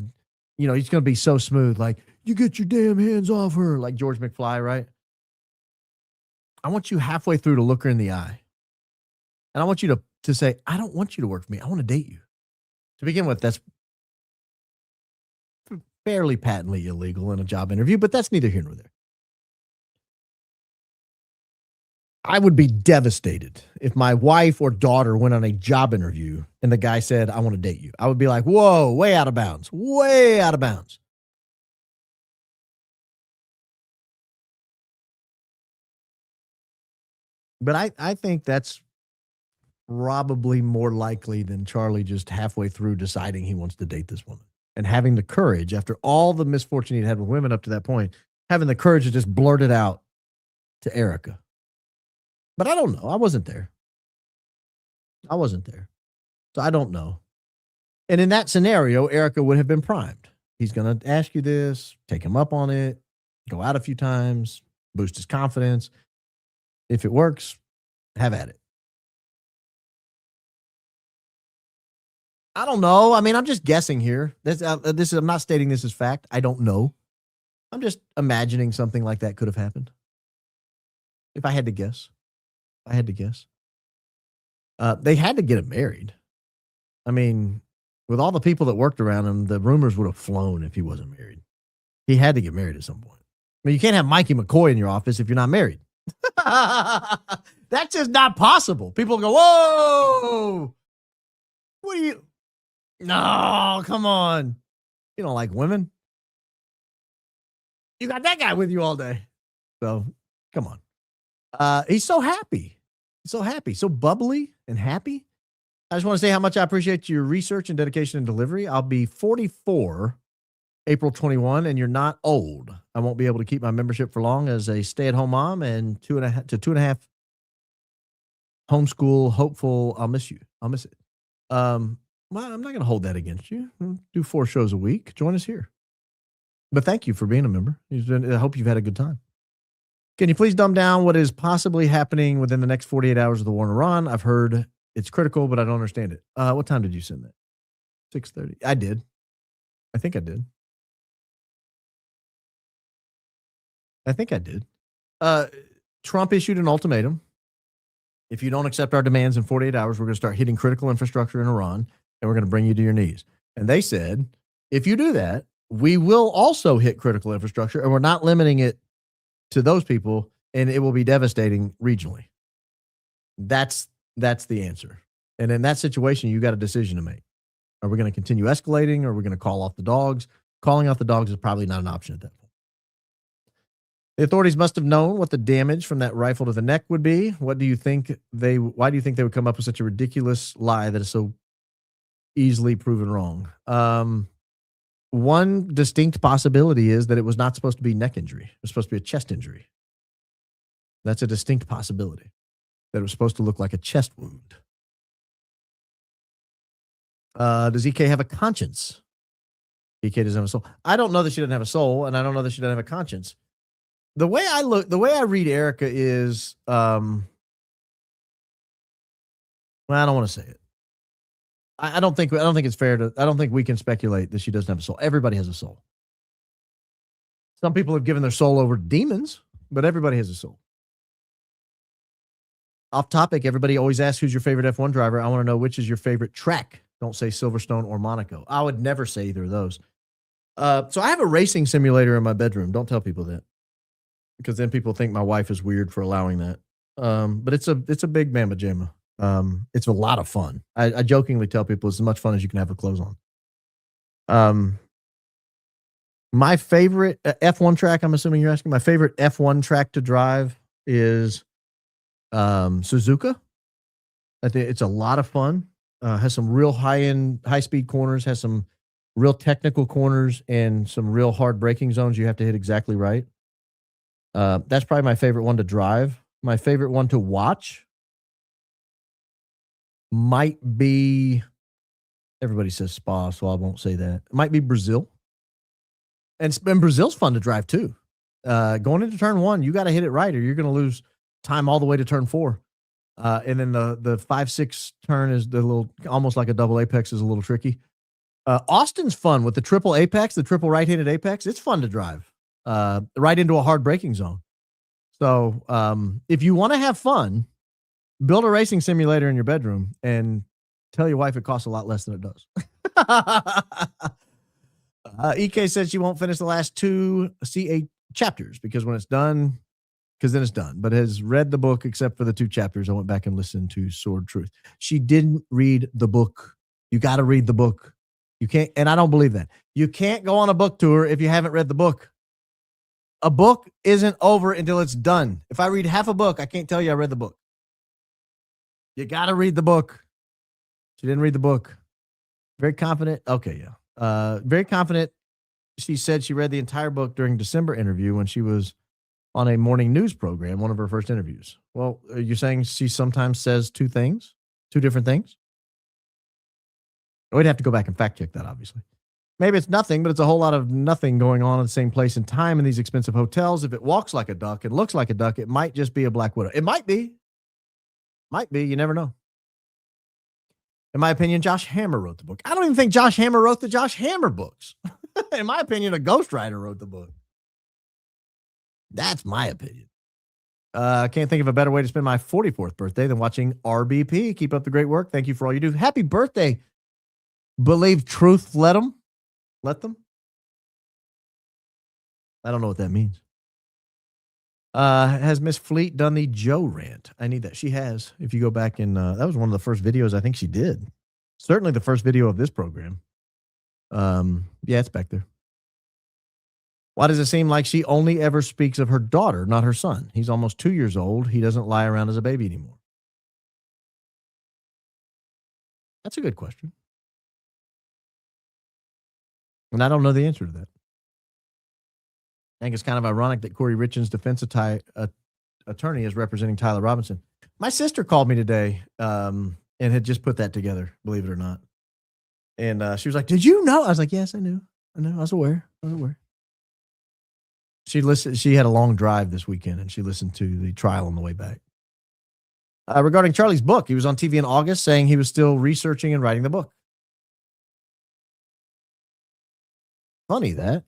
[SPEAKER 1] he's going to be so smooth. Like, you get your damn hands off her, like George McFly, right? I want you halfway through to look her in the eye. And I want you to say, I don't want you to work for me. I want to date you. To begin with, that's fairly patently illegal in a job interview, but that's neither here nor there. I would be devastated if my wife or daughter went on a job interview and the guy said, I want to date you. I would be like, whoa, way out of bounds, way out of bounds. But I think that's probably more likely than Charlie just halfway through deciding he wants to date this woman and having the courage, after all the misfortune he'd had with women up to that point, having the courage to just blurt it out to Erika. But I don't know. I wasn't there. So I don't know. And in that scenario, Erika would have been primed. He's going to ask you this, take him up on it, go out a few times, boost his confidence. If it works, have at it. I don't know. I mean, I'm just guessing here. I'm not stating this as fact. I don't know. I'm just imagining something like that could have happened. If I had to guess. They had to get him married. I mean, with all the people that worked around him, the rumors would have flown if he wasn't married. He had to get married at some point. I mean, you can't have Mikey McCoy in your office if you're not married. That's just not possible. People go, whoa, what are you? No, come on. You don't like women. You got that guy with you all day. So come on. He's so happy. So bubbly and happy. I just want to say how much I appreciate your research and dedication and delivery. I'll be 44 April 21, and you're not old. I won't be able to keep my membership for long as a stay-at-home mom and 2.5 homeschool hopeful. I'll miss you. I'll miss it. Well, I'm not going to hold that against you. We'll do 4 shows a week. Join us here. But thank you for being a member. I hope you've had a good time. Can you please dumb down what is possibly happening within the next 48 hours of the war in Iran? I've heard it's critical, but I don't understand it. What time did you send that? 6:30. I did. I think I did. Trump issued an ultimatum. If you don't accept our demands in 48 hours, we're going to start hitting critical infrastructure in Iran, and we're going to bring you to your knees. And they said, if you do that, we will also hit critical infrastructure, and we're not limiting it to those people, and it will be devastating regionally. That's the answer. And in that situation, you got a decision to make. Are we going to continue escalating, or are we going to call off the dogs? Calling off the dogs is probably not an option at that point. The authorities must have known what the damage from that rifle to the neck would be. Why do you think they would come up with such a ridiculous lie that is so easily proven wrong? One distinct possibility is that it was not supposed to be neck injury. It was supposed to be a chest injury. That's a distinct possibility. That it was supposed to look like a chest wound. Does EK have a conscience? EK doesn't have a soul. I don't know that she doesn't have a soul, and I don't know that she doesn't have a conscience. The way I read Erika is, well, I don't want to say it. I don't think it's fair I don't think we can speculate that she doesn't have a soul. Everybody has a soul. Some people have given their soul over to demons, but everybody has a soul. Off topic, everybody always asks who's your favorite F1 driver. I want to know which is your favorite track. Don't say Silverstone or Monaco. I would never say either of those. So I have a racing simulator in my bedroom. Don't tell people that, because then people think my wife is weird for allowing that. But it's a big mamma jamma. It's a lot of fun. I jokingly tell people it's as much fun as you can have with clothes on. My favorite F1 track, I'm assuming you're asking, my favorite F1 track to drive is Suzuka. I think it's a lot of fun. Has some real high-speed corners, has some real technical corners, and some real hard braking zones you have to hit exactly right. That's probably my favorite one to drive. My favorite one to watch might be, everybody says Spa, so I won't say that. It might be Brazil. And Brazil's fun to drive too. Going into turn 1, you got to hit it right or you're going to lose time all the way to turn 4. And then the 5-6 turn is the little, almost like a double apex, is a little tricky. Austin's fun with the triple apex, the triple right-handed apex. It's fun to drive right into a hard braking zone. So if you want to have fun, build a racing simulator in your bedroom and tell your wife it costs a lot less than it does. EK said she won't finish the last 2 C8 chapters because when it's done, because then it's done, but has read the book except for the 2 chapters. I went back and listened to Sword Truth. She didn't read the book. You got to read the book. You can't, and I don't believe that. You can't go on a book tour if you haven't read the book. A book isn't over until it's done. If I read half a book, I can't tell you I read the book. You got to read the book. She didn't read the book. Very confident. Okay, yeah. Very confident. She said she read the entire book during December interview when she was on a morning news program, one of her first interviews. Well, are you saying she sometimes says 2 things, 2 different things? We'd have to go back and fact check that, obviously. Maybe it's nothing, but it's a whole lot of nothing going on in the same place and time in these expensive hotels. If it walks like a duck and looks like a duck, it might just be a black widow. It might be. Might be. You never know. In my opinion, Josh Hammer wrote the book. I don't even think Josh Hammer wrote the Josh Hammer books. In my opinion, a ghostwriter wrote the book. That's my opinion. I can't think of a better way to spend my 44th birthday than watching RBP. Keep up the great work. Thank you for all you do. Happy birthday. Believe truth, let them. Let them. I don't know what that means. Has Miss Fleet done the Joe rant? I need that. She has. If you go back and that was one of the first videos I think she did. Certainly the first video of this program. Yeah, it's back there. Why does it seem like she only ever speaks of her daughter, not her son? He's almost 2 years old. He doesn't lie around as a baby anymore. That's a good question. And I don't know the answer to that. I think it's kind of ironic that Corey Richens' defense attorney is representing Tyler Robinson. My sister called me today and had just put that together, believe it or not. And she was like, "Did you know?" I was like, "Yes, I knew. I knew. I was aware. She listened. She had a long drive this weekend, and she listened to the trial on the way back. Regarding Charlie's book, he was on TV in August saying he was still researching and writing the book. Funny that.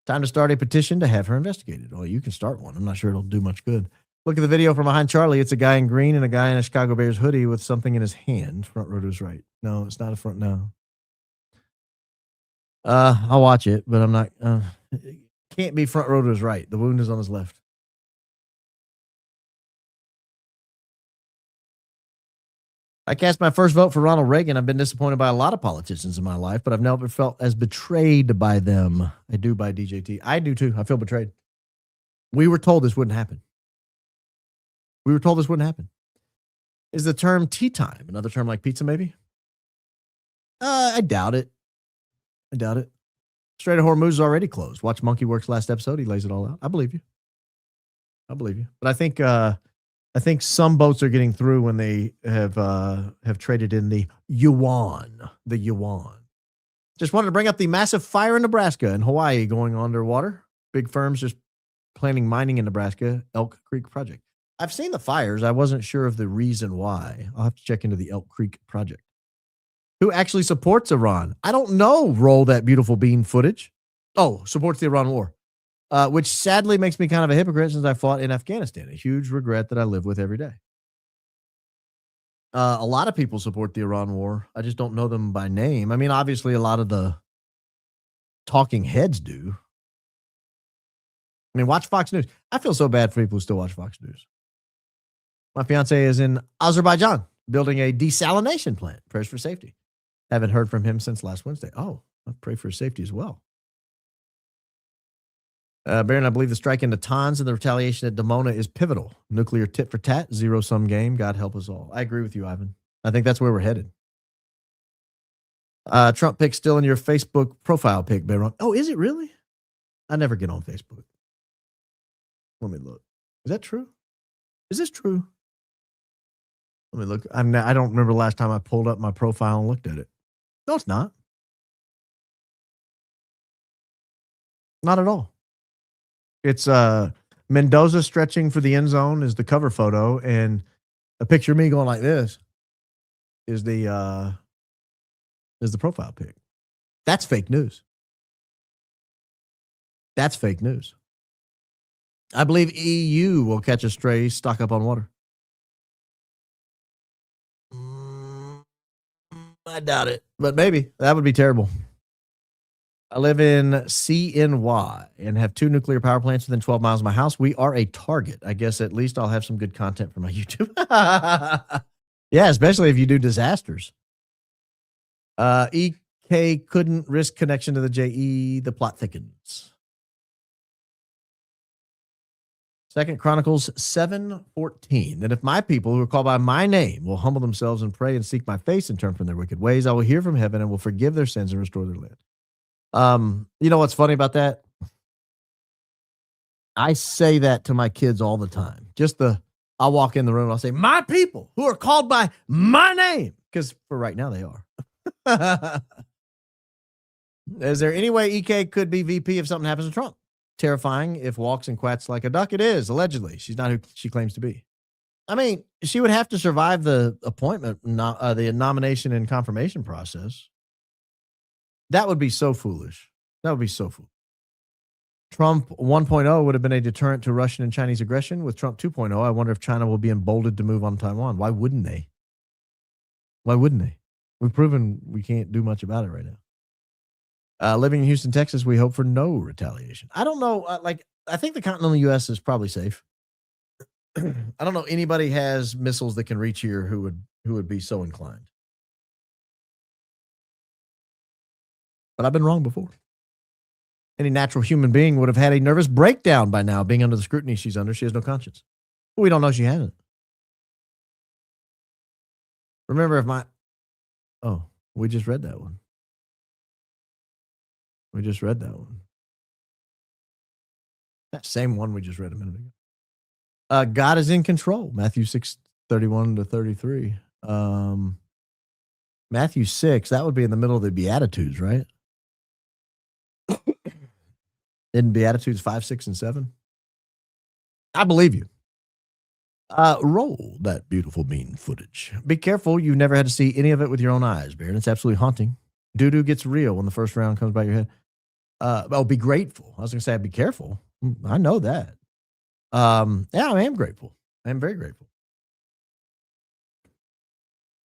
[SPEAKER 1] Time to start a petition to have her investigated. Oh, you can start one. I'm not sure it'll do much good. Look at the video from behind Charlie. It's a guy in green and a guy in a Chicago Bears hoodie with something in his hand. Front row to his right. No, it's not a front. No. I'll watch it, but I'm not. It can't be front row to his right. The wound is on his left. I cast my first vote for Ronald Reagan. I've been disappointed by a lot of politicians in my life, but I've never felt as betrayed by them. I do by DJT. I do too. I feel betrayed. We were told this wouldn't happen. Is the term tea time another term like pizza, maybe? I doubt it. Strait of Hormuz is already closed. Watch Monkey Works last episode. He lays it all out. I believe you. But I think some boats are getting through when they have traded in the yuan. Just wanted to bring up the massive fire in Nebraska and Hawaii going underwater. Big firms just planning mining in Nebraska, Elk Creek project. I've seen the fires. I wasn't sure of the reason why. I'll have to check into the Elk Creek project. Who actually supports Iran? I don't know. Roll that beautiful bean footage. Oh, supports the Iran war. Which sadly makes me kind of a hypocrite since I fought in Afghanistan. A huge regret that I live with every day. A lot of people support the Iran war. I just don't know them by name. I mean, obviously, a lot of the talking heads do. I mean, watch Fox News. I feel so bad for people who still watch Fox News. My fiance is in Azerbaijan building a desalination plant. Prayers for safety. Haven't heard from him since last Wednesday. Oh, I'll pray for his safety as well. Baron, I believe the strike in Natanz and the retaliation at Dimona is pivotal. Nuclear tit for tat, zero-sum game. God help us all. I agree with you, Ivan. I think that's where we're headed. Trump pic still in your Facebook profile pic, Baron. Oh, is it really? I never get on Facebook. Let me look. Is that true? Is this true? Let me look. I don't remember the last time I pulled up my profile and looked at it. No, it's not. Not at all. It's Mendoza stretching for the end zone is the cover photo, and a picture of me going like this is the profile pic. That's fake news. I believe EU will catch a stray, stock up on water. I doubt it, but maybe. That would be terrible. I live in CNY and have 2 nuclear power plants within 12 miles of my house. We are a target. I guess at least I'll have some good content for my YouTube. Yeah, especially if you do disasters. EK couldn't risk connection to the JE. The plot thickens. 2 Chronicles 7:14. That if my people who are called by my name will humble themselves and pray and seek my face and turn from their wicked ways, I will hear from heaven and will forgive their sins and restore their land. You know what's funny about that? I say that to my kids all the time. I'll walk in the room and I'll say, my people who are called by my name. Because for right now they are. Is there any way EK could be VP if something happens to Trump? Terrifying if walks and quacks like a duck. It is, allegedly. She's not who she claims to be. I mean, she would have to survive the appointment, the nomination and confirmation process. That would be so foolish. That would be so foolish. Trump 1.0 would have been a deterrent to Russian and Chinese aggression. With Trump 2.0, I wonder if China will be emboldened to move on Taiwan. Why wouldn't they? Why wouldn't they? We've proven we can't do much about it right now. Living in Houston, Texas, we hope for no retaliation. I don't know. I think the continental U.S. is probably safe. I don't know anybody has missiles that can reach here who would be so inclined. But I've been wrong before. Any natural human being would have had a nervous breakdown by now, being under the scrutiny she's under. She has no conscience. We don't know she hasn't. Remember we just read that one. We just read that one. That same one we just read a minute ago. God is in control. Matthew 6:31-33. Matthew 6, that would be in the middle of the Beatitudes, right? In Beatitudes 5, 6, and 7. I believe you. Roll that beautiful bean footage. Be careful. You've never had to see any of it with your own eyes, Baron. It's absolutely haunting. Doo-doo gets real when the first round comes by your head. Be grateful. I was going to say, be careful. I know that. Yeah, I am grateful. I am very grateful.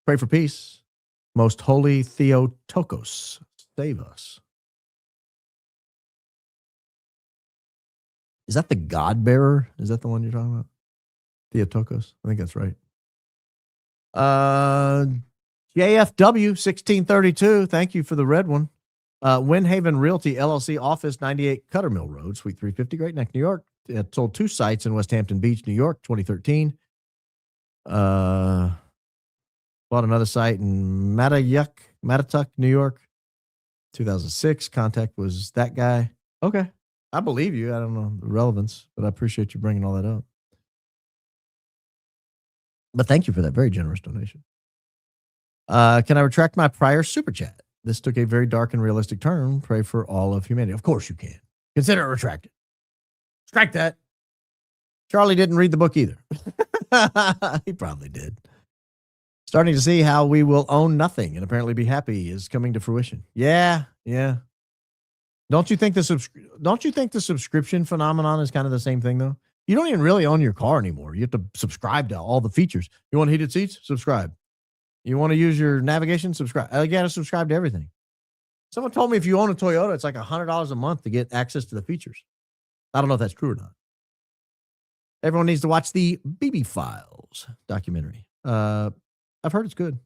[SPEAKER 1] Pray for peace. Most holy Theotokos, save us. Is that the God bearer? Is that the one you're talking about? Theotokos? I think that's right. JFW 1632. Thank you for the red one. Winhaven Realty LLC office, 98 Cuttermill Road, Suite 350, Great Neck, New York. It sold 2 sites in West Hampton Beach, New York, 2013. Bought another site in Mattatuck, New York, 2006. Contact was that guy. Okay. I believe you. I don't know the relevance, but I appreciate you bringing all that up. But thank you for that very generous donation. Can I retract my prior super chat? This took a very dark and realistic turn. Pray for all of humanity. Of course you can. Consider it retracted. Strike that. Charlie didn't read the book either. He probably did. Starting to see how we will own nothing and apparently be happy is coming to fruition. Yeah. Don't you think the subscription phenomenon is kind of the same thing though? You don't even really own your car anymore. You have to subscribe to all the features. You want heated seats? Subscribe. You want to use your navigation? Subscribe. You got to subscribe to everything. Someone told me if you own a Toyota, it's like $100 a month to get access to the features. I don't know if that's true or not. Everyone needs to watch the BB Files documentary. I've heard it's good.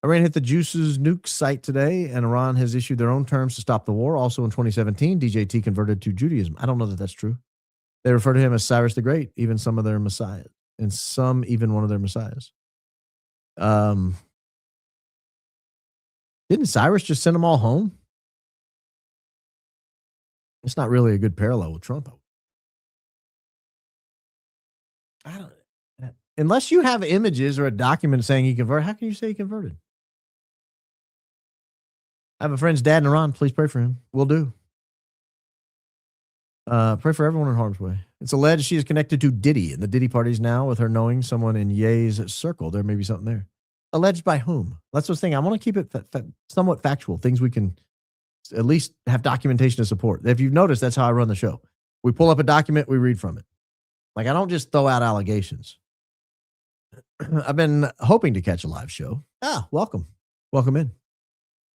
[SPEAKER 1] Iran hit the Juice's nuke site today, and Iran has issued their own terms to stop the war. Also in 2017, DJT converted to Judaism. I don't know that that's true. They refer to him as Cyrus the Great, even some of their messiahs, and some even one of their messiahs. Didn't Cyrus just send them all home? It's not really a good parallel with Trump. I don't. Unless you have images or a document saying he converted, how can you say he converted? I have a friend's dad in Iran. Please pray for him. Will do. Pray for everyone in harm's way. It's alleged she is connected to Diddy and the Diddy parties now with her knowing someone in Ye's circle. There may be something there. Alleged by whom? That's the thing. I want to keep it somewhat factual. Things we can at least have documentation to support. If you've noticed, that's how I run the show. We pull up a document, we read from it. Like, I don't just throw out allegations. I've been hoping to catch a live show. Welcome. Welcome in.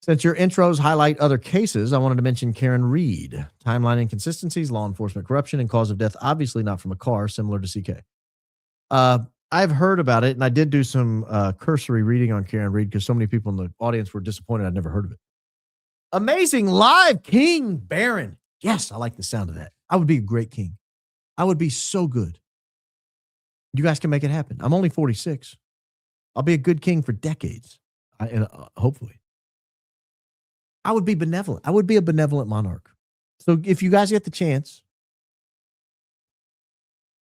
[SPEAKER 1] Since your intros highlight other cases, I wanted to mention Karen Reed. Timeline inconsistencies, law enforcement corruption, and cause of death, obviously not from a car, similar to CK. I've heard about it, and I did do some cursory reading on Karen Reed because so many people in the audience were disappointed I'd never heard of it. Amazing live King Baron. Yes, I like the sound of that. I would be a great king. I would be so good. You guys can make it happen. I'm only 46. I'll be a good king for decades, hopefully. I would be benevolent. I would be a benevolent monarch. So if you guys get the chance,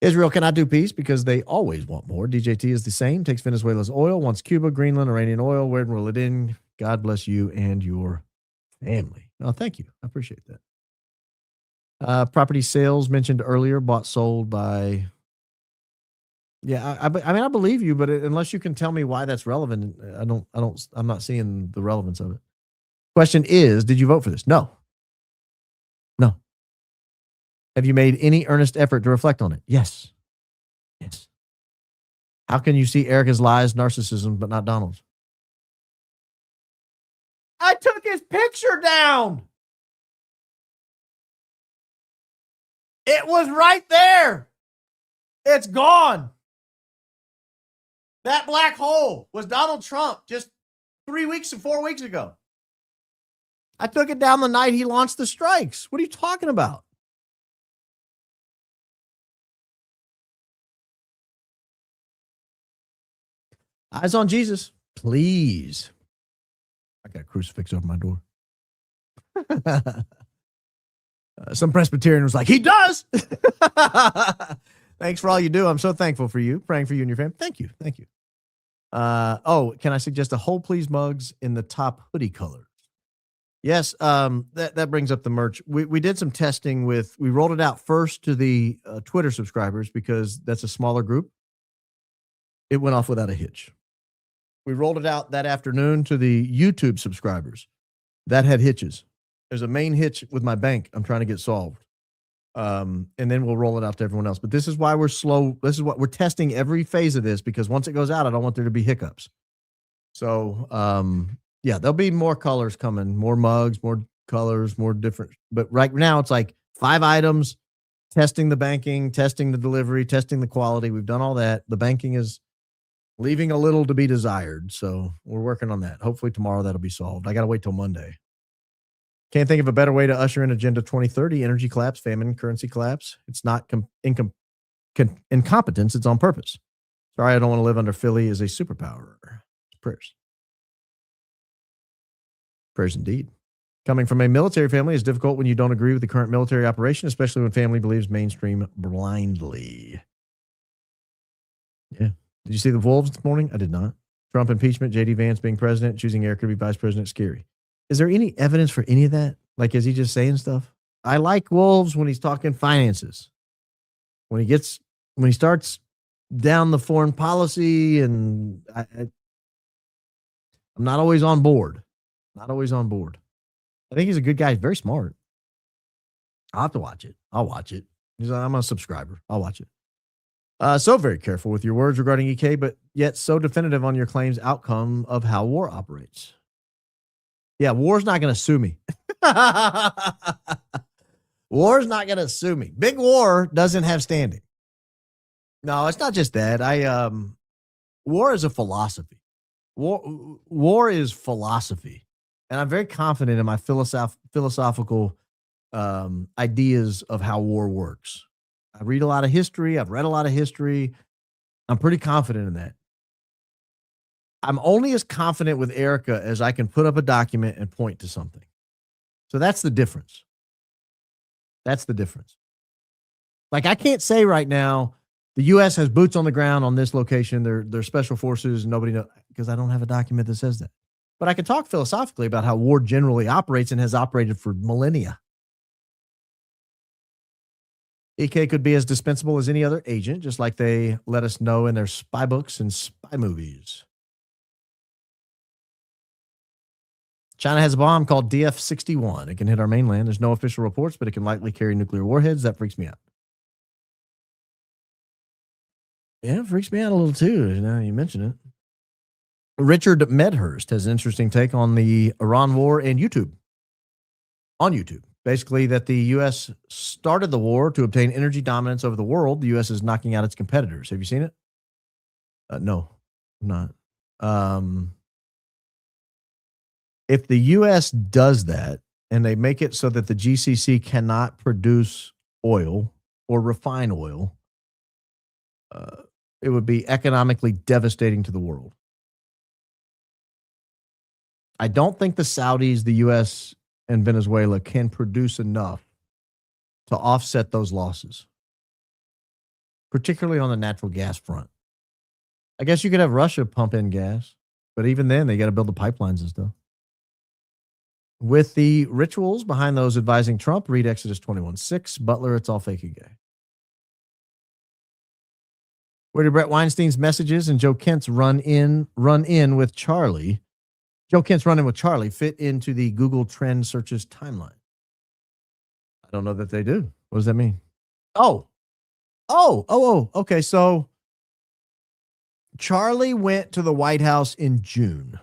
[SPEAKER 1] Israel cannot do peace because they always want more. DJT is the same, takes Venezuela's oil, wants Cuba, Greenland, Iranian oil. Where will it in? God bless you and your family. Oh, thank you. I appreciate that. Property sales mentioned earlier, bought, sold by. Yeah, I mean, I believe you, but unless you can tell me why that's relevant, I'm not seeing the relevance of it. Question is, did you vote for this? No. No. Have you made any earnest effort to reflect on it? Yes. Yes. How can you see Erika's lies, narcissism, but not Donald's? I took his picture down. It was right there. It's gone. That black hole was Donald Trump just 4 weeks ago. I took it down the night he launched the strikes. What are you talking about? Eyes on Jesus, please. I got a crucifix over my door. Some Presbyterian was like, he does. Thanks for all you do. I'm so thankful for you. Praying for you and your family. Thank you. Thank you. Can I suggest a whole please mugs in the top hoodie color? Yes, that brings up the merch. We did some testing we rolled it out first to the Twitter subscribers because that's a smaller group. It went off without a hitch. We rolled it out that afternoon to the YouTube subscribers. That had hitches. There's a main hitch with my bank I'm trying to get solved. And then we'll roll it out to everyone else. But this is why we're slow. This is what we're testing every phase of this because once it goes out, I don't want there to be hiccups. So, yeah, there'll be more colors coming, more mugs, more colors, more different. But right now it's like 5 items, testing the banking, testing the delivery, testing the quality. We've done all that. The banking is leaving a little to be desired. So we're working on that. Hopefully tomorrow that'll be solved. I got to wait till Monday. Can't think of a better way to usher in Agenda 2030, energy collapse, famine, currency collapse. It's not incompetence. It's on purpose. Sorry, I don't want to live under Philly as a superpower. Prayers. Prayers indeed. Coming from a military family is difficult when you don't agree with the current military operation, especially when family believes mainstream blindly. Yeah. Did you see the Wolves this morning? I did not. Trump impeachment, J.D. Vance being president, choosing Eric to be vice president, scary. Is there any evidence for any of that? Like, is he just saying stuff? I like Wolves when he's talking finances. When he starts down the foreign policy, and I'm not always on board. Not always on board. I think he's a good guy. He's very smart. I'll have to watch it. I'll watch it. I'm a subscriber. I'll watch it. So very careful with your words regarding EK, but yet so definitive on your claims outcome of how war operates. Yeah, war's not going to sue me. War's not going to sue me. Big war doesn't have standing. No, it's not just that. War is a philosophy. War is philosophy. And I'm very confident in my philosophical ideas of how war works. I read a lot of history. I've read a lot of history. I'm pretty confident in that. I'm only as confident with Erika as I can put up a document and point to something. So that's the difference. That's the difference. Like, I can't say right now, the U.S. has boots on the ground on this location. They're special forces. Nobody knows, because I don't have a document that says that. But I can talk philosophically about how war generally operates and has operated for millennia. EK could be as dispensable as any other agent, just like they let us know in their spy books and spy movies. China has a bomb called DF-61. It can hit our mainland. There's no official reports, but it can likely carry nuclear warheads. That freaks me out. Yeah, it freaks me out a little too, now you mention it. Richard Medhurst has an interesting take on the Iran war and YouTube. On YouTube. Basically, that the U.S. started the war to obtain energy dominance over the world. The U.S. is knocking out its competitors. Have you seen it? No, I'm not. If the U.S. does that and they make it so that the GCC cannot produce oil or refine oil, it would be economically devastating to the world. I don't think the Saudis, the U.S., and Venezuela can produce enough to offset those losses, particularly on the natural gas front. I guess you could have Russia pump in gas, but even then, they got to build the pipelines and stuff. With the rituals behind those advising Trump, read Exodus 21:6. Butler, it's all fake and gay. Where did Brett Weinstein's messages and Joe Kent's run in with Charlie? Joe Kent's run in with Charlie fit into the Google Trend searches timeline? I don't know that they do. What does that mean? Oh. Okay. So Charlie went to the White House in June.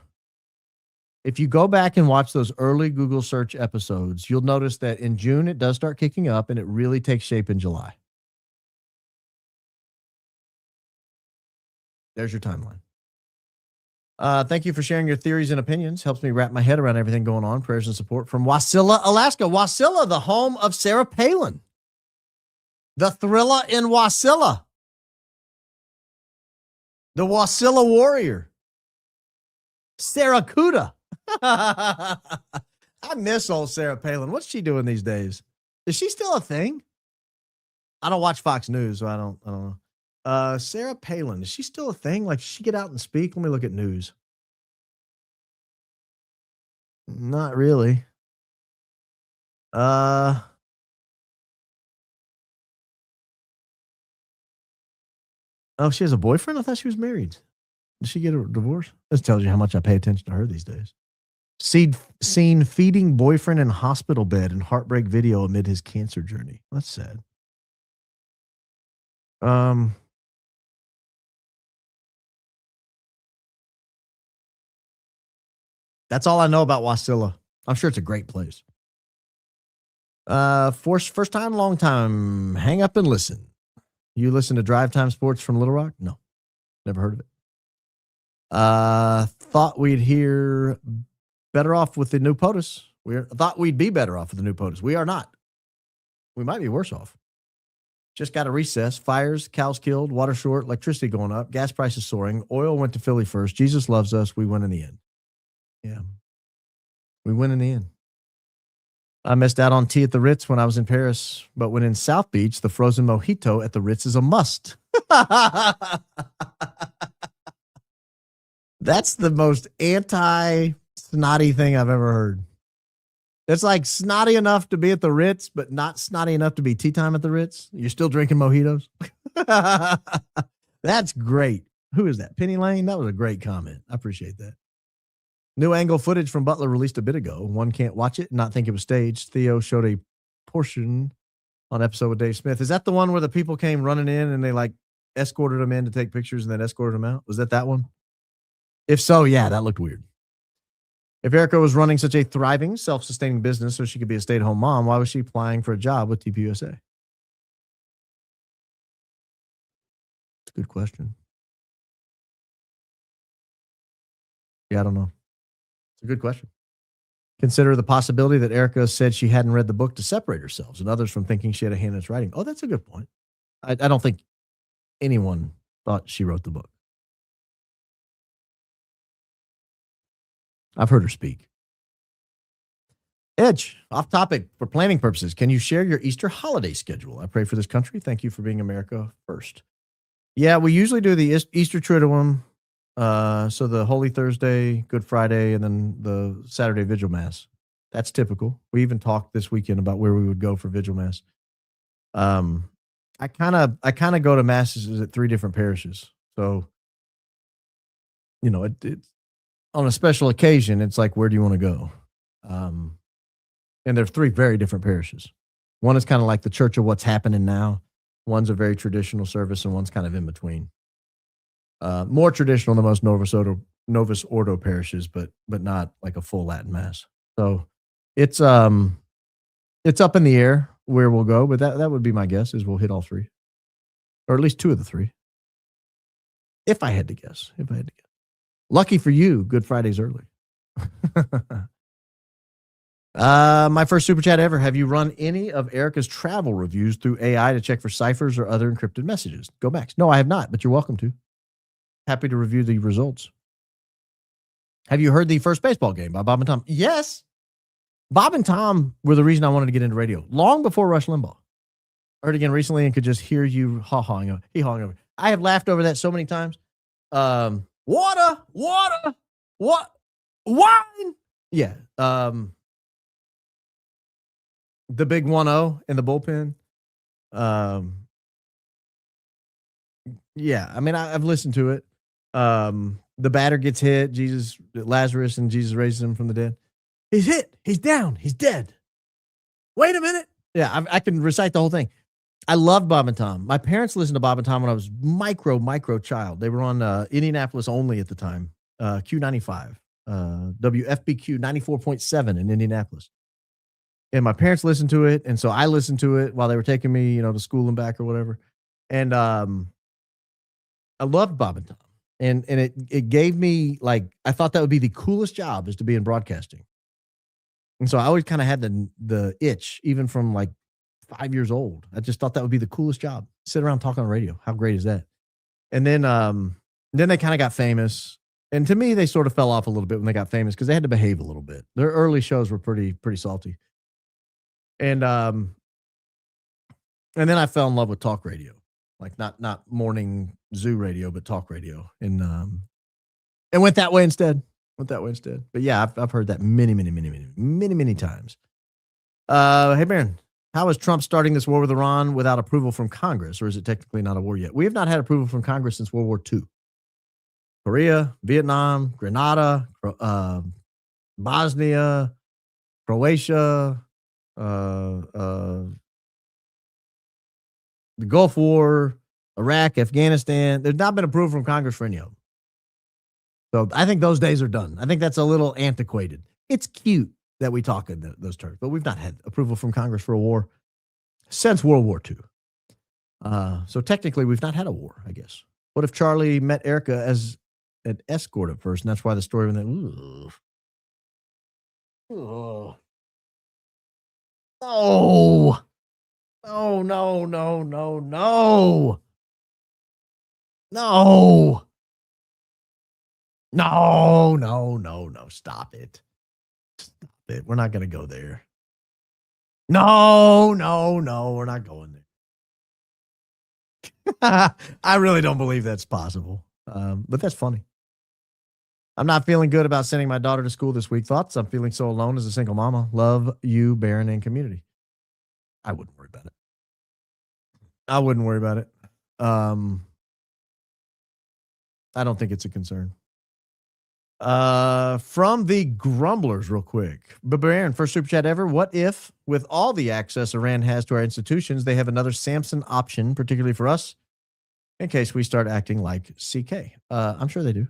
[SPEAKER 1] If you go back and watch those early Google search episodes, you'll notice that in June it does start kicking up and it really takes shape in July. There's your timeline. Thank you for sharing your theories and opinions. Helps me wrap my head around everything going on. Prayers and support from Wasilla, Alaska. Wasilla, the home of Sarah Palin. The thriller in Wasilla. The Wasilla warrior. Sarah Kuda. I miss old Sarah Palin. What's she doing these days? Is she still a thing? I don't watch Fox News, so I don't know. Sarah Palin, is she still a thing? Like, does she get out and speak? Let me look at news. Not really. Oh, she has a boyfriend? I thought she was married. Did she get a divorce? This tells you how much I pay attention to her these days. Seen feeding boyfriend in hospital bed in heartbreak video amid his cancer journey. That's sad. That's all I know about Wasilla. I'm sure it's a great place. First time, long time. Hang up and listen. You listen to Drive Time Sports from Little Rock? No, never heard of it. Thought we'd hear better off with the new POTUS. Thought we'd be better off with the new POTUS. We are not. We might be worse off. Just got a recess. Fires, cows killed, water short, electricity going up, gas prices soaring. Oil went to Philly first. Jesus loves us. We win in the end. Yeah. We win in the end. I missed out on tea at the Ritz when I was in Paris, but when in South Beach, the frozen mojito at the Ritz is a must. That's the most anti-snotty thing I've ever heard. It's like snotty enough to be at the Ritz, but not snotty enough to be tea time at the Ritz. You're still drinking mojitos? That's great. Who is that? Penny Lane? That was a great comment. I appreciate that. New angle footage from Butler released a bit ago. One can't watch it and not think it was staged. Theo showed a portion on episode with Dave Smith. Is that the one where the people came running in and they like escorted them in to take pictures and then escorted them out? Was that one? If so, yeah, that looked weird. If Erika was running such a thriving, self-sustaining business so she could be a stay-at-home mom, why was she applying for a job with TPUSA? It's a good question. Yeah, I don't know. It's a good question. Consider the possibility that Erika said she hadn't read the book to separate herself and others from thinking she had a hand in its writing. Oh, that's a good point. I don't think anyone thought she wrote the book. I've heard her speak. Edge, off topic for planning purposes. Can you share your Easter holiday schedule? I pray for this country. Thank you for being America first. Yeah, we usually do the Easter Triduum. So the Holy Thursday, Good Friday, and then the Saturday Vigil Mass. That's typical. We even talked this weekend about where we would go for Vigil Mass. I kind of go to masses at 3 different parishes. So, you know, it's on a special occasion, it's like, where do you want to go? And there are 3 very different parishes. One is kind of like the Church of What's Happening Now. One's a very traditional service, and one's kind of in between. More traditional than most Novus Ordo parishes, but not like a full Latin mass. So it's up in the air where we'll go, but that would be my guess is we'll hit all three, or at least two of the three. If I had to guess. Lucky for you, Good Friday's early. My first super chat ever. Have you run any of Erika's travel reviews through AI to check for ciphers or other encrypted messages? Go Max. No, I have not, but you're welcome to. Happy to review the results. Have you heard the first baseball game by Bob and Tom? Yes. Bob and Tom were the reason I wanted to get into radio long before Rush Limbaugh. I heard it again recently and could just hear you hawing over. I have laughed over that so many times. Water, what? Wine. Yeah. The big 1-0 in the bullpen. Yeah, I mean, I've listened to it. The batter gets hit. Lazarus and Jesus raises him from the dead. He's hit. He's down. He's dead. Wait a minute. Yeah, I can recite the whole thing. I loved Bob and Tom. My parents listened to Bob and Tom when I was micro child. They were on Indianapolis only at the time. Q95, WFBQ 94.7 in Indianapolis. And my parents listened to it, and so I listened to it while they were taking me, to school and back or whatever. And I loved Bob and Tom. And it gave me, like, I thought that would be the coolest job, is to be in broadcasting. And so I always kind of had the itch, even from like 5 years old. I just thought that would be the coolest job. Sit around talking on radio. How great is that? And then they kind of got famous. And to me, they sort of fell off a little bit when they got famous because they had to behave a little bit. Their early shows were pretty salty. And then I fell in love with talk radio, like not morning zoo radio, but talk radio, and went that way instead. But yeah, I've heard that many times. Hey Baron, how is Trump starting this war with Iran without approval from Congress, or is it technically not a war yet? We have not had approval from Congress since World War II. Korea, Vietnam, Grenada, Bosnia, Croatia. The Gulf War, Iraq, Afghanistan. There's not been approval from Congress for any of them. So I think those days are done. I think that's a little antiquated. It's cute that we talk in those terms, but we've not had approval from Congress for a war since World War II. So technically, we've not had a war, I guess. What if Charlie met Erika as an escort at first, and that's why the story went that, ooh. Oh. No. No. Stop it. We're not going to go there. No, we're not going there. I really don't believe that's possible. But that's funny. I'm not feeling good about sending my daughter to school this week. Thoughts? I'm feeling so alone as a single mama. Love you, Baron, and community. I wouldn't worry about it. I don't think it's a concern. From the Grumblers, real quick. But Baron, first super chat ever. What if, with all the access Iran has to our institutions, they have another Samson option, particularly for us, in case we start acting like CK? I'm sure they do.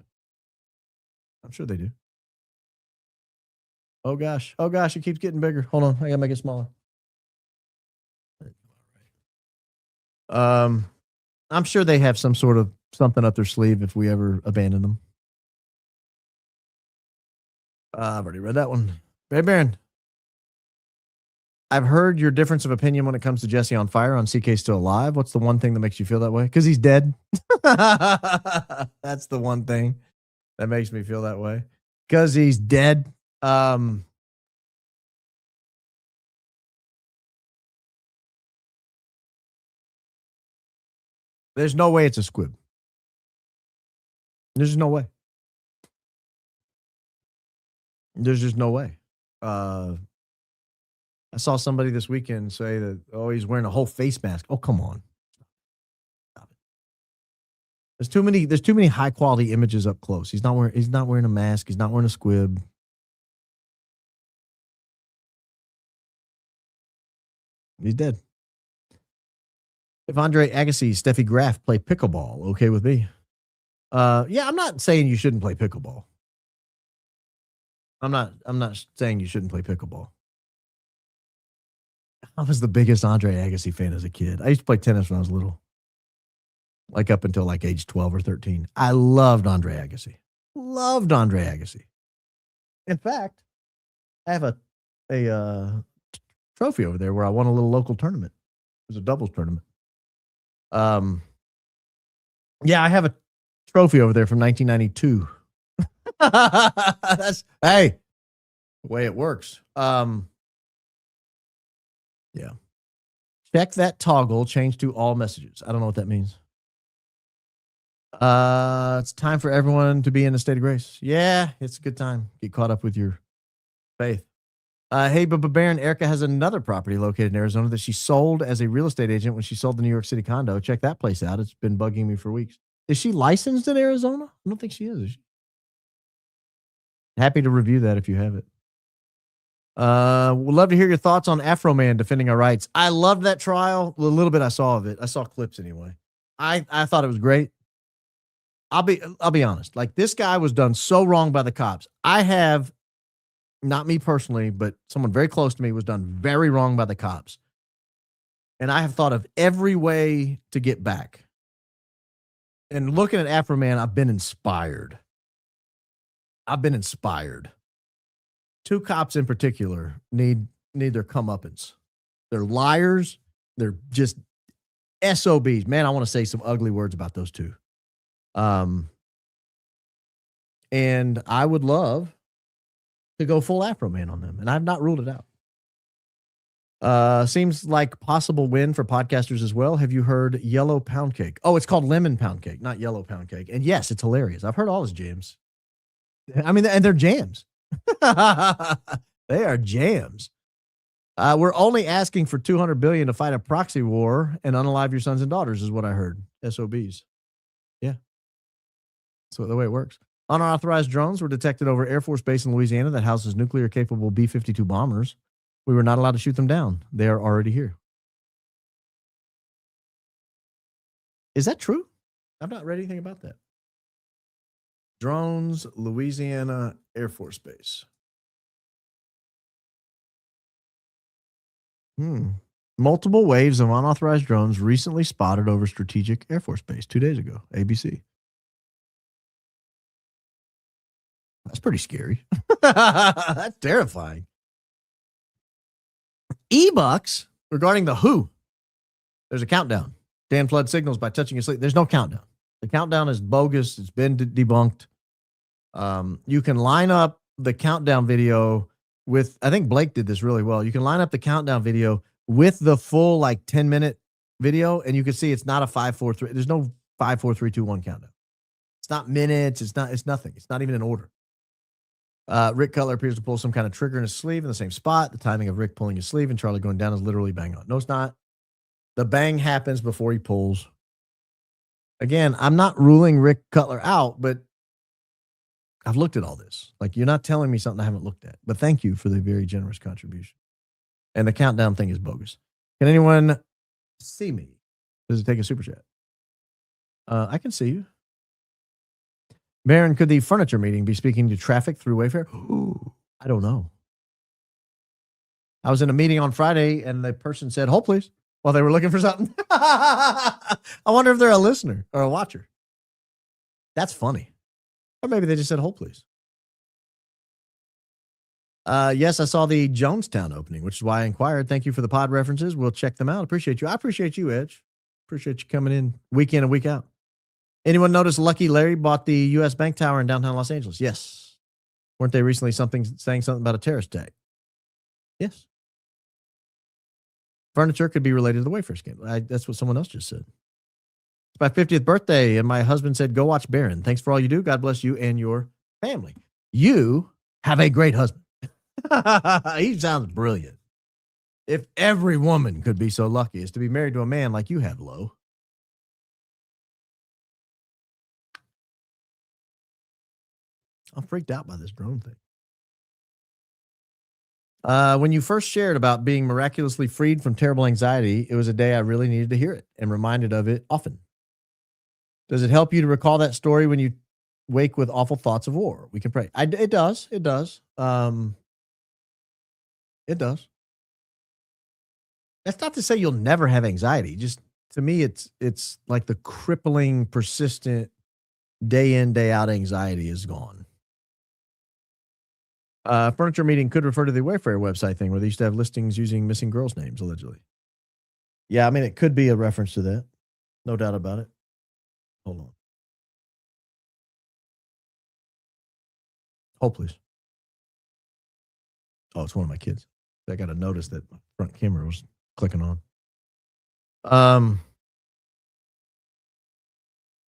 [SPEAKER 1] Oh gosh, it keeps getting bigger. Hold on, I gotta make it smaller. I'm sure they have some sort of something up their sleeve if we ever abandon them. I've already read that one. Hey Baron, I've heard your difference of opinion when it comes to Jesse on fire on CK still alive. What's the one thing that makes you feel that way? Because he's dead. That's the one thing that makes me feel that way. Because he's dead. There's no way it's a squib. There's just no way. There's just no way. I saw somebody this weekend say that, oh, he's wearing a whole face mask. Oh, come on. Stop it. There's too many high quality images up close. He's not wearing a mask. He's not wearing a squib. He's dead. If Andre Agassi, Steffi Graf play pickleball, okay with me. Yeah, I'm not saying you shouldn't play pickleball. I'm not saying you shouldn't play pickleball. I was the biggest Andre Agassi fan as a kid. I used to play tennis when I was little, like up until like age 12 or 13. I loved Andre Agassi. Loved Andre Agassi. In fact, I have a trophy over there where I won a little local tournament. It was a doubles tournament. Yeah, I have a trophy over there from 1992. That's hey, the way it works. Yeah. Check that toggle, change to all messages. I don't know what that means. It's time for everyone to be in a state of grace. Yeah, it's a good time. Get caught up with your faith. Hey, but Baron, Erika has another property located in Arizona that she sold as a real estate agent when she sold the New York City condo. Check that place out. It's been bugging me for weeks. Is she licensed in Arizona? I don't think she is she? Happy to review that if you have it. We'd love to hear your thoughts on Afro Man defending our rights. I loved that trial. A little bit I saw of it. I saw clips anyway. I thought it was great. I'll be honest. Like, this guy was done so wrong by the cops. I have, not me personally, but someone very close to me was done very wrong by the cops. And I have thought of every way to get back. And looking at Afro Man, I've been inspired. Two cops in particular need their comeuppance. They're liars. They're just SOBs. Man, I want to say some ugly words about those two. And I would love to go full Afro Man on them, and I've not ruled it out. Seems like possible win for podcasters as well. Have you heard Yellow Pound Cake? Oh, it's called Lemon Pound Cake, not Yellow Pound Cake. And yes, it's hilarious. I've heard all his jams. I mean, and they're jams. They are jams. We're only asking for $200 billion to fight a proxy war and unalive your sons and daughters, is what I heard. SOBs. Yeah. That's the way it works. Unauthorized drones were detected over Air Force Base in Louisiana that houses nuclear-capable B-52 bombers. We were not allowed to shoot them down. They are already here. Is that true? I've not read anything about that. Drones, Louisiana Air Force Base. Multiple waves of unauthorized drones recently spotted over Strategic Air Force Base 2 days ago. ABC. That's pretty scary. That's terrifying. E-Bucks regarding the WHO. There's a countdown. Dan Flood signals by touching your sleep. There's no countdown. The countdown is bogus. It's been debunked. You can line up the countdown video with, I think Blake did this really well. You can line up the countdown video with the full 10-minute video, and you can see it's not a 5, 4, 3. There's no 5, 4, 3, 2, 1 countdown. It's not minutes. It's nothing. It's not even in order. Rick Cutler appears to pull some kind of trigger in his sleeve in the same spot. The timing of Rick pulling his sleeve and Charlie going down is literally bang on. No, it's not. The bang happens before he pulls. Again, I'm not ruling Rick Cutler out, but I've looked at all this. You're not telling me something I haven't looked at. But thank you for the very generous contribution. And the countdown thing is bogus. Can anyone see me? Does it take a super chat? I can see you. Baron, could the furniture meeting be speaking to traffic through Wayfair? Ooh, I don't know. I was in a meeting on Friday and the person said, "Hold, please," while they were looking for something. I wonder if they're a listener or a watcher. That's funny. Or maybe they just said, "Hold, please." Yes, I saw the Jonestown opening, which is why I inquired. Thank you for the pod references. We'll check them out. Appreciate you. I appreciate you, Edge. Appreciate you coming in week and week out. Anyone notice Lucky Larry bought the U.S. Bank Tower in downtown Los Angeles? Yes. Weren't they recently saying something about a terrorist attack? Yes. Furniture could be related to the Wayfair scandal. That's what someone else just said. It's my 50th birthday, and my husband said, "Go watch Baron. Thanks for all you do. God bless you and your family." You have a great husband. He sounds brilliant. If every woman could be so lucky as to be married to a man like you have, Lo. I'm freaked out by this drone thing. When you first shared about being miraculously freed from terrible anxiety, it was a day I really needed to hear it and reminded of it often. Does it help you to recall that story when you wake with awful thoughts of war? We can pray. It does. It does. It does. That's not to say you'll never have anxiety. Just to me, it's like the crippling, persistent, day in, day out anxiety is gone. Furniture meeting could refer to the Wayfair website thing where they used to have listings using missing girls' names, allegedly. Yeah, I mean, it could be a reference to that. No doubt about it. Hold on. Hold, please. Oh, it's one of my kids. I got to notice that my front camera was clicking on.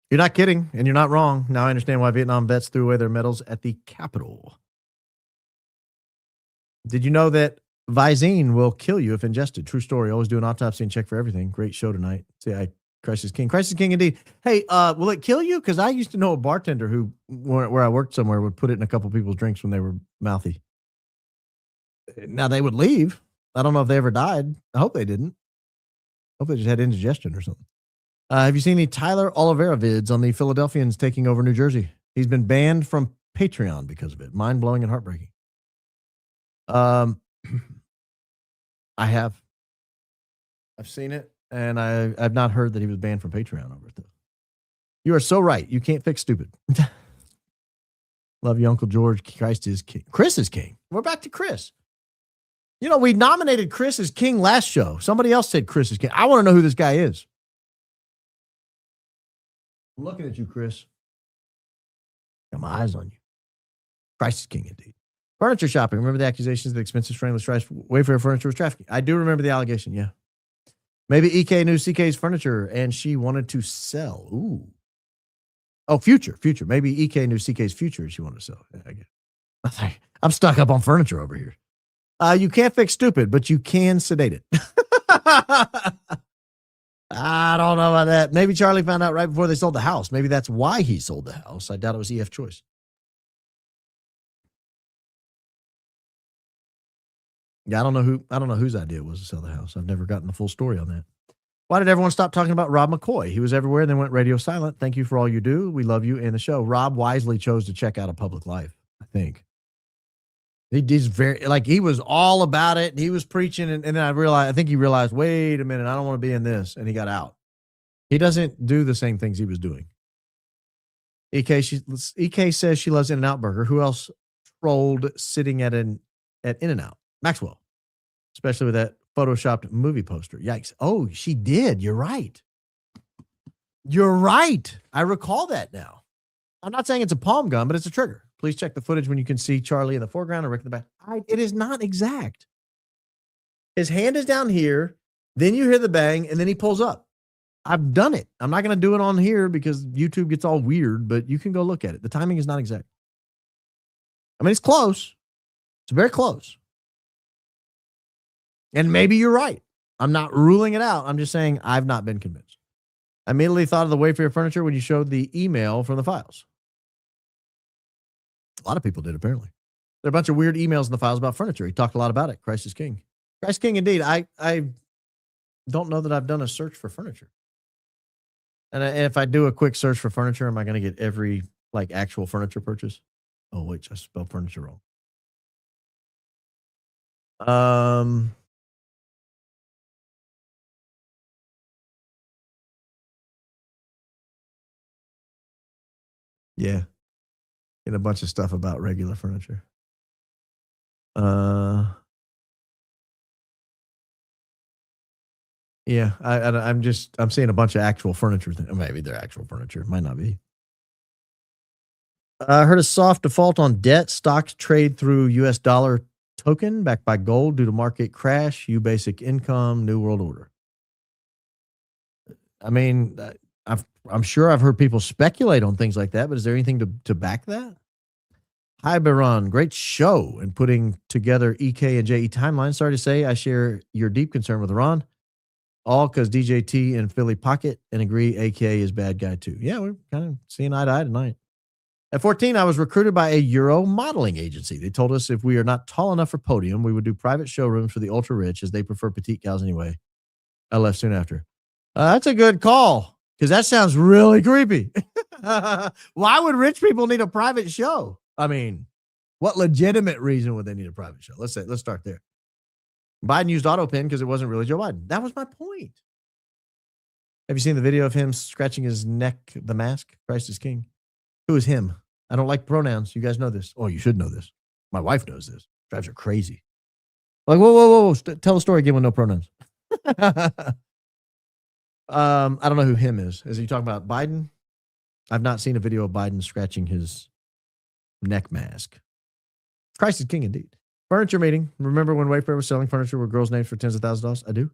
[SPEAKER 1] You're not kidding, and you're not wrong. Now I understand why Vietnam vets threw away their medals at the Capitol. Did you know that Visine will kill you if ingested? True story. Always do an autopsy and check for everything. Great show tonight. See, Christ is King. Christ is King indeed. Hey, will it kill you? Because I used to know a bartender who, where I worked somewhere, would put it in a couple people's drinks when they were mouthy. Now they would leave. I don't know if they ever died. I hope they didn't. I hope they just had indigestion or something. Have you seen any Tyler Oliveira vids on the Philadelphians taking over New Jersey? He's been banned from Patreon because of it. Mind blowing and heartbreaking. I have. I've seen it, and I've not heard that he was banned from Patreon over it, though. You are so right. You can't fix stupid. Love you, Uncle George. Christ is King. Chris is King. We're back to Chris. You know, we nominated Chris as King last show. Somebody else said Chris is King. I want to know who this guy is. I'm looking at you, Chris. Got my eyes on you. Christ is King, indeed. Furniture shopping. Remember the accusations that expensive frameless Wayfair furniture was trafficking? I do remember the allegation, yeah. Maybe EK knew CK's furniture and she wanted to sell. Ooh. Oh, future. Maybe EK knew CK's future and she wanted to sell. Yeah, I get it. I'm stuck up on furniture over here. You can't fix stupid, but you can sedate it. I don't know about that. Maybe Charlie found out right before they sold the house. Maybe that's why he sold the house. I doubt it was EF choice. Yeah, I don't know whose idea it was to sell the house. I've never gotten the full story on that. Why did everyone stop talking about Rob McCoy? He was everywhere and then went radio silent. Thank you for all you do. We love you and the show. Rob wisely chose to check out a public life, I think. He's very, like, he was all about it. And he was preaching. And then I think he realized, wait a minute, I don't want to be in this. And he got out. He doesn't do the same things he was doing. EK says she loves In-N-Out Burger. Who else trolled sitting at In-N-Out? Maxwell. Especially with that photoshopped movie poster. Yikes. Oh, she did. You're right. I recall that now. I'm not saying it's a palm gun, but it's a trigger. Please check the footage when you can see Charlie in the foreground and Rick in the back. It is not exact. His hand is down here. Then you hear the bang, and then he pulls up. I've done it. I'm not going to do it on here because YouTube gets all weird, but you can go look at it. The timing is not exact. I mean, it's close. It's very close. And maybe you're right. I'm not ruling it out. I'm just saying I've not been convinced. I immediately thought of the Wayfair furniture when you showed the email from the files. A lot of people did, apparently. There are a bunch of weird emails in the files about furniture. He talked a lot about it. Christ is King. Christ King, indeed. I don't know that I've done a search for furniture. And if I do a quick search for furniture, am I going to get every, like, actual furniture purchase? Oh, wait, I spelled furniture wrong. Yeah. And a bunch of stuff about regular furniture. Yeah, I'm seeing a bunch of actual furniture. Maybe they're actual furniture. Might not be. I heard a soft default on debt. Stocks trade through US dollar token backed by gold due to market crash, basic income, New World Order. I mean, I'm sure I've heard people speculate on things like that, but is there anything to back that? Hi, Baron. Great show and putting together EK and JE timeline. Sorry to say I share your deep concern with Ron. All because DJT and Philly pocket and agree AK is bad guy too. Yeah, we're kind of seeing eye to eye tonight. At 14, I was recruited by a Euro modeling agency. They told us if we are not tall enough for podium, we would do private showrooms for the ultra rich as they prefer petite gals anyway. I left soon after. That's a good call. Because that sounds really creepy. Why would rich people need a private show? I mean, what legitimate reason would they need a private show? Let's start there. Biden used AutoPin because it wasn't really Joe Biden. That was my point. Have you seen the video of him scratching his neck, the mask? Christ is King. Who is him? I don't like pronouns. You guys know this. Oh, you should know this. My wife knows this. Drives her crazy. Like, whoa. Tell the story again with no pronouns. I don't know who him is. Is he talking about Biden? I've not seen a video of Biden scratching his neck mask. Christ is King indeed. Furniture meeting. Remember when Wayfair was selling furniture with girls' names for tens of thousands of dollars? I do.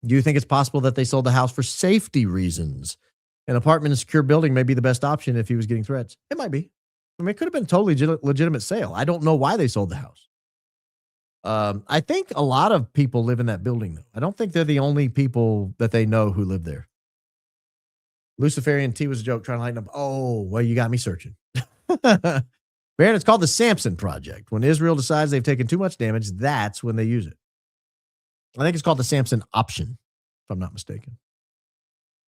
[SPEAKER 1] Do you think it's possible that they sold the house for safety reasons? An apartment in a secure building may be the best option if he was getting threats. It might be. I mean, it could have been a totally legitimate sale. I don't know why they sold the house. I think a lot of people live in that building, though. I don't think they're the only people that they know who live there. Luciferian T was a joke trying to lighten up. Oh, well, you got me searching. Baron, it's called the Samson Project. When Israel decides they've taken too much damage, that's when they use it. I think it's called the Samson Option, if I'm not mistaken.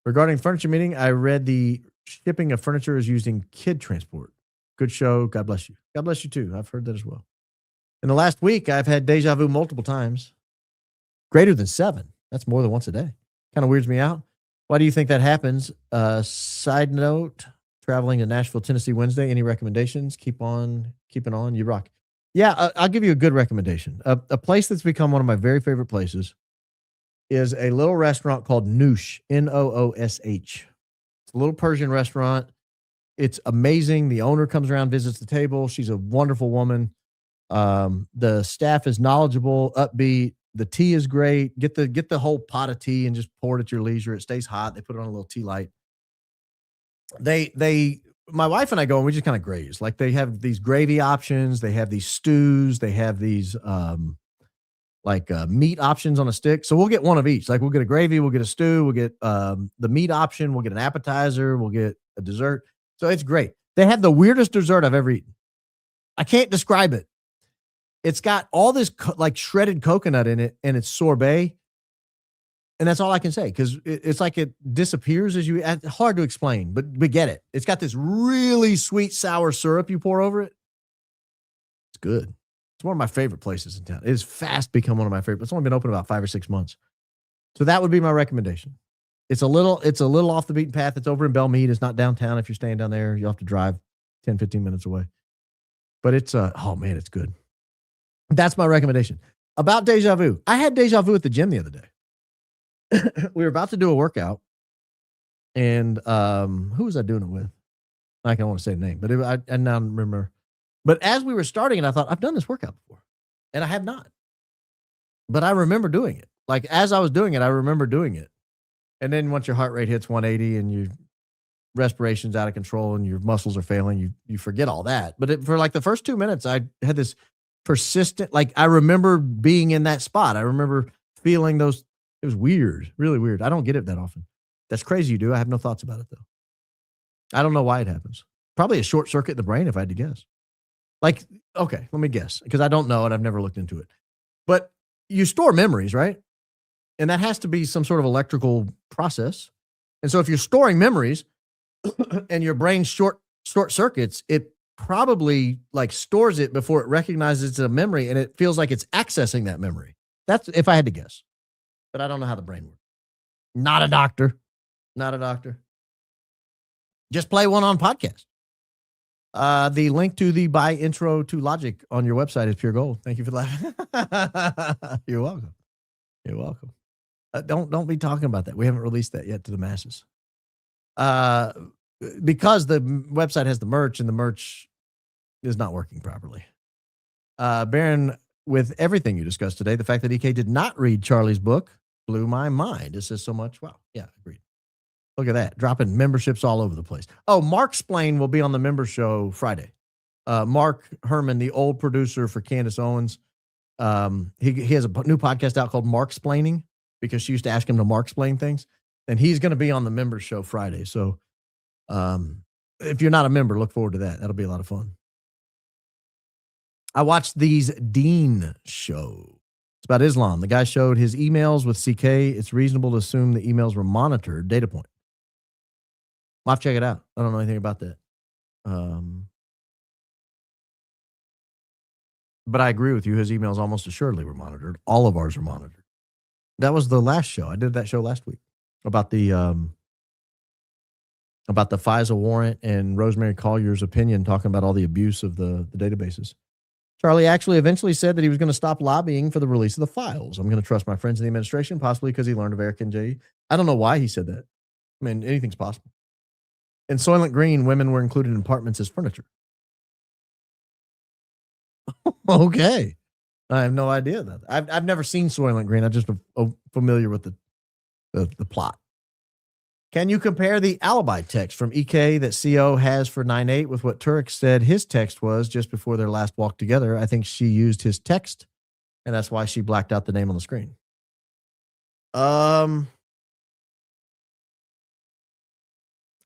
[SPEAKER 1] Regarding furniture meeting, I read the shipping of furniture is using kid transport. Good show. God bless you. God bless you, too. I've heard that as well. In the last week, I've had deja vu multiple times. Greater than 7. That's more than once a day. Kind of weirds me out. Why do you think that happens? Side note, traveling to Nashville, Tennessee Wednesday. Any recommendations? Keep on keeping on. You rock. Yeah, I'll give you a good recommendation. A place that's become one of my very favorite places is a little restaurant called Noosh, Noosh. It's a little Persian restaurant. It's amazing. The owner comes around, visits the table. She's a wonderful woman. The staff is knowledgeable, upbeat. The tea is great. Get the whole pot of tea and just pour it at your leisure. It stays hot. They put it on a little tea light. My wife and I go and we just kind of graze. Like they have these gravy options. They have these stews. They have these meat options on a stick. So we'll get one of each. Like we'll get a gravy, we'll get a stew, we'll get the meat option, we'll get an appetizer, we'll get a dessert. So it's great. They have the weirdest dessert I've ever eaten. I can't describe it. It's got all this shredded coconut in it, and it's sorbet. And that's all I can say because it's like it disappears as you. It's hard to explain, but we get it. It's got this really sweet sour syrup you pour over it. It's good. It's one of my favorite places in town. It has fast become one of my favorites. It's only been open about 5 or 6 months. So that would be my recommendation. It's a little off the beaten path. It's over in Belmead. It's not downtown. If you're staying down there, you'll have to drive 10, 15 minutes away. But it's oh man, it's good. That's my recommendation. About deja vu. I had deja vu at the gym the other day. We were about to do a workout. And who was I doing it with? I don't want to say the name, but I now remember. But as we were starting it, I thought, I've done this workout before. And I have not. But I remember doing it. Like as I was doing it, I remember doing it. And then once your heart rate hits 180 and your respiration's out of control and your muscles are failing, you forget all that. But for like the first 2 minutes, I had this persistent, I remember being in that spot. I remember feeling those. It was weird, really weird. I don't get it that often. That's crazy you do. I have no thoughts about it though. I don't know why it happens. Probably a short circuit in the brain if I had to guess. Okay, let me guess because I don't know and I've never looked into it. But you store memories, right? And that has to be some sort of electrical process. And so if you're storing memories and your brain short circuits, it probably stores it before it recognizes it's a memory and it feels like it's accessing that memory. That's if I had to guess. But I don't know how the brain works. Not a doctor. Just play one on podcast. The link to the buy intro to Logic on your website is pure gold. Thank you for that. You're welcome. Don't be talking about that. We haven't released that yet to the masses. Because the website has the merch and the merch is not working properly. Baron, with everything you discussed today, the fact that EK did not read Charlie's book blew my mind. It says so much. Wow. Yeah, agreed. Look at that. Dropping memberships all over the place. Oh, Mark Splain will be on the member show Friday. Mark Herman, the old producer for Candace Owens. He has a new podcast out called Mark Splaining because she used to ask him to Mark explain things. And he's going to be on the member show Friday. So if you're not a member, look forward to that. That'll be a lot of fun. I watched these Dean show. It's about Islam. The guy showed his emails with CK. It's reasonable to assume the emails were monitored. Data point. I'll have to check it out. I don't know anything about that. But I agree with you. His emails almost assuredly were monitored. All of ours are monitored. That was the last show. I did that show last week about the FISA warrant and Rosemary Collier's opinion, talking about all the abuse of the databases. Charlie actually eventually said that he was going to stop lobbying for the release of the files. I'm going to trust my friends in the administration, possibly because he learned of Erika and Jay. I don't know why he said that. I mean, anything's possible. In Soylent Green, women were included in apartments as furniture. Okay. I have no idea that. I've never seen Soylent Green. I'm just familiar with the plot. Can you compare the alibi text from EK that CO has for 9/8 with what Turk said his text was just before their last walk together? I think she used his text, and that's why she blacked out the name on the screen. I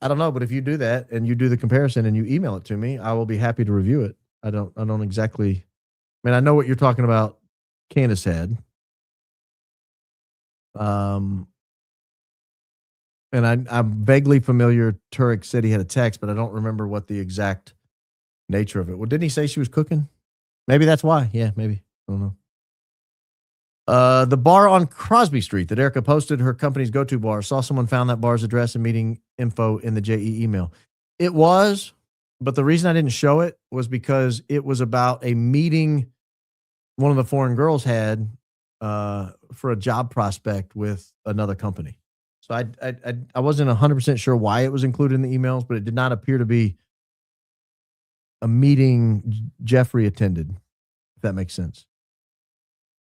[SPEAKER 1] don't know, but if you do that and you do the comparison and you email it to me, I will be happy to review it. I don't exactly. I mean, I know what you're talking about. Candace had. And I'm vaguely familiar. Turek said he had a text, but I don't remember what the exact nature of it. Well, didn't he say she was cooking? Maybe that's why. Yeah, maybe. I don't know. The bar on Crosby Street that Erika posted her company's go-to bar. Saw someone found that bar's address and meeting info in the JE email. It was, but the reason I didn't show it was because it was about a meeting one of the foreign girls had for a job prospect with another company. So I wasn't 100% sure why it was included in the emails, but it did not appear to be a meeting Jeffrey attended, if that makes sense.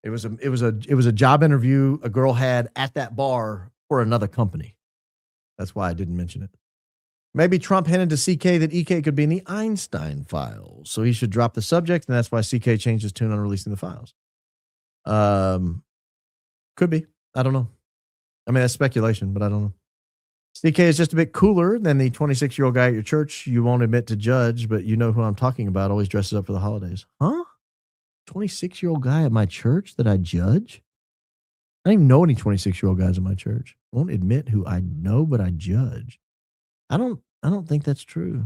[SPEAKER 1] It was a job interview a girl had at that bar for another company. That's why I didn't mention it. Maybe Trump hinted to CK that EK could be in the Einstein files, so he should drop the subject, and that's why CK changed his tune on releasing the files. Could be. I don't know. I mean, that's speculation, but I don't know. CK is just a bit cooler than the 26-year-old guy at your church you won't admit to judge, but you know who I'm talking about, always dresses up for the holidays. Huh? 26-year-old guy at my church that I judge? I don't even know any 26-year-old guys at my church. Won't admit who I know, but I judge. I don't think that's true.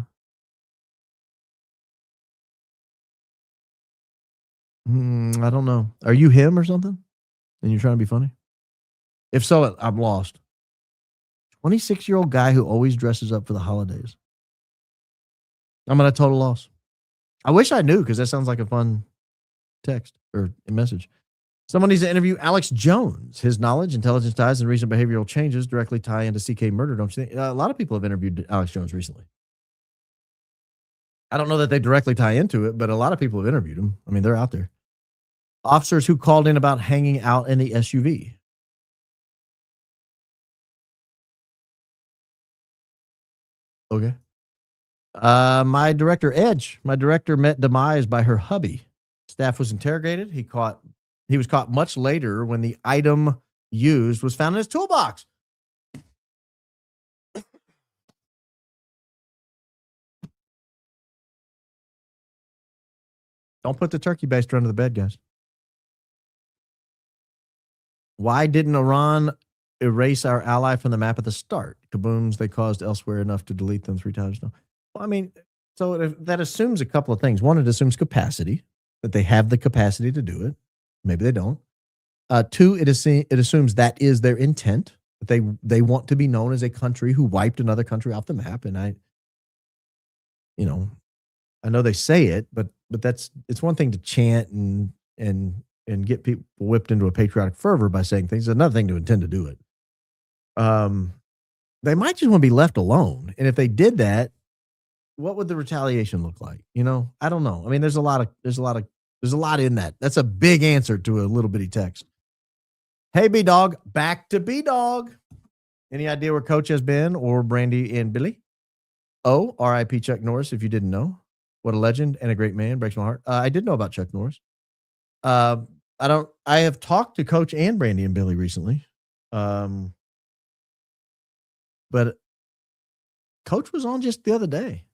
[SPEAKER 1] I don't know. Are you him or something? And you're trying to be funny? If so, I'm lost. 26-year-old guy who always dresses up for the holidays. I'm at a total loss. I wish I knew, because that sounds like a fun text or a message. Someone needs to interview Alex Jones. His knowledge, intelligence ties, and recent behavioral changes directly tie into CK murder, don't you think? A lot of people have interviewed Alex Jones recently. I don't know that they directly tie into it, but a lot of people have interviewed him. I mean, they're out there. Officers who called in about hanging out in the SUV. Okay. My director, Edge. My director met demise by her hubby. Staff was interrogated. He was caught much later when the item used was found in his toolbox. Don't put the turkey baster under the bed, guys. Why didn't Iran erase our ally from the map at the start? Kabooms they caused elsewhere enough to delete them 3 times now. Well, I mean, so that assumes a couple of things. One, it assumes capacity, that they have the capacity to do it. Maybe they don't. 2, it assumes that is their intent. That they want to be known as a country who wiped another country off the map. And I know they say it, but it's one thing to chant and get people whipped into a patriotic fervor by saying things. It's another thing to intend to do it. They might just want to be left alone. And if they did that, what would the retaliation look like? I don't know. I mean, there's a lot in that. That's a big answer to a little bitty text. Hey, B-Dog, back to B-Dog. Any idea where Coach has been, or Brandy and Billy? Oh, R.I.P. Chuck Norris, if you didn't know. What a legend and a great man. Breaks my heart. I did know about Chuck Norris. I have talked to Coach and Brandy and Billy recently. But Coach was on just the other day.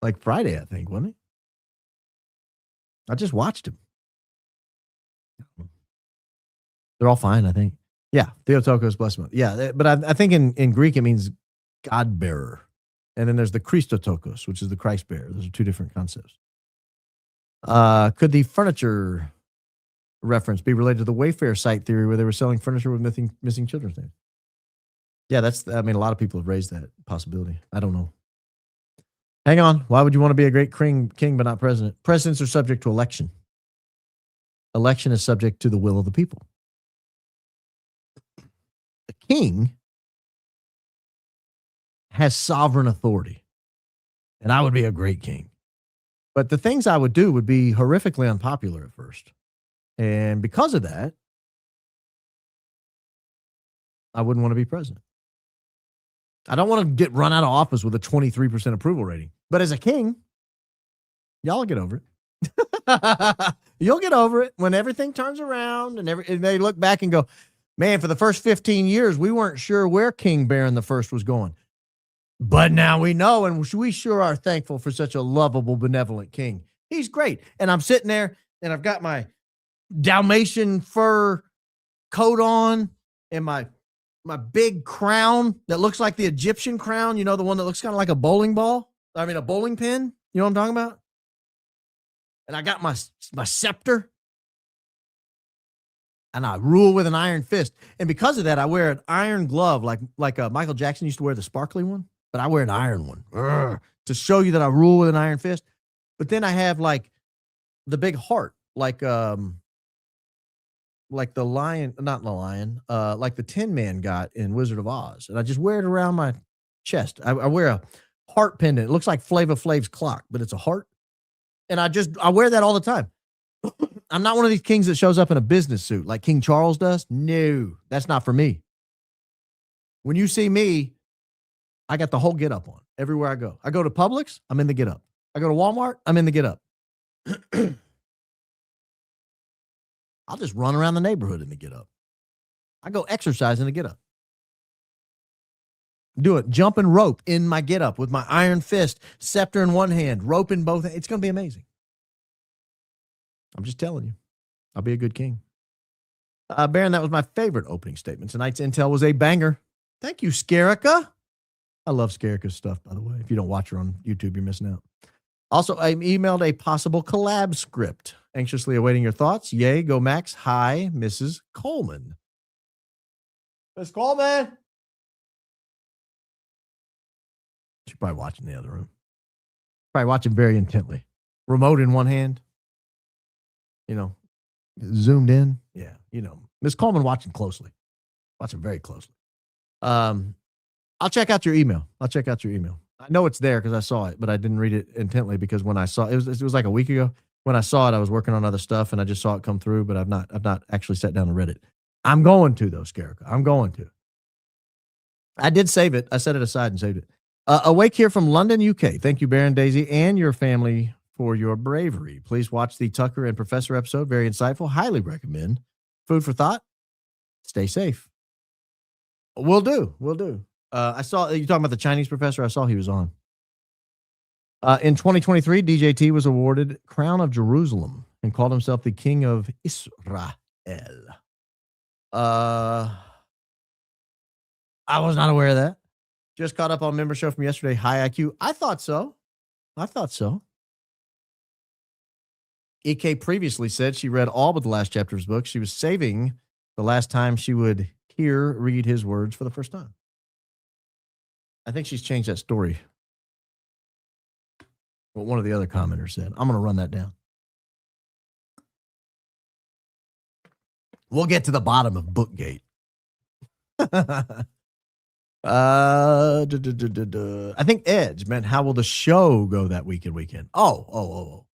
[SPEAKER 1] Like Friday, I think, wasn't he? I just watched him. They're all fine, I think. Yeah, Theotokos, blessed month. Yeah, but I think in Greek it means God bearer. And then there's the Christotokos, which is the Christ bearer. Those are two different concepts. Could the furniture reference be related to the Wayfair site theory where they were selling furniture with missing children's names? Yeah, a lot of people have raised that possibility. I don't know. Hang on. Why would you want to be a great king but not president? Presidents are subject to election. Election is subject to the will of the people. The king has sovereign authority, and I would be a great king. But the things I would do would be horrifically unpopular at first. And because of that, I wouldn't want to be president. I don't want to get run out of office with a 23% approval rating. But as a king, y'all will get over it. You'll get over it when everything turns around and they look back and go, man, for the first 15 years, we weren't sure where King Baron the First was going. But now we know, and we sure are thankful for such a lovable, benevolent king. He's great. And I'm sitting there, and I've got my Dalmatian fur coat on and my big crown that looks like the Egyptian crown, the one that looks kind of like a bowling pin. You know what I'm talking about? And I got my scepter, and I rule with an iron fist. And because of that, I wear an iron glove like Michael Jackson used to wear the sparkly one, but I wear an iron one to show you that I rule with an iron fist. But then I have like the big heart, like the lion, not the lion, like the Tin Man got in Wizard of Oz. And I just wear it around my chest. I wear a heart pendant. It looks like Flava Flav's clock, but it's a heart. And I wear that all the time. I'm not one of these kings that shows up in a business suit like King Charles does. No, that's not for me. When you see me, I got the whole get up on everywhere I go. I go to Publix, I'm in the get up. I go to Walmart, I'm in the get up. I'll just run around the neighborhood in the get up. I go exercise in the get up. Do it. Jump and rope in my get up with my iron fist, scepter in one hand, rope in both hands. It's going to be amazing. I'm just telling you. I'll be a good king. Baron, that was my favorite opening statement. Tonight's intel was a banger. Thank you, Scarika. I love Scarika's stuff, by the way. If you don't watch her on YouTube, you're missing out. Also, I emailed a possible collab script. Anxiously awaiting your thoughts. Yay, go Max. Hi, Mrs. Coleman. Miss Coleman. She's probably watching the other room. Probably watching very intently. Remote in one hand. Zoomed in. Yeah, Miss Coleman watching closely. Watching very closely. I'll check out your email. I know it's there because I saw it, but I didn't read it intently because when I saw it was like a week ago. When I saw it, I was working on other stuff and I just saw it come through, but I've not actually sat down and read it. I'm going to though, Scarika. I'm going to. I did save it. I set it aside and saved it. Awake here from London, UK. Thank you, Baron Daisy, and your family for your bravery. Please watch the Tucker and Professor episode. Very insightful. Highly recommend. Food for thought. Stay safe. Will do. I saw you talking about the Chinese professor. I saw he was on. In 2023, DJT was awarded Crown of Jerusalem and called himself the King of Israel. I was not aware of that. Just caught up on member show from yesterday. High IQ. I thought so. EK previously said she read all but the last chapter of his book. She was saving the last time she would read his words for the first time. I think she's changed that story. What one of the other commenters said. I'm going to run that down. We'll get to the bottom of Bookgate. I think Edge meant how will the show go that weekend? Oh.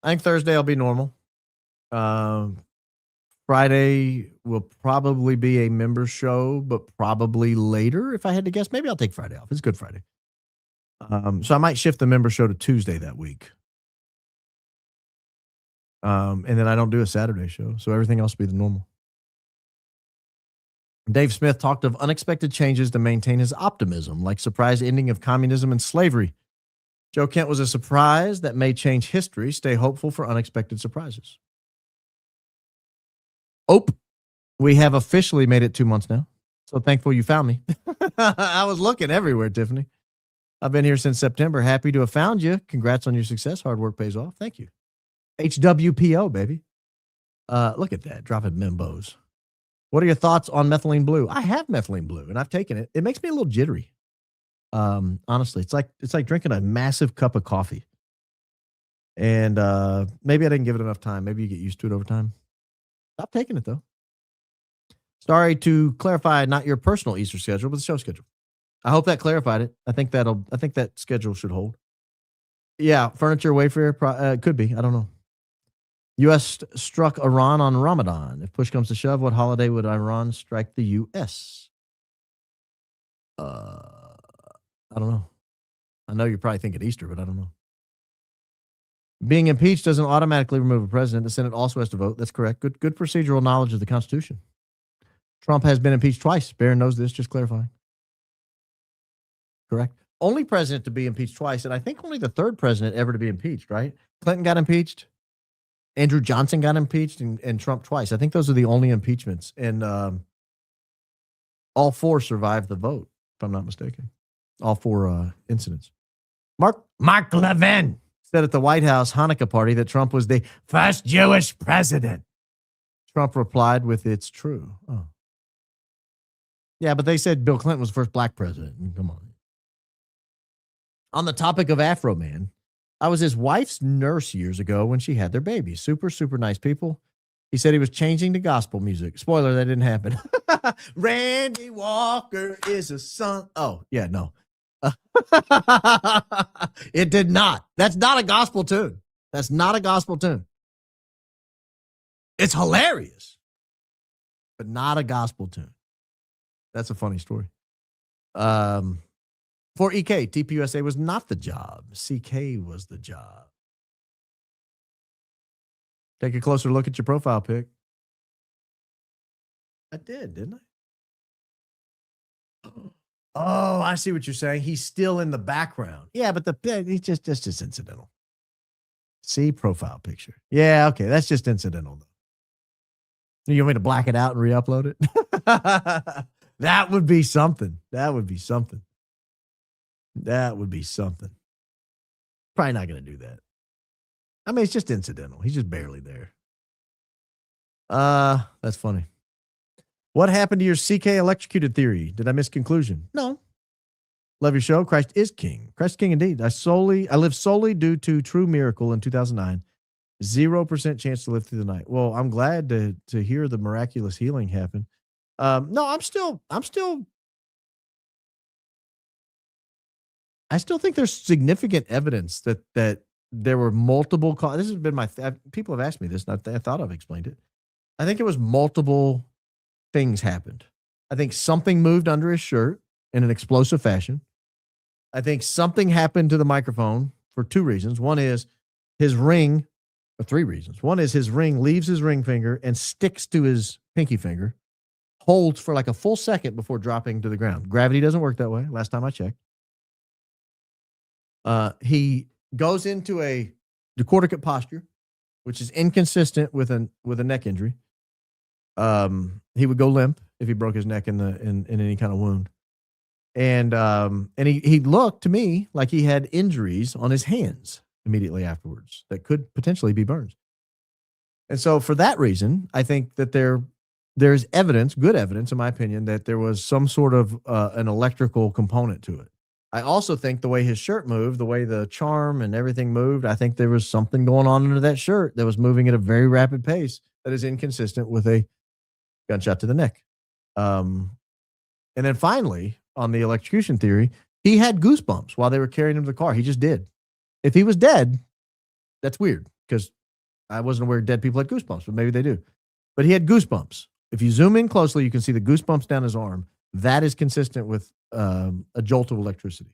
[SPEAKER 1] I think Thursday will be normal. Friday will probably be a member show, but probably later. If I had to guess, maybe I'll take Friday off. It's Good Friday. So I might shift the member show to Tuesday that week. And then I don't do a Saturday show. So everything else will be the normal. Dave Smith talked of unexpected changes to maintain his optimism, like surprise ending of communism and slavery. Joe Kent was a surprise that may change history. Stay hopeful for unexpected surprises. Oh, we have officially made it 2 months now. So thankful you found me. I was looking everywhere, Tiffany. I've been here since September. Happy to have found you. Congrats on your success. Hard work pays off. Thank you. HWPO, baby. Look at that. Dropping membos. What are your thoughts on methylene blue? I have methylene blue and I've taken it. It makes me a little jittery. Honestly, it's like drinking a massive cup of coffee. And maybe I didn't give it enough time. Maybe you get used to it over time. Stop taking it though. Sorry to clarify, not your personal Easter schedule, but the show schedule. I hope that clarified it. I think that schedule should hold. Yeah, furniture Wayfair could be. I don't know. U.S. struck Iran on Ramadan. If push comes to shove, what holiday would Iran strike the U.S.? I don't know. I know you're probably thinking Easter, but I don't know. Being impeached doesn't automatically remove a president. The Senate also has to vote. That's correct. Good procedural knowledge of the Constitution. Trump has been impeached twice. Barron knows this, just clarifying. Correct. Only president to be impeached twice, and I think only the third president ever to be impeached, right? Clinton got impeached. Andrew Johnson got impeached, and Trump twice. I think those are the only impeachments, and all four survived the vote, if I'm not mistaken. All four incidents. Mark Levin said at the White House Hanukkah party that Trump was the first Jewish president. Trump replied with, "It's true." Oh. Yeah, but they said Bill Clinton was the first black president. Come on. On the topic of Afro Man, I was his wife's nurse years ago when she had their baby. Super, super nice people. He said he was changing to gospel music. Spoiler, that didn't happen. Randy Walker is a son. Oh, yeah, no. It did not. That's not a gospel tune. That's not a gospel tune. It's hilarious, but not a gospel tune. That's a funny story. For EK, TPUSA was not the job. CK was the job. Take a closer look at your profile pic. I did, didn't I? Oh, I see what you're saying. He's still in the background. Yeah, but he's just incidental. See profile picture. Yeah, okay. That's just incidental, though. You want me to black it out and re-upload it? That would be something. That would be something. Probably not going to do that. I mean, it's just incidental. He's just barely there. That's funny. What happened to your CK electrocuted theory? Did I miss conclusion? No. Love your show. Christ is king. Christ king indeed. I live solely due to true miracle in 2009. 0% chance to live through the night. Well, I'm glad to hear the miraculous healing happen. No, I still think there's significant evidence that there were multiple causes. This has been people have asked me this, and I thought I've explained it. I think it was multiple things happened. I think something moved under his shirt in an explosive fashion. I think something happened to the microphone for two reasons. One is his ring, or three reasons. One is his ring leaves his ring finger and sticks to his pinky finger, holds for like a full second before dropping to the ground. Gravity doesn't work that way, last time I checked. He goes into a decorticate posture, which is inconsistent with a neck injury. He would go limp if he broke his neck in any kind of wound. And he looked to me like he had injuries on his hands immediately afterwards that could potentially be burns. And so for that reason, I think that there's evidence, good evidence in my opinion, that there was some sort of an electrical component to it. I also think the way his shirt moved, the way the charm and everything moved, I think there was something going on under that shirt that was moving at a very rapid pace that is inconsistent with a gunshot to the neck. And then finally, on the electrocution theory, he had goosebumps while they were carrying him to the car. He just did. If he was dead, that's weird because I wasn't aware dead people had goosebumps, but maybe they do. But he had goosebumps. If you zoom in closely, you can see the goosebumps down his arm. That is consistent with a jolt of electricity.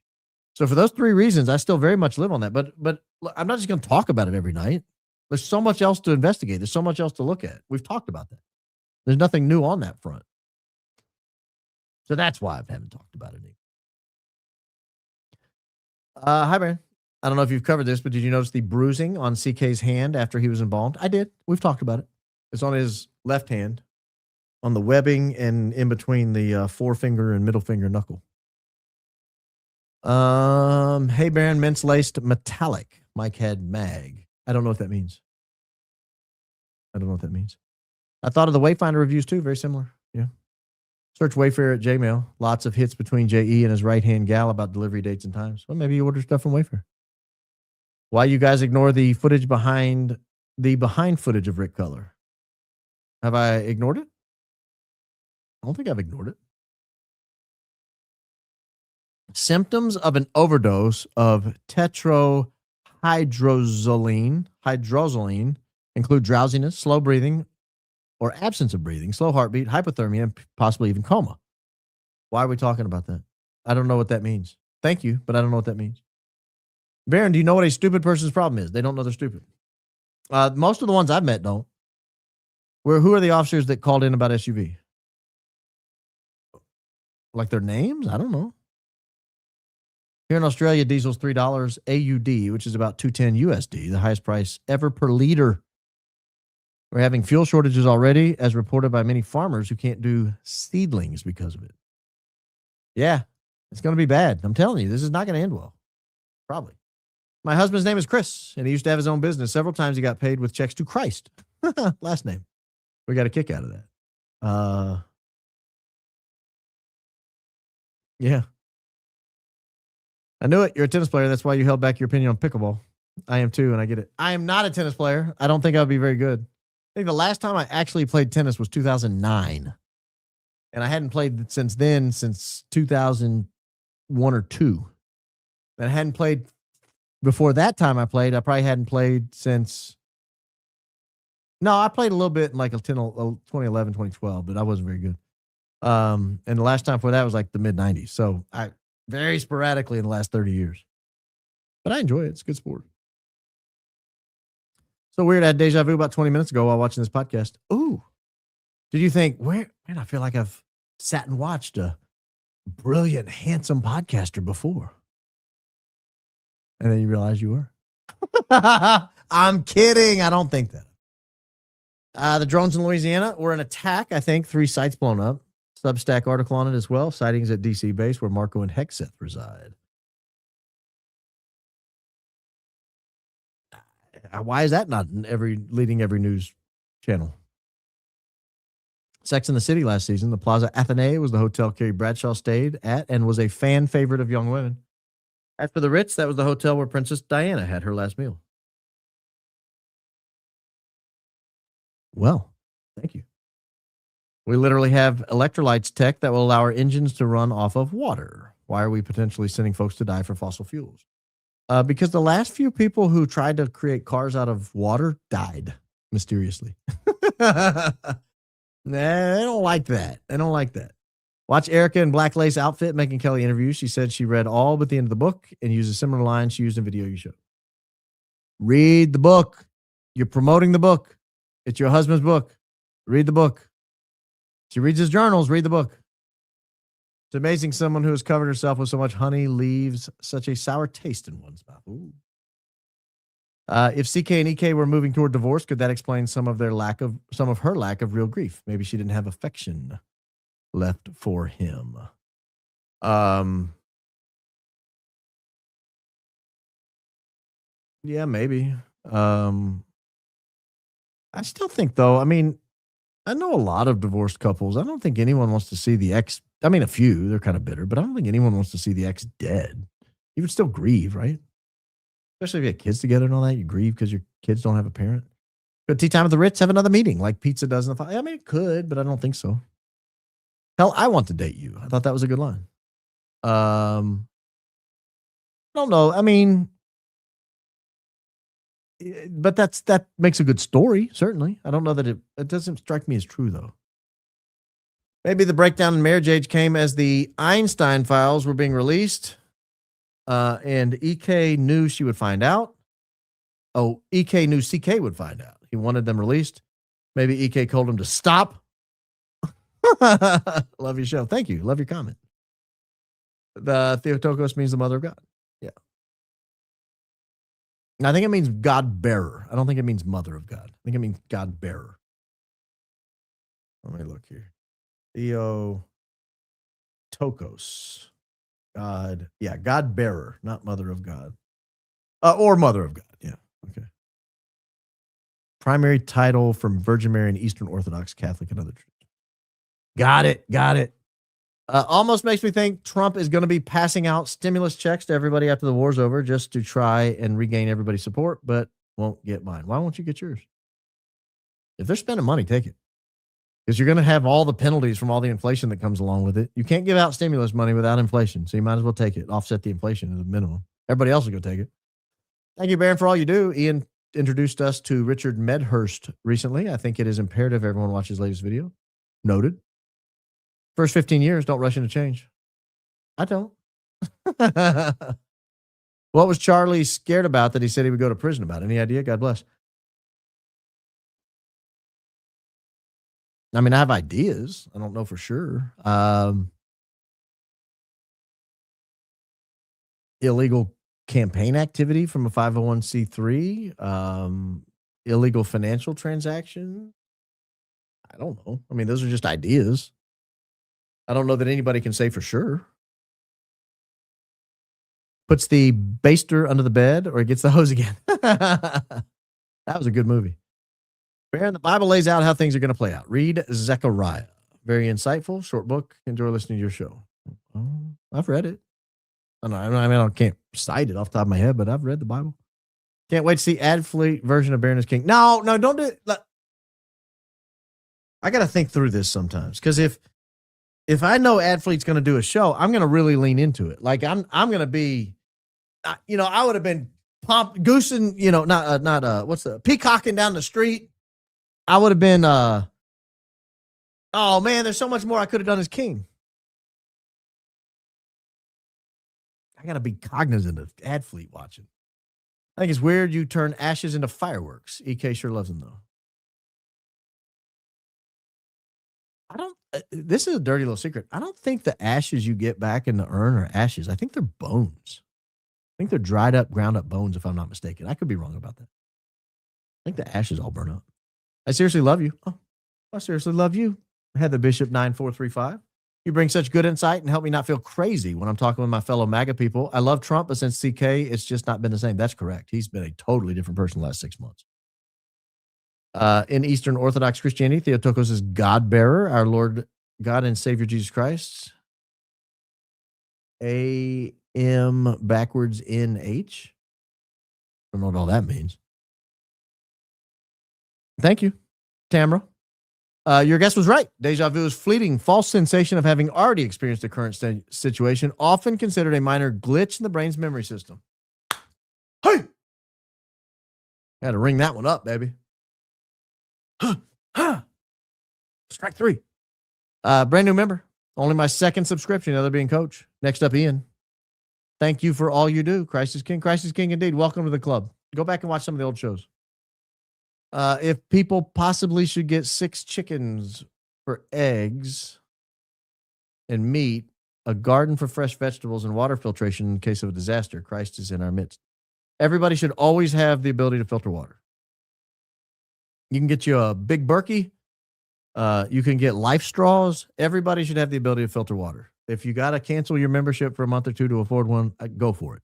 [SPEAKER 1] So for those three reasons, I still very much live on that. But I'm not just going to talk about it every night. There's so much else to investigate. There's so much else to look at. We've talked about that. There's nothing new on that front. So that's why I haven't talked about it. Hi, Brian. I don't know if you've covered this, but did you notice the bruising on CK's hand after he was embalmed? I did. We've talked about it. It's on his left hand, on the webbing and in between the forefinger and middle finger knuckle. Hey Baron, mince laced metallic. Mike had mag. I don't know what that means. I thought of the Wayfinder reviews too. Very similar. Yeah. Search Wayfair at Gmail. Lots of hits between JE and his right hand gal about delivery dates and times. Well, maybe you order stuff from Wayfair. Why you guys ignore the footage behind footage of Rick Color? Have I ignored it? I don't think I've ignored it. Symptoms of an overdose of tetrahydrozoline include drowsiness, slow breathing, or absence of breathing, slow heartbeat, hypothermia, and possibly even coma. Why are we talking about that? I don't know what that means. Thank you, but I don't know what that means. Baron, do you know what a stupid person's problem is? They don't know they're stupid. Most of the ones I've met don't. Who are the officers that called in about SUV? Like their names? I don't know. Here in Australia, diesel's $3 AUD, which is about $2.10 USD, the highest price ever per liter. We're having fuel shortages already, as reported by many farmers who can't do seedlings because of it. Yeah, it's going to be bad. I'm telling you, this is not going to end well. Probably. My husband's name is Chris, and he used to have his own business. Several times he got paid with checks to Christ. Last name. We got a kick out of that. Yeah. I knew it. You're a tennis player. That's why you held back your opinion on pickleball. I am too, and I get it. I am not a tennis player. I don't think I would be very good. I think the last time I actually played tennis was 2009. And I hadn't played since then, since 2001 or 2. And I hadn't played before that time I played. I probably hadn't played since. No, I played a little bit in like 2011, 2012, but I wasn't very good. And the last time for that was like the mid 90s. So I very sporadically in the last 30 years, but I enjoy it. It's a good sport. So weird. I had deja vu about 20 minutes ago while watching this podcast. Ooh, did you think, man, I feel like I've sat and watched a brilliant, handsome podcaster before. And then you realize you were. I'm kidding. I don't think that. The drones in Louisiana were an attack. I think 3 sites blown up. Substack article on it as well. Sightings at DC base where Marco and Hexeth reside. Why is that not in leading every news channel? Sex in the City last season. The Plaza Athénée was the hotel Carrie Bradshaw stayed at and was a fan favorite of young women. As for the Ritz, that was the hotel where Princess Diana had her last meal. Well, thank you. We literally have electrolytes tech that will allow our engines to run off of water. Why are we potentially sending folks to die for fossil fuels? Because the last few people who tried to create cars out of water died mysteriously. Nah, they don't like that. Watch Erika in black lace outfit making Kelly interviews. She said she read all but the end of the book and used a similar line she used in video you showed. Read the book. You're promoting the book. It's your husband's book. Read the book. She reads his journals. Read the book. It's amazing someone who has covered herself with so much honey leaves such a sour taste in one's mouth. Ooh. If CK and EK were moving toward divorce, could that explain some of her lack of real grief? Maybe she didn't have affection left for him. Yeah, maybe. I still think though, I mean, I know a lot of divorced couples. I don't think anyone wants to see the ex. I mean, a few, they're kind of bitter, but I don't think anyone wants to see the ex dead. You would still grieve, right? Especially if you have kids together and all that. You grieve because your kids don't have a parent. Could Tea Time at the Ritz have another meeting like pizza does in the I mean, it could, but I don't think so. Hell, I want to date you. I thought that was a good line. I don't know. I mean, but that makes a good story, certainly. I don't know that it doesn't strike me as true, though. Maybe the breakdown in marriage age came as the Einstein files were being released, and EK knew she would find out. Oh, EK knew CK would find out. He wanted them released. Maybe EK told him to stop. Love your show. Thank you. Love your comment. The Theotokos means the mother of God. Yeah. I think it means God bearer. I don't think it means mother of God. I think it means God bearer. Let me look here. Theo Tokos. God. Yeah, God bearer, not mother of God. Or mother of God. Yeah. Okay. Primary title from Virgin Mary and Eastern Orthodox Catholic and other churches. Got it. Got it. Almost makes me think Trump is going to be passing out stimulus checks to everybody after the war's over just to try and regain everybody's support, but won't get mine. Why won't you get yours? If they're spending money, take it. Because you're going to have all the penalties from all the inflation that comes along with it. You can't give out stimulus money without inflation, so you might as well take it. Offset the inflation at a minimum. Everybody else will go take it. Thank you, Baron, for all you do. Ian introduced us to Richard Medhurst recently. I think it is imperative everyone watch his latest video. Noted. First 15 years, don't rush into change. I don't. What was Charlie scared about that he said he would go to prison about? Any idea? God bless. I mean, I have ideas. I don't know for sure. Illegal campaign activity from a 501c3, illegal financial transaction. I don't know. I mean, those are just ideas. I don't know that anybody can say for sure. Puts the baster under the bed or gets the hose again. That was a good movie. Baron, the Bible lays out how things are going to play out. Read Zechariah. Very insightful, short book. Enjoy listening to your show. I've read it. I can't cite it off the top of my head, but I've read the Bible. Can't wait to see ad-free version of Baron is King. No, don't do it. I got to think through this sometimes because if I know Adfleet's going to do a show, I'm going to really lean into it. Like I'm going to be, I would have been goosing, peacocking down the street. I would have been, oh man, there's so much more I could have done as king. I got to be cognizant of Adfleet watching. I think it's weird you turn ashes into fireworks. EK sure loves them though. This is a dirty little secret. I don't think the ashes you get back in the urn are ashes. I think they're bones. I think they're dried up, ground up bones, if I'm not mistaken. I could be wrong about that. I think the ashes all burn up. I seriously love you. Oh, I seriously love you. Heather Bishop 9435. You bring such good insight and help me not feel crazy when I'm talking with my fellow MAGA people. I love Trump, but since CK, it's just not been the same. That's correct. He's been a totally different person the last 6 months. In Eastern Orthodox Christianity, Theotokos is God bearer, our Lord God and Savior Jesus Christ. AM backwards NH. I don't know what all that means. Thank you, Tamara. Your guess was right. Deja vu is fleeting, false sensation of having already experienced a current situation, often considered a minor glitch in the brain's memory system. Hey! Had to ring that one up, baby. Strike 3. Brand new member. Only my second subscription, other being coach. Next up, Ian. Thank you for all you do. Christ is King. Christ is King indeed. Welcome to the club. Go back and watch some of the old shows. If people possibly should get 6 chickens for eggs and meat, a garden for fresh vegetables, and water filtration in case of a disaster, Christ is in our midst. Everybody should always have the ability to filter water. You can get you a big Berkey. You can get life straws. Everybody should have the ability to filter water. If you got to cancel your membership for a month or two to afford one, go for it.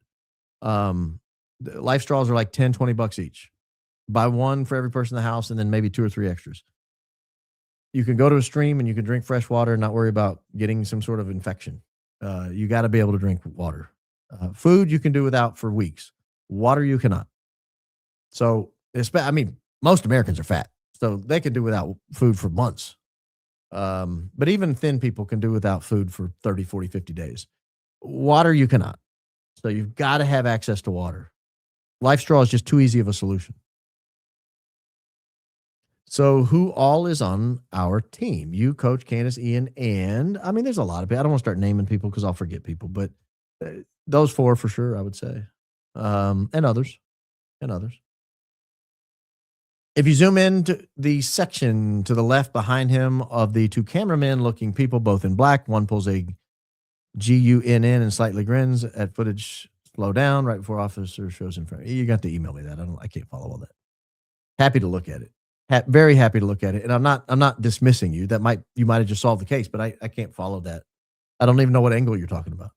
[SPEAKER 1] Life straws are like $10, $20 each. Buy one for every person in the house and then maybe 2 or 3 extras. You can go to a stream and you can drink fresh water and not worry about getting some sort of infection. You got to be able to drink water. Food you can do without for weeks. Water you cannot. So, most Americans are fat, so they can do without food for months. But even thin people can do without food for 30, 40, 50 days. Water you cannot. So you've got to have access to water. Life straw is just too easy of a solution. So who all is on our team? You, Coach, Candace, Ian, and there's a lot of people. I don't want to start naming people because I'll forget people, but those 4 for sure, I would say, and others. If you zoom into the section to the left behind him of the 2 cameramen looking people, both in black, one pulls a GUNN and slightly grins at footage. Slow down right before officer shows in front. You got to email me that. I can't follow all that. Happy to look at it. Very happy to look at it. And I'm not dismissing you. You might have just solved the case, but I can't follow that. I don't even know what angle you're talking about.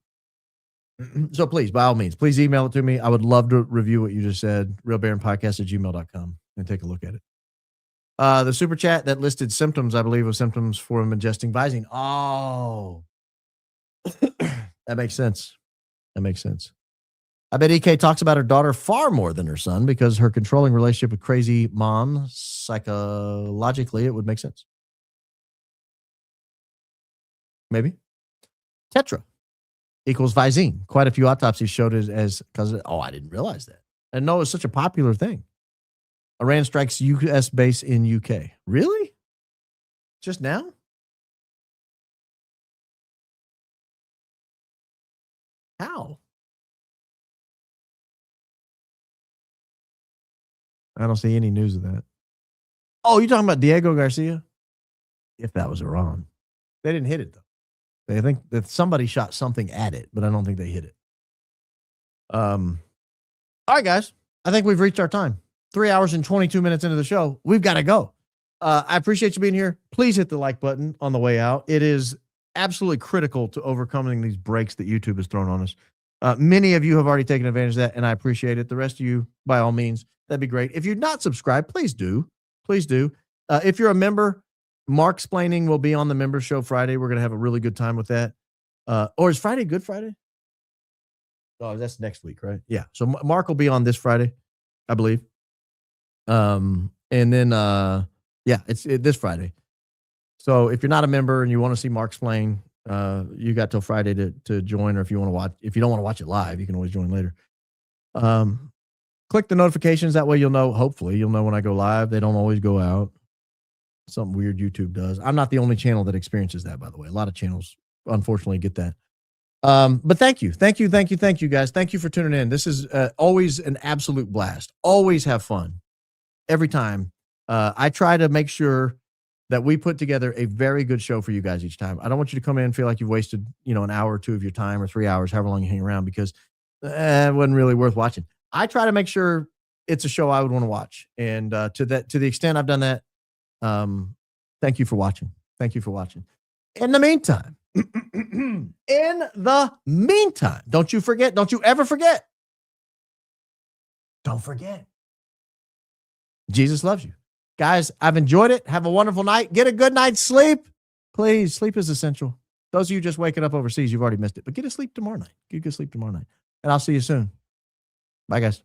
[SPEAKER 1] So please, by all means, please email it to me. I would love to review what you just said. realbaronpodcast@gmail.com and take a look at it. The super chat that listed symptoms, I believe, of symptoms for ingesting Visine. Oh, that makes sense. That makes sense. I bet EK talks about her daughter far more than her son because her controlling relationship with crazy mom, psychologically, it would make sense. Maybe. Tetra equals Visine. Quite a few autopsies showed it as, I didn't realize that. And no, it's such a popular thing. Iran strikes U.S. base in UK. Really? Just now? How? I don't see any news of that. Oh, you're talking about Diego Garcia? If that was Iran. They didn't hit it, though. They think that somebody shot something at it, but I don't think they hit it. All right, guys. I think we've reached our time. 3 hours and 22 minutes into the show. We've got to go. I appreciate you being here. Please hit the like button on the way out. It is absolutely critical to overcoming these breaks that YouTube has thrown on us. Many of you have already taken advantage of that, and I appreciate it. The rest of you, by all means, that'd be great. If you're not subscribed, please do. Please do. If you're a member, Mark-splaining will be on the member show Friday. We're going to have a really good time with that. Or is Friday Good Friday? Oh, that's next week, right? Yeah. So Mark will be on this Friday, I believe. And then, it's this Friday. So if you're not a member and you want to see Mark explain, you got till Friday to join, or if you want to watch, if you don't want to watch it live, you can always join later. Click the notifications. That way you'll know, hopefully you'll know when I go live. They don't always go out. Something weird YouTube does. I'm not the only channel that experiences that, by the way. A lot of channels, unfortunately, get that. But thank you, guys. Thank you for tuning in. This is always an absolute blast. Always have fun. Every time. I try to make sure that we put together a very good show for you guys each time. I don't want you to come in and feel like you've wasted, an hour or two of your time or 3 hours, however long you hang around, because it wasn't really worth watching. I try to make sure it's a show I would want to watch. And to the extent I've done that, thank you for watching. Thank you for watching. In the meantime, don't you forget, don't you ever forget. Don't forget. Jesus loves you. Guys, I've enjoyed it. Have a wonderful night. Get a good night's sleep. Please, sleep is essential. Those of you just waking up overseas, you've already missed it. But get a sleep tomorrow night. Get good sleep tomorrow night. And I'll see you soon. Bye, guys.